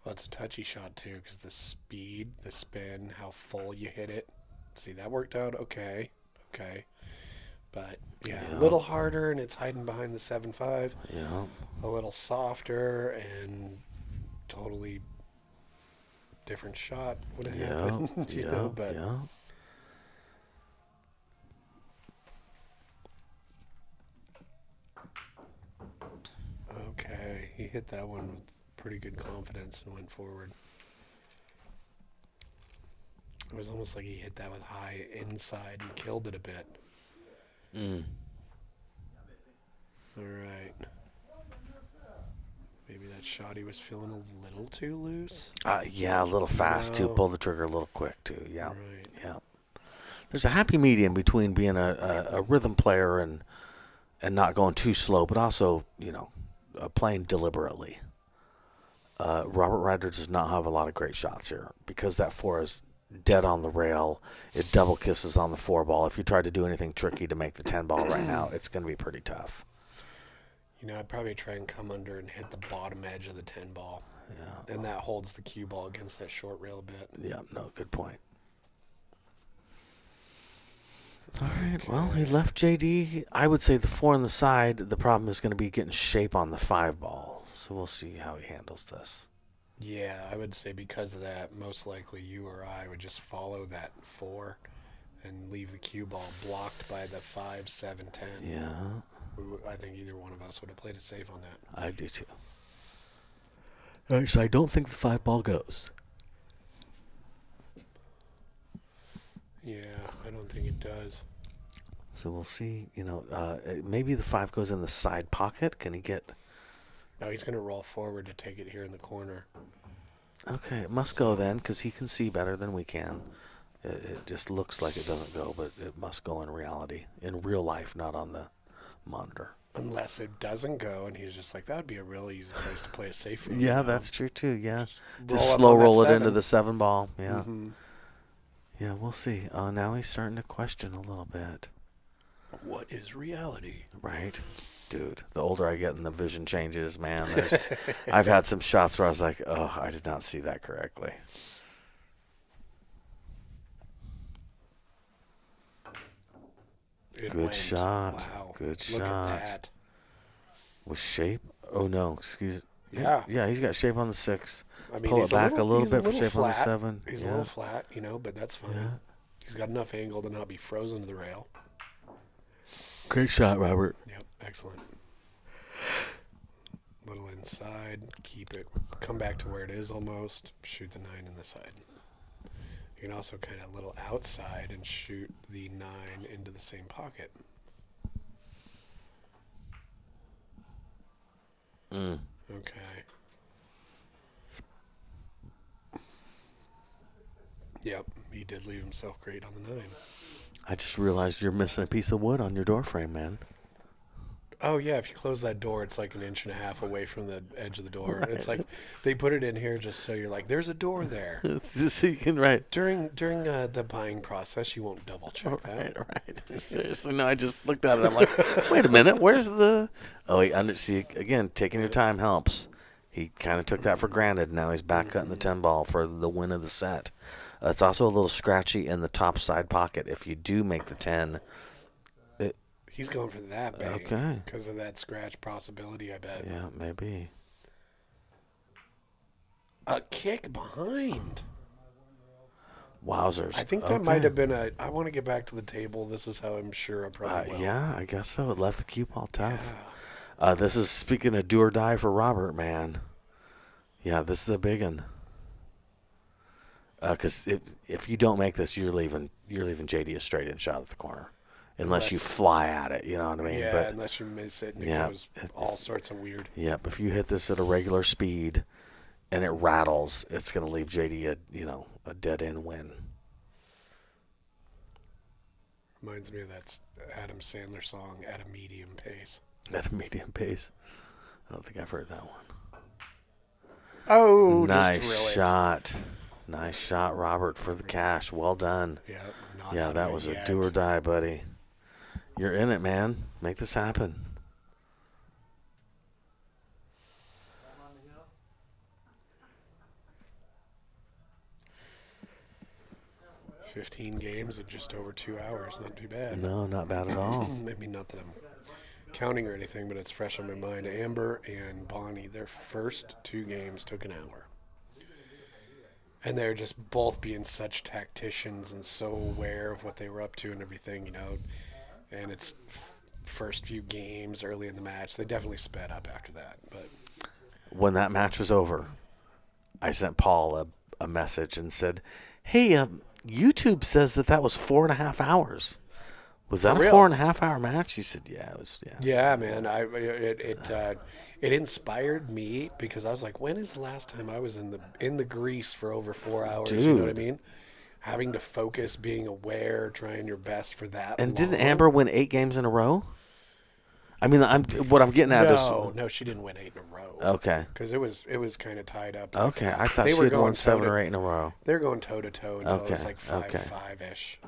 Well, it's a touchy shot, too, because the speed, the spin, how full you hit it. See, that worked out okay. But, a little harder, and it's hiding behind the 7.5. Yeah. A little softer, and totally different shot would have happened. But okay, he hit that one with pretty good confidence and went forward. It was almost like he hit that with high inside and killed it a bit. All right. Maybe that shot he was feeling a little too loose. Yeah, a little fast, too. Pull the trigger a little quick, too. Yeah. Right. Yeah. There's a happy medium between being a rhythm player and not going too slow, but also, playing deliberately. Robert Ryder does not have a lot of great shots here because that 4 is dead on the rail. It double kisses on the 4 ball. If you try to do anything tricky to make the 10 ball right now, it's going to be pretty tough. I'd probably try and come under and hit the bottom edge of the 10 ball. Yeah. And that holds the cue ball against that short rail a bit. Yeah, no, good point. All right, well, he left JD. I would say the 4 on the side, the problem is going to be getting shape on the 5 ball. So we'll see how he handles this. Yeah, I would say because of that, most likely you or I would just follow that 4 and leave the cue ball blocked by the 5, 7, 10. Yeah. I think either one of us would have played it safe on that. I do too. All right, so I don't think the 5 ball goes. Yeah, I don't think it does. So we'll see. Maybe the 5 goes in the side pocket. Can he get... No, he's going to roll forward to take it here in the corner. Okay, it must go then because he can see better than we can. It just looks like it doesn't go, but it must go in reality. In real life, not on the monitor. Unless it doesn't go, and he's just like, that would be a real easy place to play a safe from. Yeah, that's true too. Yeah, Just slow roll it 7. into the 7 ball. Yeah, Mm-hmm. Yeah, we'll see. Now he's starting to question a little bit. What is reality? Right, dude. The older I get, and the vision changes, man. I've had some shots where I was like, oh, I did not see that correctly. Good shot. Wow. Good Look shot. at that. With shape? Oh no, excuse. Yeah. Yeah, he's got shape on the 6. I mean, Pull it he's back a little he's bit for shape on the flat. 7. He's Yeah. a little flat, but that's fine. Yeah. He's got enough angle to not be frozen to the rail. Great shot, Robert. Yep, excellent. little inside, keep it, come back to where it is almost, shoot the 9 in the side. You can also kind of a little outside and shoot the 9 into the same pocket. Okay. Yep, he did leave himself great on the 9. I just realized you're missing a piece of wood on your door frame, man. Oh, yeah, if you close that door, it's like 1.5 inches away from the edge of the door. Right. It's like they put it in here just so you're like, there's a door there. So you can, right. During the buying process, you won't double check that. Right. Seriously, no, I just looked at it. I'm like, wait a minute, where's the... Oh, see, again, taking your time helps. He kind of took that for granted. Now he's back cutting the 10 ball for the win of the set. It's also a little scratchy in the top side pocket. If you do make the 10... He's going for that bang. Okay. Because of that scratch possibility, I bet. Yeah, maybe. A kick behind. Wowzers. I think that might have been I want to get back to the table. This is how I'm sure I probably will. Yeah, I guess so. It left the cue ball tough. Yeah. This is, speaking of do or die for Robert, man. Yeah, this is a big one. Because if you don't make this, you're leaving JD a straight in shot at the corner. Unless you fly at it, you know what I mean? Yeah, but, unless you miss it and it goes all sorts of weird. Yep, if you hit this at a regular speed and it rattles, it's going to leave JD a dead-end win. Reminds me of that Adam Sandler song, At a Medium Pace. At a medium pace? I don't think I've heard that one. Oh, nice shot. Nice shot, Robert, for the cash. Well done. Yeah, that was a do or die, buddy. You're in it, man. Make this happen. $15 games in just over 2 hours. Not too bad. No, not bad at all. Maybe not that I'm counting or anything, but it's fresh on my mind. Amber and Bonnie, their first 2 games took an hour. And they're just both being such tacticians and so aware of what they were up to and everything, And it's first few games early in the match. They definitely sped up after that. But when that match was over, I sent Paul a message and said, hey, YouTube says that was 4.5 hours. Was that a 4.5 hour match? He said, yeah, it was. Yeah, man. It inspired me because I was like, when is the last time I was in the grease for over 4 hours? Dude. You know what I mean? Having to focus, being aware, trying your best for that. And didn't Amber win 8 games in a row? I mean, what I'm getting at is no, she didn't win 8 in a row. Okay. Because it was kind of tied up. Okay, I thought she had won 7 or 8 in a row. They were going toe to toe until it was like 5-ish.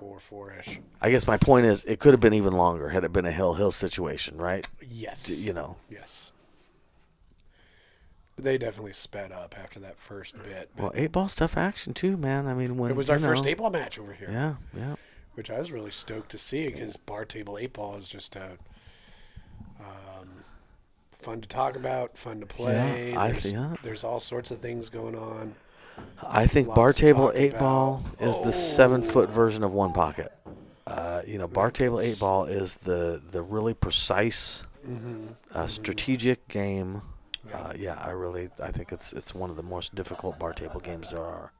4-ish. I guess my point is it could have been even longer had it been a Hill situation, right? Yes. Yes. They definitely sped up after that first bit. Well, 8-ball's tough action too, man. I mean, when it was our first 8-ball match over here. Yeah. Which I was really stoked to see because bar table 8-ball is just fun to talk about, fun to play. There's all sorts of things going on. I think bar table 8-ball is the 7-foot version of one pocket. Bar table 8-ball is the really precise, strategic game. I think it's one of the most difficult bar table games there are.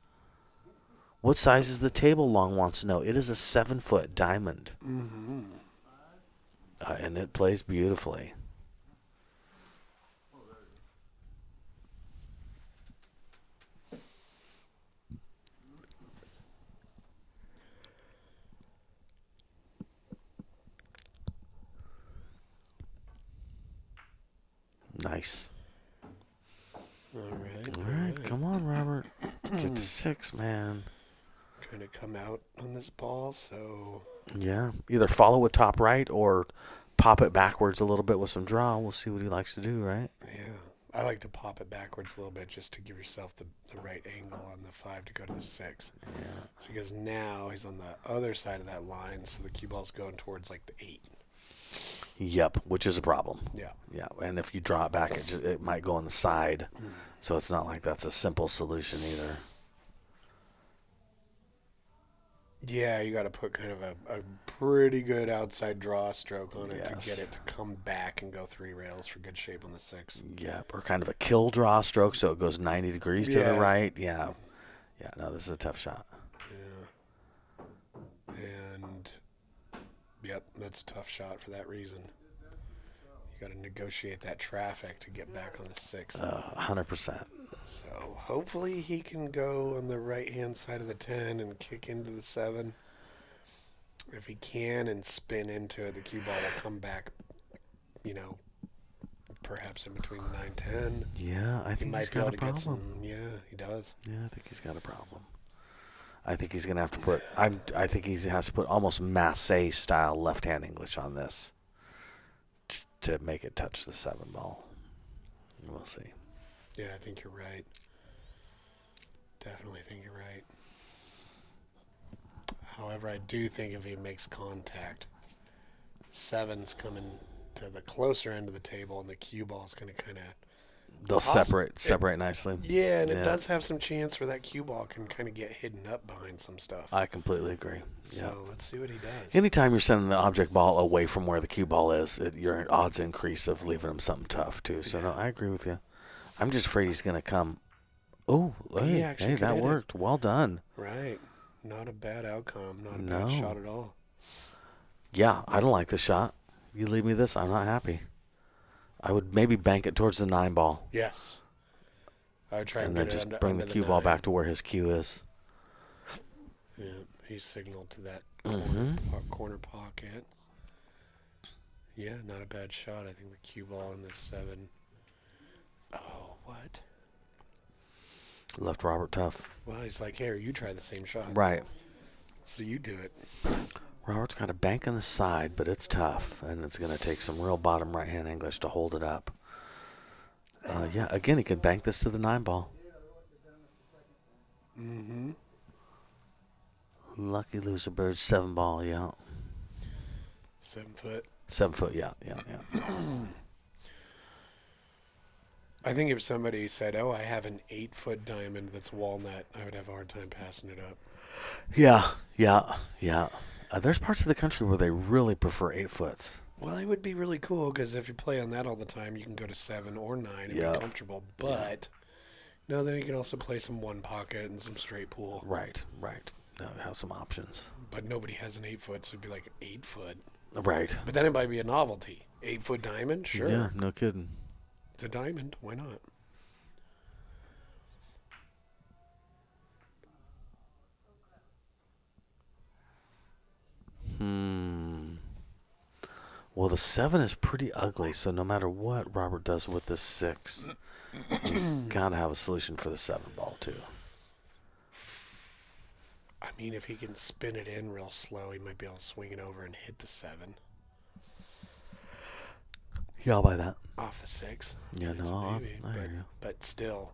What size is the table? Long wants to know. It is a 7-foot diamond, and it plays beautifully. Nice. All right. Come on, Robert. Get to 6, man. Kind of come out on this ball, so... Yeah. Either follow with top right or pop it backwards a little bit with some draw. We'll see what he likes to do, right? Yeah. I like to pop it backwards a little bit just to give yourself the right angle on the 5 to go to the 6. Yeah. So because now he's on the other side of that line, so the cue ball's going towards like the 8. Yep, which is a problem. Yeah. And if you draw it back, it might go on the side. So it's not like that's a simple solution either. Yeah, you got to put kind of a pretty good outside draw stroke on it Yes. to get it to come back and go 3 rails for good shape on the 6. Yep, or kind of a kill draw stroke so it goes 90 degrees to the Yeah. right. Yeah. Yeah, no, this is a tough shot. Yeah. And, yep, that's a tough shot for that reason. You got to negotiate that traffic to get back on the 6. 100%. So hopefully he can go on the right-hand side of the 10 and kick into the 7. If he can and spin into it, the cue ball will come back, perhaps in between the 9-10. Yeah, I think he's got a problem. Yeah, he does. Yeah, I think he's got a problem. I think he's going to have to put I think he has to put almost Massey style left-hand English on this to make it touch the 7 ball. We'll see. Yeah, I think you're right. Definitely think you're right. However, I do think if he makes contact, 7's coming to the closer end of the table, and the cue ball's going to kind of... They'll separate nicely. Yeah, and it does have some chance where that cue ball can kind of get hidden up behind some stuff. I completely agree. So let's see what he does. Anytime you're sending the object ball away from where the cue ball is, your odds increase of leaving him something tough, too. So, no, I agree with you. I'm just afraid he's going to come... Oh, hey, that worked. Well done. Right. Not a bad outcome. Not a bad shot at all. Yeah, I don't like this shot. You leave me this, I'm not happy. I would maybe bank it towards the 9 ball. Yes. I would try and then get just it bring the cue ball back to where his cue is. Yeah, he's signaled to that corner pocket. Yeah, not a bad shot. I think the cue ball in this 7. Oh, what? Left Robert tough. Well, he's like, here, you try the same shot. Right. So you do it. Robert's got a bank on the side, but it's tough, and it's going to take some real bottom right-hand English to hold it up. Yeah, again, he could bank this to the 9 ball. Mm-hmm. Lucky loser bird, 7 ball, yeah. 7 foot. 7 foot, yeah. I think if somebody said, oh, I have an 8-foot diamond that's walnut, I would have a hard time passing it up. Yeah. There's parts of the country where they really prefer 8 foots. Well, it would be really cool because if you play on that all the time, you can go to 7 or 9 and be comfortable. But, no, then you can also play some 1 pocket and some straight pool. Right. No, have some options. But nobody has an 8-foot, so it'd be like 8 foot. Right. But then it might be a novelty. 8-foot diamond? Sure. Yeah, no kidding. It's a diamond. Why not? Well, the 7 is pretty ugly, so no matter what Robert does with this 6, he's got to have a solution for the 7 ball, too. I mean, if he can spin it in real slow, he might be able to swing it over and hit the 7. Yeah, I'll buy that. Off the 6. Yeah, no, maybe, I hear you. But still.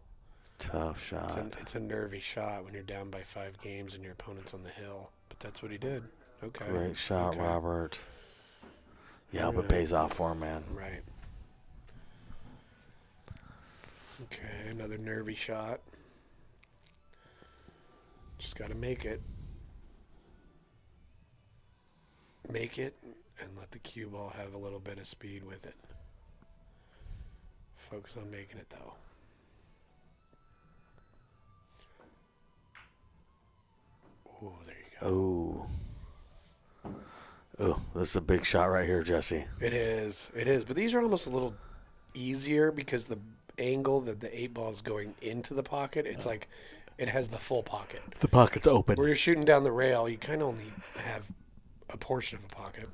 Tough shot. It's a nervy shot when you're down by 5 games and your opponent's on the hill. But that's what he did. Okay. Great shot, okay. Robert. Yeah, but it pays off for him, man. Right. Okay, another nervy shot. Just got to make it. Make it and let the cue ball have a little bit of speed with it. Focus on making it, though. Oh, there you go. Oh, this is a big shot right here, Jesse. It is. But these are almost a little easier because the angle that the 8 ball is going into the pocket, it's like it has the full pocket. The pocket's open. Where you're shooting down the rail, you kind of only have a portion of a pocket.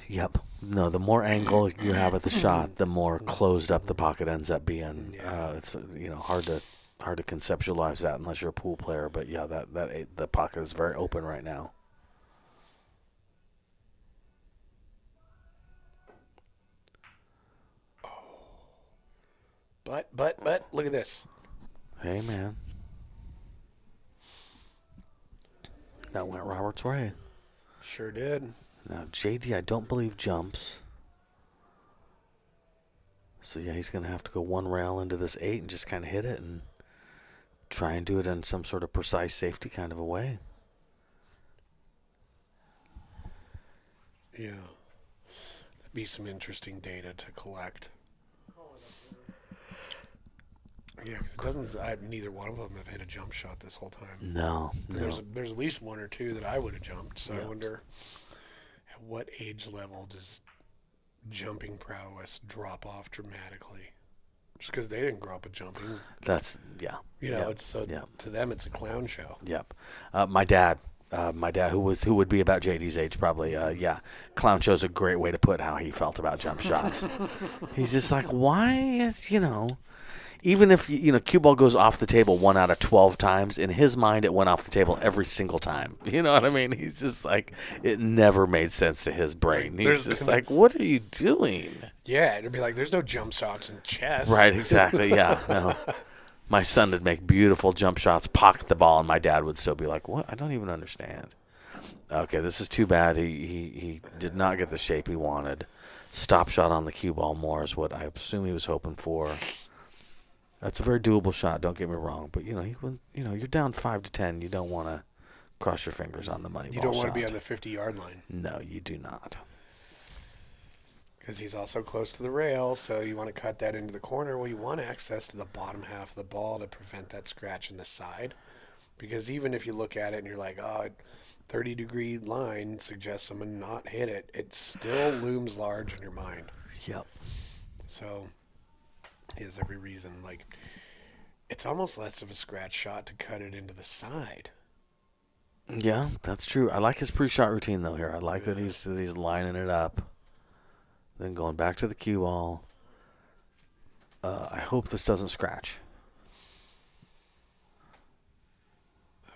Yep. No, the more angle you have at the shot, the more closed up the pocket ends up being. Yeah. It's hard to conceptualize that unless you're a pool player. But yeah, the pocket is very open right now. But look at this. Hey, man. That went Robert's way. Sure did. Now, JD, I don't believe jumps. So, yeah, he's going to have to go 1 rail into this 8 and just kind of hit it and try and do it in some sort of precise safety kind of a way. Yeah. That'd be some interesting data to collect. Yeah, because it doesn't. Neither one of them have hit a jump shot this whole time. No. There's at least one or two that I would have jumped. So Yep. I wonder at what age level does jumping prowess drop off dramatically? Just because they didn't grow up with jumping. That's, yeah. You know, Yep. it's so Yep. to them it's a clown show. Yep. My dad, who would be about JD's age probably, clown show's a great way to put how he felt about jump shots. He's just like, why is, even if, cue ball goes off the table 1 out of 12 times, in his mind it went off the table every single time. You know what I mean? He's just like, it never made sense to his brain. He's just like, what are you doing? Yeah, it'd be like, there's no jump shots in chess. Right, exactly, yeah. No. My son would make beautiful jump shots, pocket the ball, and my dad would still be like, what? I don't even understand. Okay, this is too bad. He did not get the shape he wanted. Stop shot on the cue ball more is what I assume he was hoping for. That's a very doable shot, don't get me wrong. But, you're down 5-10. You don't want to cross your fingers on the money ball. You don't want shot. to be on the 50-yard line. No, you do not. Because he's also close to the rail, so you want to cut that into the corner. Well, you want access to the bottom half of the ball to prevent that scratch in the side. Because even if you look at it and you're like, 30-degree line suggests someone not hit it, it still looms large in your mind. Yep. So he has every reason. Like, it's almost less of a scratch shot to cut it into the side. Yeah, that's true. I like his pre-shot routine, though, here. I like that he's lining it up. Then going back to the cue ball. I hope this doesn't scratch.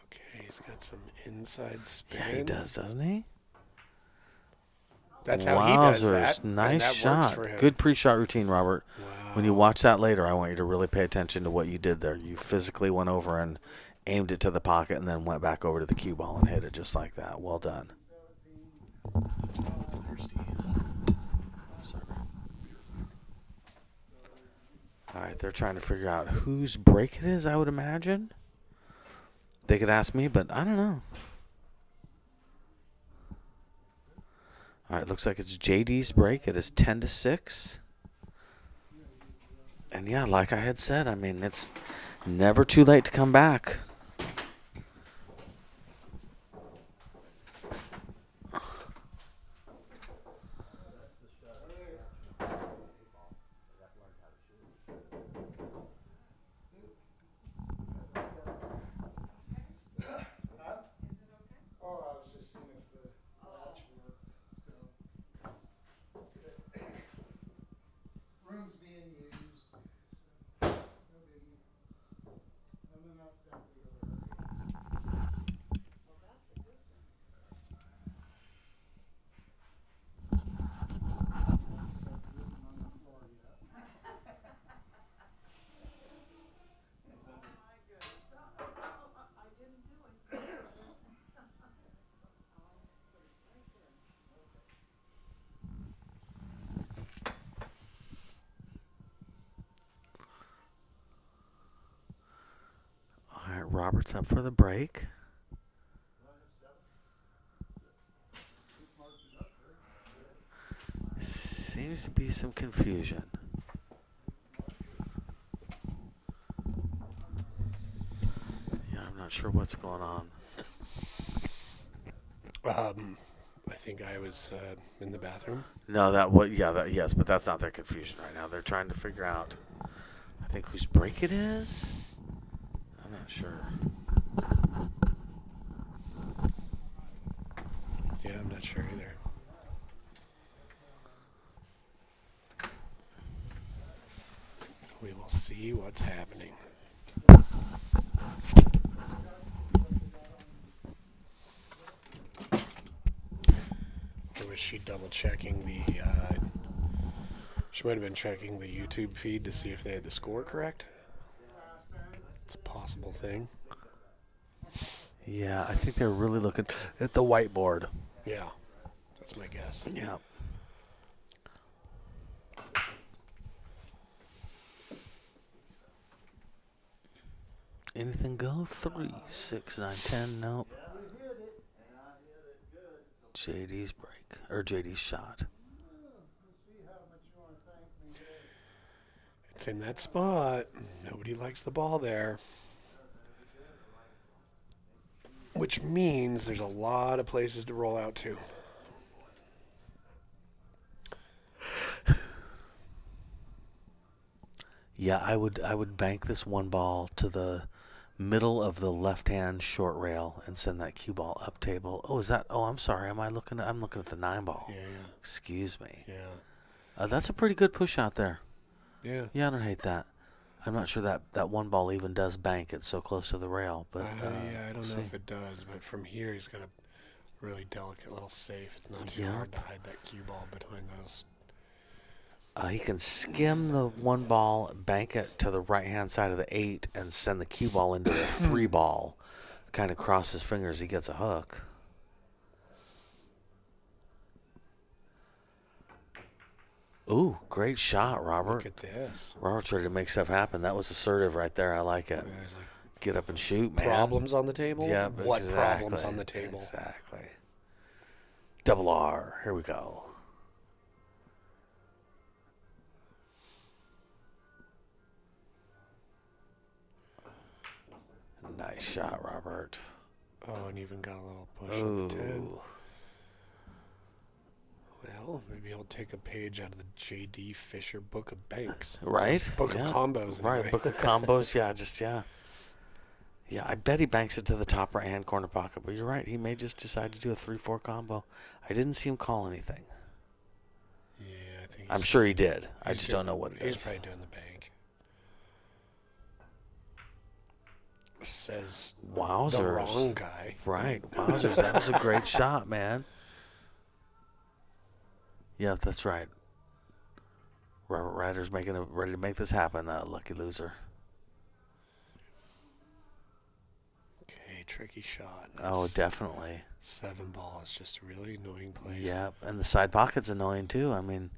Okay, he's got some inside spin. Yeah, he does, doesn't he? That's how he does Wowzers. that. Nice and that shot. Works for him. Good pre-shot routine, Robert. Wow. When you watch that later, I want you to really pay attention to what you did there. You physically went over and aimed it to the pocket and then went back over to the cue ball and hit it just like that. Well done. Oh, it's thirsty. All right, they're trying to figure out whose break it is, I would imagine. They could ask me, but I don't know. All right, looks like it's JD's break. It is 10-6. And yeah, like I had said, I mean, it's never too late to come back. All right, Robert's up for the break. Seems to be some confusion. Yeah, I'm not sure what's going on. I think I was in the bathroom. No, yes, but that's not their confusion right now. They're trying to figure out, I think, whose break it is. I'm not sure. Yeah, I'm not sure either. We will see what's happening. Or was she double checking the she might have been checking the YouTube feed to see if they had the score correct? It's a possible thing. Yeah, I think they're really looking at the whiteboard. Yeah, that's my guess. Yeah. Anything go? 3, 6, 9, 10. Nope. JD's break. Or JD's shot. We'll see how much you want to thank me later. It's in that spot. Nobody likes the ball there. Which means there's a lot of places to roll out to. Yeah, I would bank this one ball to the middle of the left-hand short rail and send that cue ball up table. Oh, is that? Oh, I'm sorry. I'm looking at the 9 ball. Yeah. Excuse me. Yeah. That's a pretty good push out there. Yeah. Yeah, I don't hate that. I'm not sure that one ball even does bank. It's so close to the rail, but I don't know if it does, but from here he's got a really delicate little safe. It's not too hard to hide that cue ball behind those. He can skim the 1 ball, bank it to the right-hand side of the 8, and send the cue ball into the 3 ball. Kind of cross his fingers, he gets a hook. Ooh, great shot, Robert. Look at this. Robert's ready to make stuff happen. That was assertive right there. I like it. Yeah, he's like, get up and shoot, man. Problems on the table? Yeah, what exactly. problems on the table? Exactly. Double R. Here we go. Nice shot, Robert. Oh, and even got a little push on the 10. Well, maybe he'll take a page out of the J.D. Fischer Book of Banks. Right? Book of Combos. Anyway. Right, Book of Combos. Yeah. Yeah, I bet he banks it to the top right-hand corner pocket. But you're right. He may just decide to do a 3-4 combo. I didn't see him call anything. Yeah, I think I'm sure he did. I just don't know what it is. He's probably doing the bank. Says Wowzers. the wrong guy. Right. Wowzers. That was a great shot, man. Yeah, that's right. Robert Ryder's ready to make this happen. Lucky loser. Okay, tricky shot. Oh, definitely. 7 ball is just a really annoying place. Yeah, and the side pocket's annoying too. I mean,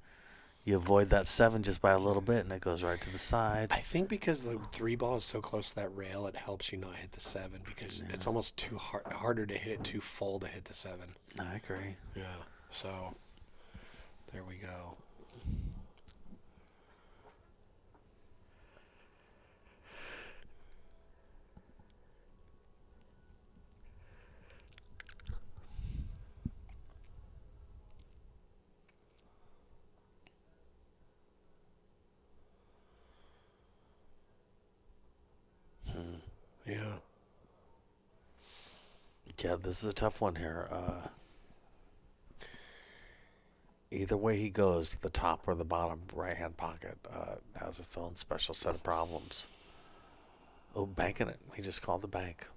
you avoid that 7 just by a little bit, and it goes right to the side. I think because the 3 ball is so close to that rail, it helps you not hit the 7 because it's almost too harder to hit it too full to hit the 7. I agree. Yeah, so there we go. Yeah. Yeah, this is a tough one here. Either way he goes, the top or the bottom right-hand pocket has its own special set of problems. Oh, banking it. He just called the bank.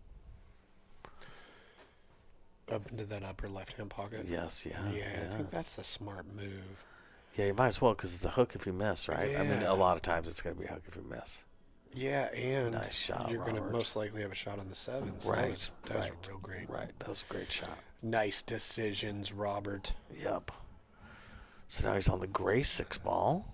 Up into that upper left-hand pocket? Yes, yeah. I think that's the smart move. Yeah, you might as well because it's a hook if you miss, right? Yeah. I mean, a lot of times it's going to be a hook if you miss. Yeah, and nice shot, you're going to Robert. most likely have a shot on the 7. So Right. That was real great. Right. That was a great shot. Nice decisions, Robert. Yep. So now he's on the gray 6 ball.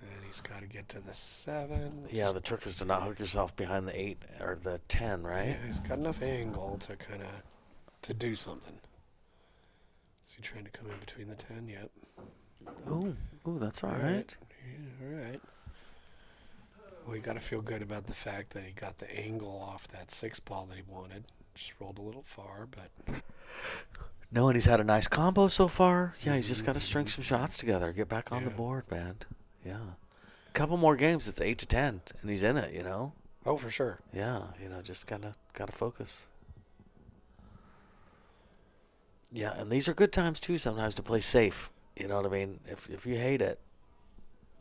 And he's got to get to the 7. Yeah, the trick is to not hook yourself behind the 8 or the 10, right? Yeah, he's got enough angle to kind of to do something. Is he trying to come in between the 10? Yep. Ooh, that's all right. Yeah, all right. Well, you got to feel good about the fact that he got the angle off that 6 ball that he wanted. Just rolled a little far, but... No, and he's had a nice combo so far. Yeah, he's just got to string some shots together. Get back on the board, man. Yeah. A couple more games, it's 8-10, and he's in it, you know? Oh, for sure. Yeah, just gotta focus. Yeah, and these are good times, too, sometimes to play safe. You know what I mean? If you hate it,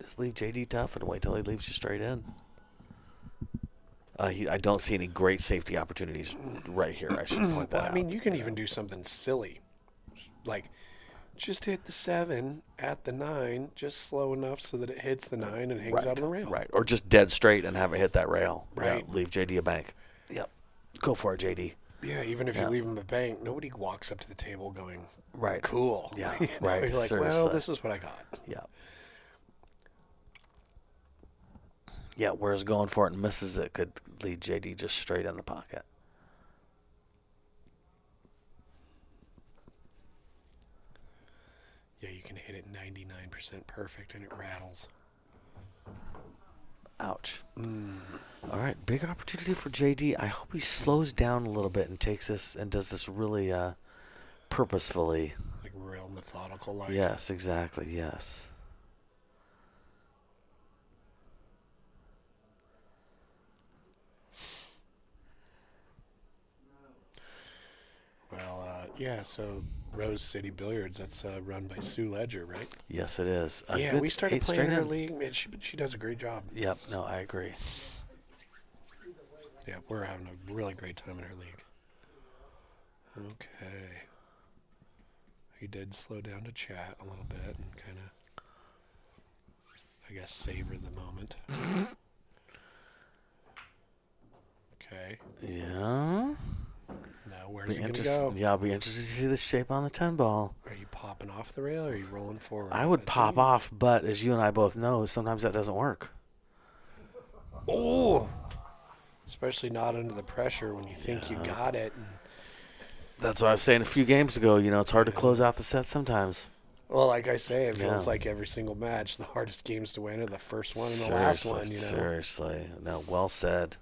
just leave JD tough and wait till he leaves you straight in. I don't see any great safety opportunities right here. I should point that out. I mean, you can even do something silly. Like, just hit the 7 at the 9, just slow enough so that it hits the 9 and hangs out on the rail. Right, or just dead straight and have it hit that rail. Right. Yeah, leave JD a bank. Yep. Go for it, JD. Yeah, even if you leave him a bank, nobody walks up to the table going, right, cool. Yeah, right. He's like, seriously. Well, this is what I got. Yeah. Yeah, whereas going for it and misses it could lead JD just straight in the pocket. Yeah, you can hit it 99% perfect and it rattles. Ouch. All right, big opportunity for JD. I hope he slows down a little bit and takes this and does this really purposefully. Like real methodical like. Yes, exactly, yes. Well, yeah, so Rose City Billiards, that's run by Sue Ledger, right? Yes, it is. Yeah, we started playing in her league. Man, she does a great job. Yep, no, I agree. Yeah, we're having a really great time in her league. Okay. He did slow down to chat a little bit and kind of, I guess, savor the moment. Okay. Yeah. Now, where's it going to go? Yeah, I'll be interested to see the shape on the 10 ball. Are you popping off the rail or are you rolling forward? I would pop off, but as you and I both know, sometimes that doesn't work. Oh! Especially not under the pressure when you think you got it. That's what I was saying a few games ago. You know, it's hard to close out the set sometimes. Well, like I say, it feels like every single match, the hardest games to win are the first one and the last one, you know? Seriously. No, well said.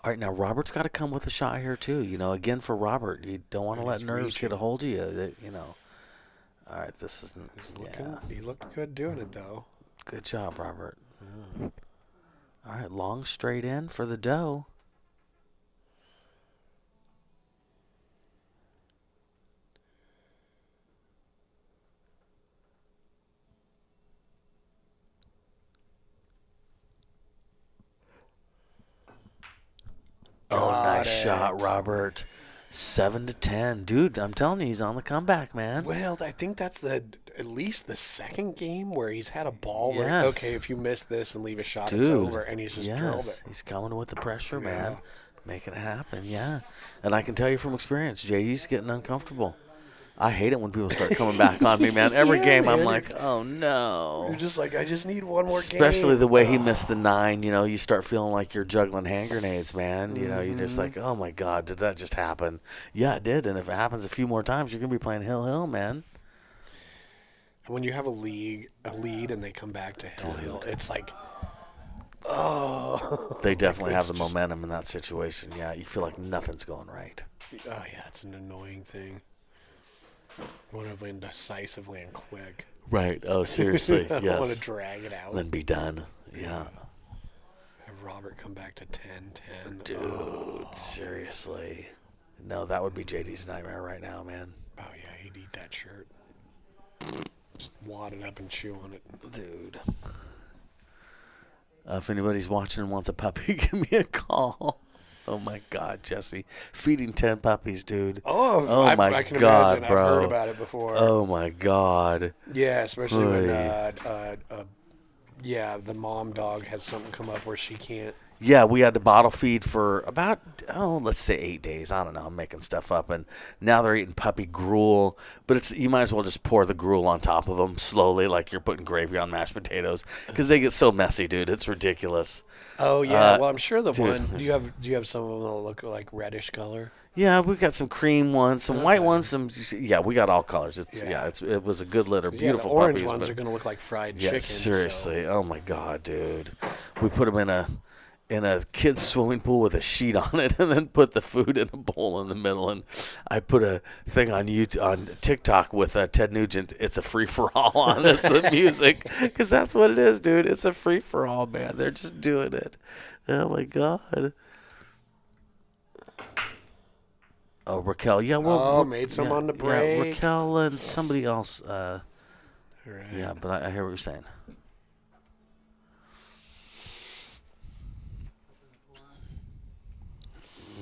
All right, now Robert's got to come with a shot here too. You know, again for Robert, you don't want to let nerves get a hold of you. You know. All right, this isn't. He looked good doing it though. Good job, Robert. All right, long straight in for the dough. Oh, nice shot, Robert. 7-10. Dude, I'm telling you, he's on the comeback, man. Well, I think that's at least the second game where he's had a ball where, okay, if you miss this and leave a shot, it's over, and he's just drilled it. He's coming with the pressure, man. Making it happen, yeah. And I can tell you from experience, JD's getting uncomfortable. I hate it when people start coming back on me, man. Every game I'm like, oh, no. You're just like, I just need one more game. Especially the way he missed the 9, you know, you start feeling like you're juggling hand grenades, man. You know, you're just like, oh, my God, did that just happen? Yeah, it did. And if it happens a few more times, you're going to be playing hill, man. And when you have a lead, and they come back to hill, it's like, oh. They definitely have the momentum in that situation. Yeah, you feel like nothing's going right. Oh, yeah, it's an annoying thing. Want to win decisively and quick. Right. Oh, seriously. I yes. don't want to drag it out. Then be done. Yeah. Have Robert come back to 10-10. Dude, seriously. No, that would be JD's nightmare right now, man. Oh, yeah, he'd eat that shirt. Just wad it up and chew on it. Dude. If anybody's watching and wants a puppy, give me a call. Oh, my God, Jesse. Feeding 10 puppies, dude. Oh my I can God, imagine. bro. I've heard about it before. Oh, my God. Yeah, especially when the mom dog has something come up where she can't. Yeah, we had to bottle feed for about, let's say 8 days. I don't know. I'm making stuff up. And now they're eating puppy gruel. But you might as well just pour the gruel on top of them slowly like you're putting gravy on mashed potatoes because they get so messy, dude. It's ridiculous. Oh, yeah. Well, I'm sure the one. Do you have some of them that look like reddish color? Yeah, we got some cream ones, some white ones, we got all colors. It was a good litter, beautiful the orange puppies. Ones are going to look like fried chicken. Yeah, seriously. So. Oh, my God, dude. We put them in a kid's swimming pool with a sheet on it and then put the food in a bowl in the middle. And I put a thing on TikTok with Ted Nugent. It's a free-for-all on this, the music. Because that's what it is, dude. It's a free-for-all, man. They're just doing it. Oh, my God. Oh, Raquel. Yeah, made some on the break. Yeah, Raquel and somebody else. Right. Yeah, but I hear what you're saying.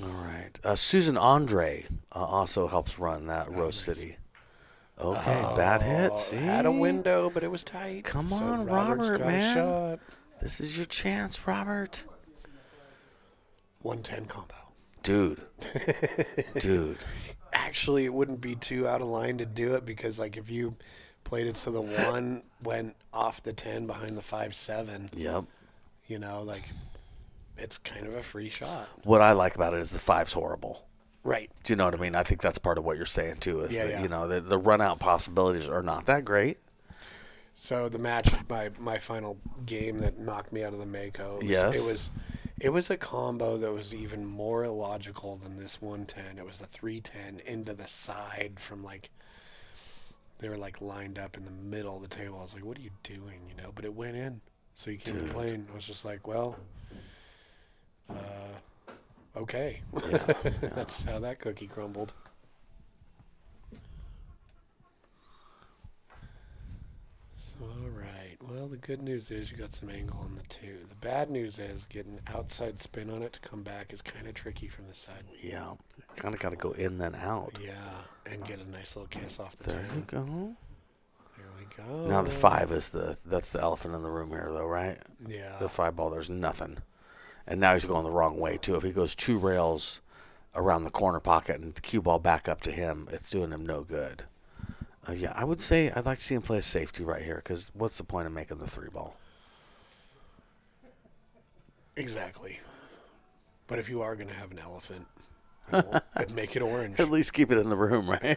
All right. Susan Andre also helps run that Rose City. Okay, bad hit. See? Had a window, but it was tight. Come on, Robert's Robert, got man. A shot. This is your chance, Robert. 110 combo. Dude. Actually, it wouldn't be too out of line to do it because, like, if you played it so the 1 went off the 10 behind the 5-7. Yep. You know, like, it's kind of a free shot. What I like about it is the 5's horrible. Right. Do you know what I mean? I think that's part of what you're saying too. Is that yeah. you know the run out possibilities are not that great. So the match, my final game that knocked me out of the Mako. It was a combo that was even more illogical than this 110. It was a 310 into the side from like. They were like lined up in the middle of the table. I was like, "What are you doing?" You know, but it went in, so you can't complain. I was just like, "Well, okay." Yeah. That's how that cookie crumbled. So, all right. Well, the good news is you got some angle on the 2. The bad news is getting outside spin on it to come back is kind of tricky from the side. Yeah, kind of got to go in then out. Yeah, and get a nice little kiss off the 10. There you go. There we go. Now the 5 is that's the elephant in the room here, though, right? Yeah. The 5 ball, there's nothing, and now he's going the wrong way too. If he goes 2 rails around the corner pocket and the cue ball back up to him, it's doing him no good. Yeah, I would say I'd like to see him play a safety right here, because what's the point of making the 3 ball? Exactly. But if you are going to have an elephant, make it orange. At least keep it in the room, right?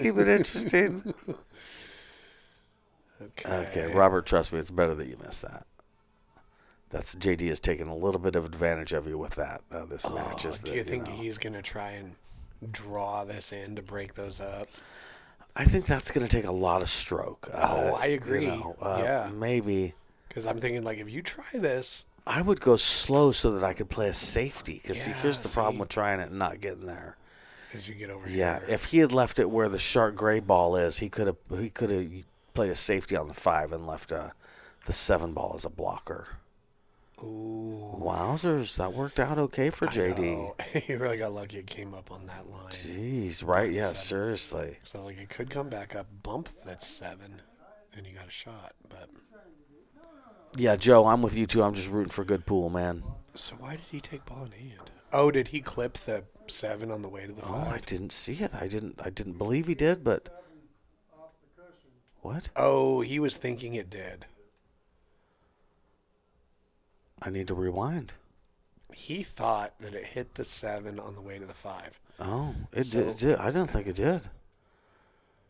Keep it interesting. Okay, Robert, trust me, it's better that you miss that. That's JD has taken a little bit of advantage of you with that. This match is. Do you think he's going to try and draw this in to break those up? I think that's going to take a lot of stroke. I agree. Yeah, maybe. Because I'm thinking, like, if you try this, I would go slow so that I could play a safety. Because here's the problem with trying it and not getting there. As you get over here. Yeah, if he had left it where the shark gray ball is, he could have played a safety on the 5 and left the 7 ball as a blocker. Ooh. Wowzers, that worked out okay for JD. He really got lucky it came up on that line. Jeez, right? Yeah, 7. Seriously. So like it could come back up, bump that 7, and you got a shot. But yeah, Joe, I'm with you too. I'm just rooting for good pool, man. So why did he take ball in hand? Oh, did he clip the 7 on the way to the 5? Oh, I didn't see it. I didn't believe he did, but what? Oh, he was thinking it did. I need to rewind. He thought that it hit the 7 on the way to the 5. Oh, it did. I don't think it did.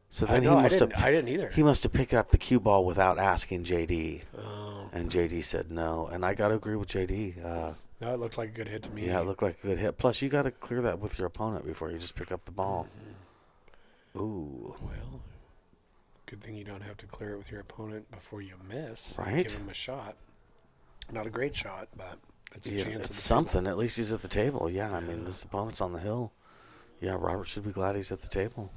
So then I didn't either. He must have picked up the cue ball without asking JD. Oh. And JD said no. And I got to agree with JD. No, it looked like a good hit to me. Yeah, it looked like a good hit. Plus, you got to clear that with your opponent before you just pick up the ball. Mm-hmm. Ooh. Well, good thing you don't have to clear it with your opponent before you miss. Right. Give him a shot. Not a great shot, but it's a chance. It's something. At least he's at the table. Yeah, I mean, his opponent's on the hill. Yeah, Robert should be glad he's at the table.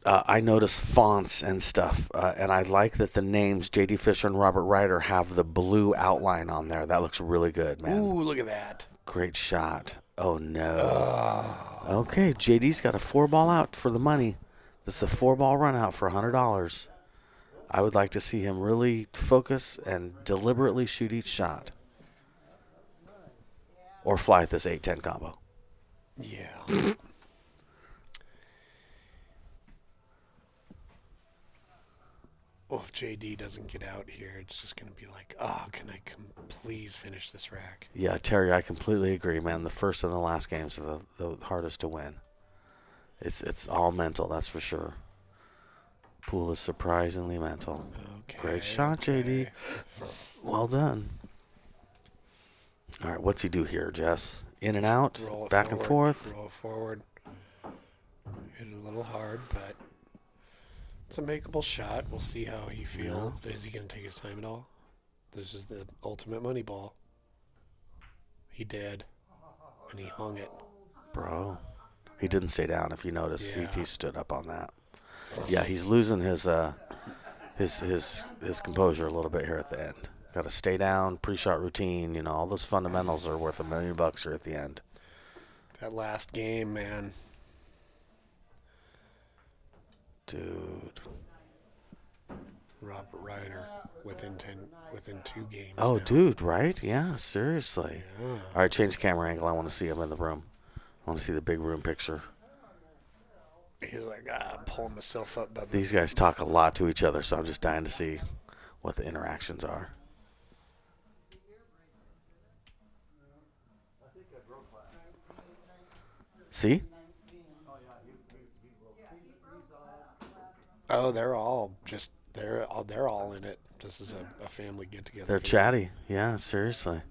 I notice fonts and stuff, and I like that the names J.D. Fischer and Robert Ryder have the blue outline on there. That looks really good, man. Ooh, look at that. Great shot. Oh, no. Okay, J.D.'s got a 4-ball out for the money. This is a 4-ball run out for $100. I would like to see him really focus and deliberately shoot each shot. Or fly at this 8-10 combo. Yeah. Well, if JD doesn't get out here, it's just going to be like, can I please finish this rack? Yeah, Terry, I completely agree, man. The first and the last games are the hardest to win. It's all mental, that's for sure. Pool is surprisingly mental. Okay, great shot, JD. Well done. All right, what's he do here, Jess? In and out, back and forth. Roll forward. Hit it a little hard, but it's a makeable shot. We'll see how he feels. Yeah. Is he going to take his time at all? This is the ultimate money ball. He did, and he hung it. Bro, he didn't stay down. If you notice, he stood up on that. Yeah, he's losing his composure a little bit here at the end. Got to stay down, pre-shot routine. You know, all those fundamentals are worth $1 million here at the end. That last game, man. Dude. Robert Ryder within 2 games. Oh, now. dude, right? Yeah, seriously. Yeah. All right, change the camera angle. I want to see him in the room. I want to see the big room picture. He's like, I'm pulling myself up. But These guys talk a lot to each other, so I'm just dying to see what the interactions are. See? Oh, they're all in it. This is a family get together. They're chatty. Yeah, seriously.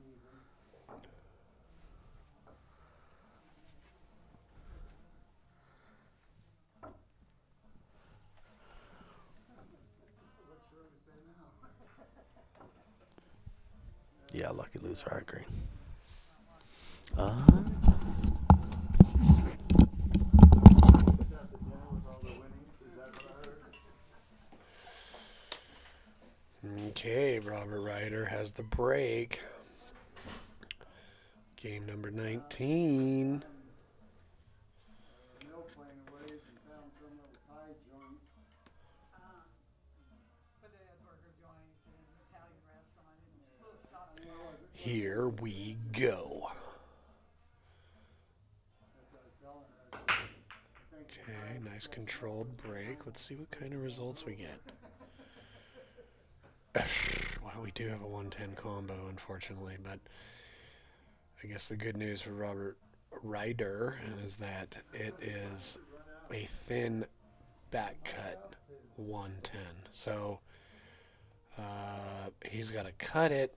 Yeah, lucky loser. I agree. Okay, Robert Ryder has the break. Game number 19. Here we go. Okay, nice controlled break. Let's see what kind of results we get. Well, we do have a 110 combo, unfortunately, but I guess the good news for Robert Ryder is that it is a thin back cut 110. So he's got to cut it.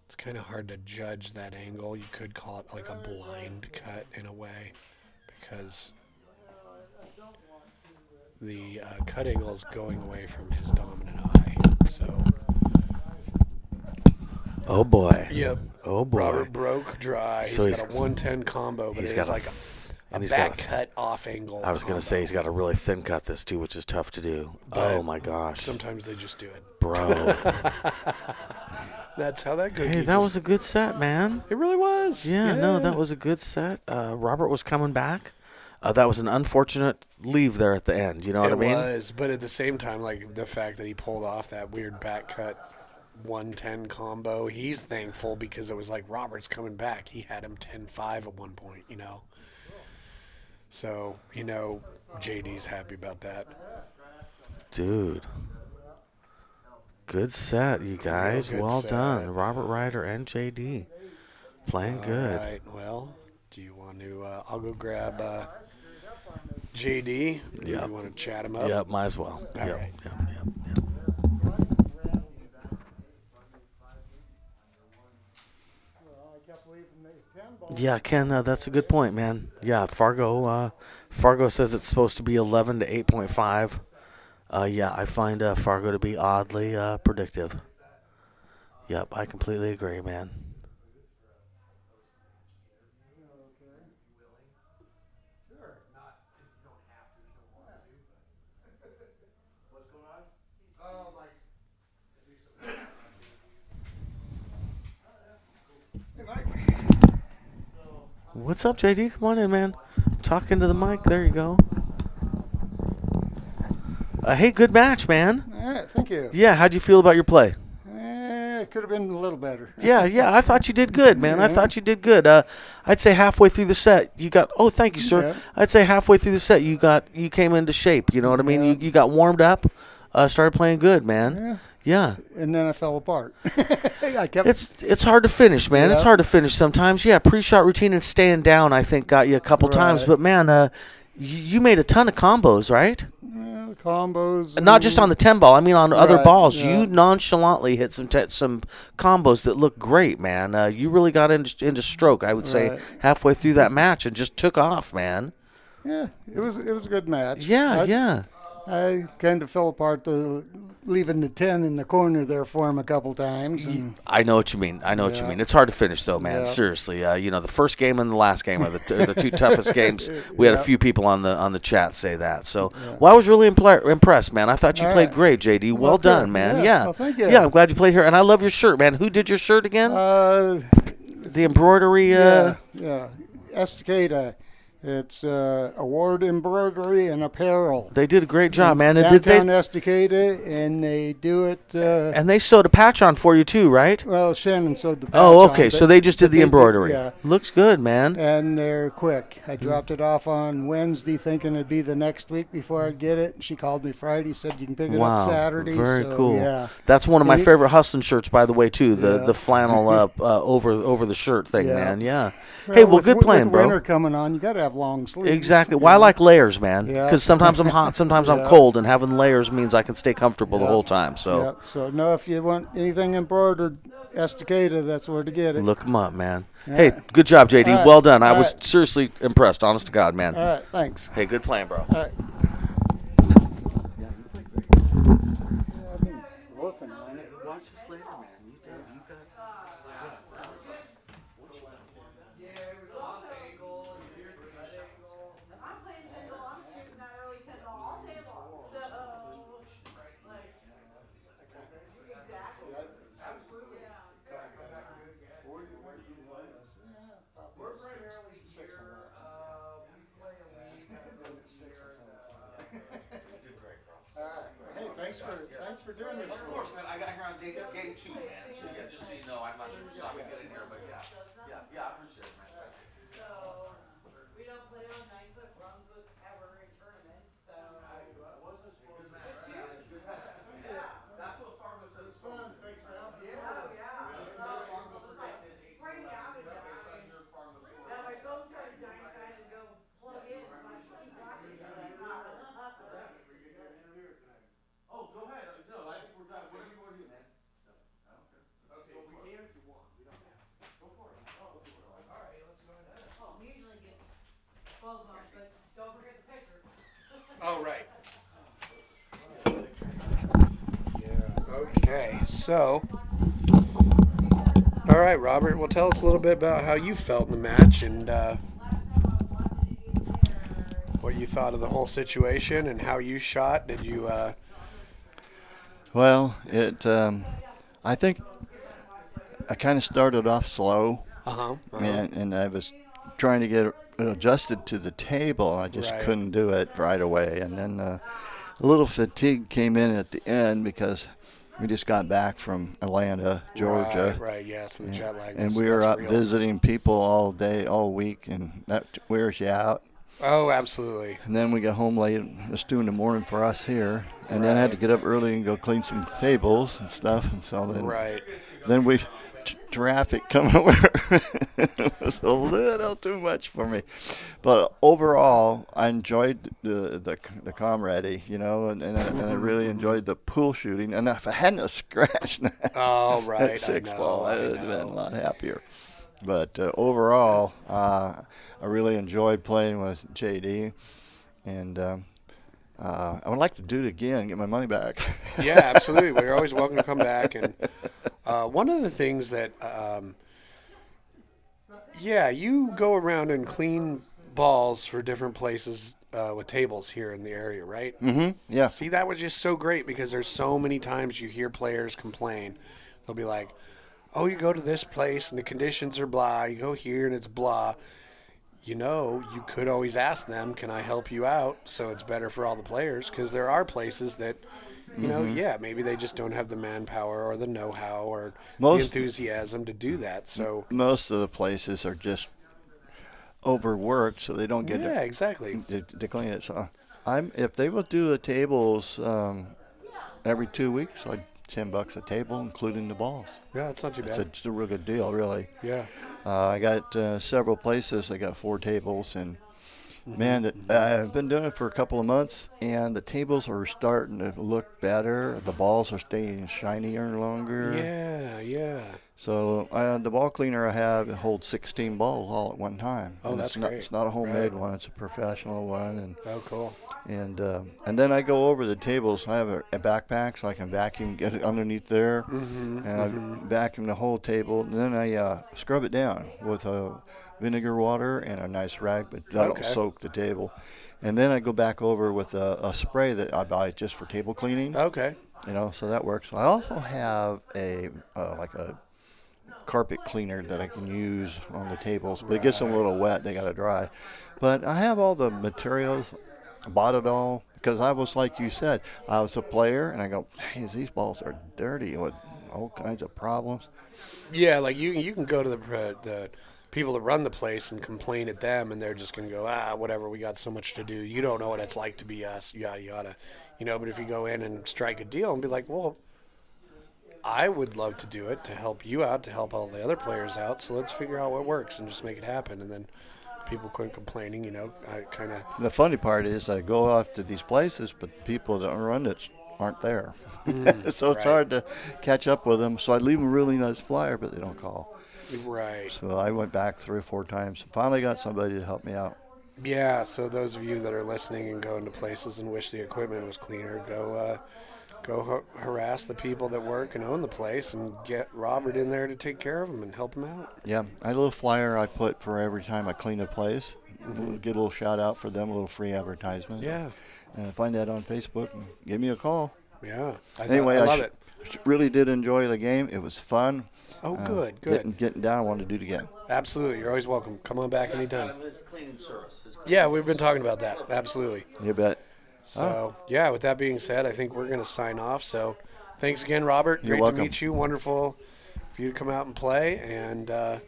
It's kind of hard to judge that angle. You could call it like a blind cut in a way, because the cut angle is going away from his dominant eye. So. Oh boy. Yep. Oh boy. Robert broke dry. So he's got a 110 combo, but he's it's got like a back cut off angle. I was going to say he's got a really thin cut this too, which is tough to do. But oh my gosh. Sometimes they just do it. Bro. That's how that goes. Hey, that was a good set, man. It really was. Yeah, no, that was a good set. Robert was coming back. That was an unfortunate leave there at the end. You know what I mean? It was, but at the same time, like the fact that he pulled off that weird back cut 110 combo, he's thankful because it was like Robert's coming back. He had him 10-5 at one point, you know. So, you know, JD's happy about that. Dude. Good set, you guys. Well done. Robert Ryder and JD. Playing good. All right. Well, do you want to I'll go grab JD. Yep. You want to chat him up? Yep, might as well. All yep, right. Yep. Yeah, Ken, that's a good point, man. Yeah, Fargo says it's supposed to be 11 to 8.5. Yeah, I find Fargo to be oddly predictive. Yep, I completely agree, man. What's up, JD? Come on in, man. Talk into the mic. There you go. Hey, good match, man. All right, thank you. Yeah, how'd you feel about your play? It could have been a little better. Yeah, I thought you did good, man. Yeah. I thought you did good. I'd say halfway through the set, you got. Oh, thank you, sir. Yeah. I'd say halfway through the set, you came into shape. You know what I mean? Yeah. You got warmed up, started playing good, man. Yeah. And then I fell apart. It's hard to finish, man. Yeah. It's hard to finish sometimes. Yeah, pre-shot routine and staying down, I think, got you a couple times. But, man, you made a ton of combos, right? Yeah, combos. Not just on the 10 ball. I mean on other balls. Yeah. You nonchalantly hit some combos that look great, man. You really got into stroke, I would say, halfway through that match and just took off, man. Yeah, it was a good match. Yeah. I kind of fell apart, leaving the 10 in the corner there for him a couple times. And I know what you mean. What you mean. It's hard to finish, though, man. Yeah. Seriously. The first game and the last game are the two toughest games. We had a few people on the chat say that. So, well, I was really impressed, man. I thought you played great, JD. Well done, man. Yeah. Well, thank you. Yeah, I'm glad you played here. And I love your shirt, man. Who did your shirt again? The embroidery. Yeah. Estacada. It's Award Embroidery and Apparel. They did a great job, man. And Downtown Estacada, and they do it. And they sewed a patch on for you too, right? Well, Shannon sewed the patch Oh, okay. on, So they just did the embroidery. Yeah. Looks good, man. And they're quick. I dropped it off on Wednesday thinking it'd be the next week before I'd get it. She called me Friday, said you can pick it up Saturday. Very so, cool. Yeah. That's one of my favorite hustling shirts, by the way, too. The Yeah. flannel over the shirt thing, Yeah. man. Yeah. Hey, well, good playing, with bro. winter coming on, you got to have long sleeves. Exactly. Well, I like layers, man. Yeah. Because sometimes I'm hot, sometimes I'm Yeah. cold, and having layers means I can stay comfortable the Yeah. whole time. So Yep. So, no, if you want anything embroidered, Estacada, that's where to get it. look them up, man. All Hey, right. good job, JD. All right. Well done. I All was right. seriously impressed, honest to God, man. All right, thanks. Hey, good playing, bro. All right. Working on it. Watch this later, man. You got. Yeah, it was off angle, weird cut angle. If I'm playing pinball, I'm shooting that early pinball all day long. So, like, exactly. Absolutely. Yeah. We're primarily here, we play a week, here, Hey, thanks for doing this for us. man. I got here on game 2, man. So yeah, just so you know, I'm not sure if you saw me get in here, but yeah, I appreciate it, man. So, we don't play on 9-foot Brunswicks ever in tournaments, so. That's what Fargo said. It's fun. Thanks for helping. Right now, now my phone started dying, so I had to go plug in, so I keep watching it. Oh, go ahead. No, I think we're done. Whatever you want to do, man. Okay, we can if you want, we don't have. Go for it. Alright, let's go ahead. Oh, we usually get 12 months, but don't forget the picture. Oh, right. Okay, so. All right, Robert. Well, tell us a little bit about how you felt in the match and what you thought of the whole situation and how you shot. Did you? Well, I think I kind of started off slow, and I was trying to get adjusted to the table. I just Right. couldn't do it right away. And then a little fatigue came in at the end because we just got back from Atlanta, Georgia. Right. Yeah. So the jet lag. And we were up visiting people all day, all week, and that wears you out. Oh, absolutely. And then we got home late. It was 2 in the morning for us here. And then I had to get up early and go clean some tables and stuff. And so then we traffic coming over. It was a little too much for me. But overall, I enjoyed the camaraderie, and I really enjoyed the pool shooting. And if I hadn't a scratch right. at 6 ball, I would have been a lot happier. But overall, I really enjoyed playing with JD, and I would like to do it again, get my money back. Yeah, absolutely. We're always welcome to come back. And one of the things that, you go around and clean balls for different places with tables here in the area, right? Mm-hmm. Yeah. See, that was just so great because there's so many times you hear players complain. They'll be like, oh, you go to this place and the conditions are blah. You go here and it's blah. You could always ask them, can I help you out? So it's better for all the players because there are places that, maybe they just don't have the manpower or the know-how or the enthusiasm to do that. So most of the places are just overworked, so they don't get exactly to clean it. So if they will do the tables every 2 weeks, like $10 a table, including the balls. Yeah, that's not too bad. It's a real good deal, really. Yeah. I got several places. I got 4 tables, and man, I've been doing it for a couple of months, and the tables are starting to look better. The balls are staying shinier longer. Yeah. So the ball cleaner I have, it holds 16 balls all at one time. Oh, and that's great. great. It's not a homemade one; it's a professional one. And oh, cool. And then I go over the tables. I have a backpack, so I can vacuum, get it underneath there, and I vacuum the whole table. And then I scrub it down with vinegar water and a nice rag, but that'll soak the table. And then I go back over with a spray that I buy just for table cleaning. Okay. So that works. I also have a carpet cleaner that I can use on the tables, but it gets them a little wet. They got to dry. But I have all the materials. I bought it all because I was like you said. I was a player, and I go, hey, these balls are dirty with all kinds of problems. Yeah, like you can go to the people that run the place and complain at them, and they're just going to go, whatever, we got so much to do. You don't know what it's like to be us, yada, yada. But if you go in and strike a deal and be like, well, I would love to do it to help you out, to help all the other players out, so let's figure out what works and just make it happen. And then people quit complaining, I kind of... The funny part is I go off to these places, but the people that run it aren't there. So it's hard to catch up with them. So I leave them a really nice flyer, but they don't call. Right. So I went back 3 or 4 times. Finally got somebody to help me out. Yeah, so those of you that are listening and going to places and wish the equipment was cleaner, go harass the people that work and own the place and get Robert in there to take care of them and help him out. Yeah, I had a little flyer I put for every time I clean a place. Get a little shout out for them, a little free advertisement. Yeah. Find that on Facebook and give me a call. Yeah. I love it. Really did enjoy the game. It was fun. Oh, good. Getting down, I wanted to do it again. Absolutely. You're always welcome. Come on back anytime. His cleaning service. Yeah, we've been talking about that. Absolutely. You bet. So, yeah, with that being said, I think we're going to sign off. So, thanks again, Robert. You're Great welcome. to meet you. Wonderful for you to come out and play. And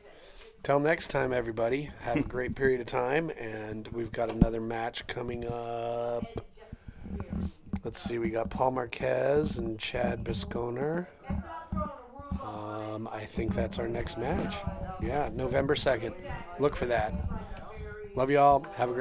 till next time, everybody, have a great period of time. And we've got another match coming up. Let's see. We got Paul Marquez and Chad Bisconer. I think that's our next match. Yeah, November 2nd. Look for that. Love you all. Have a great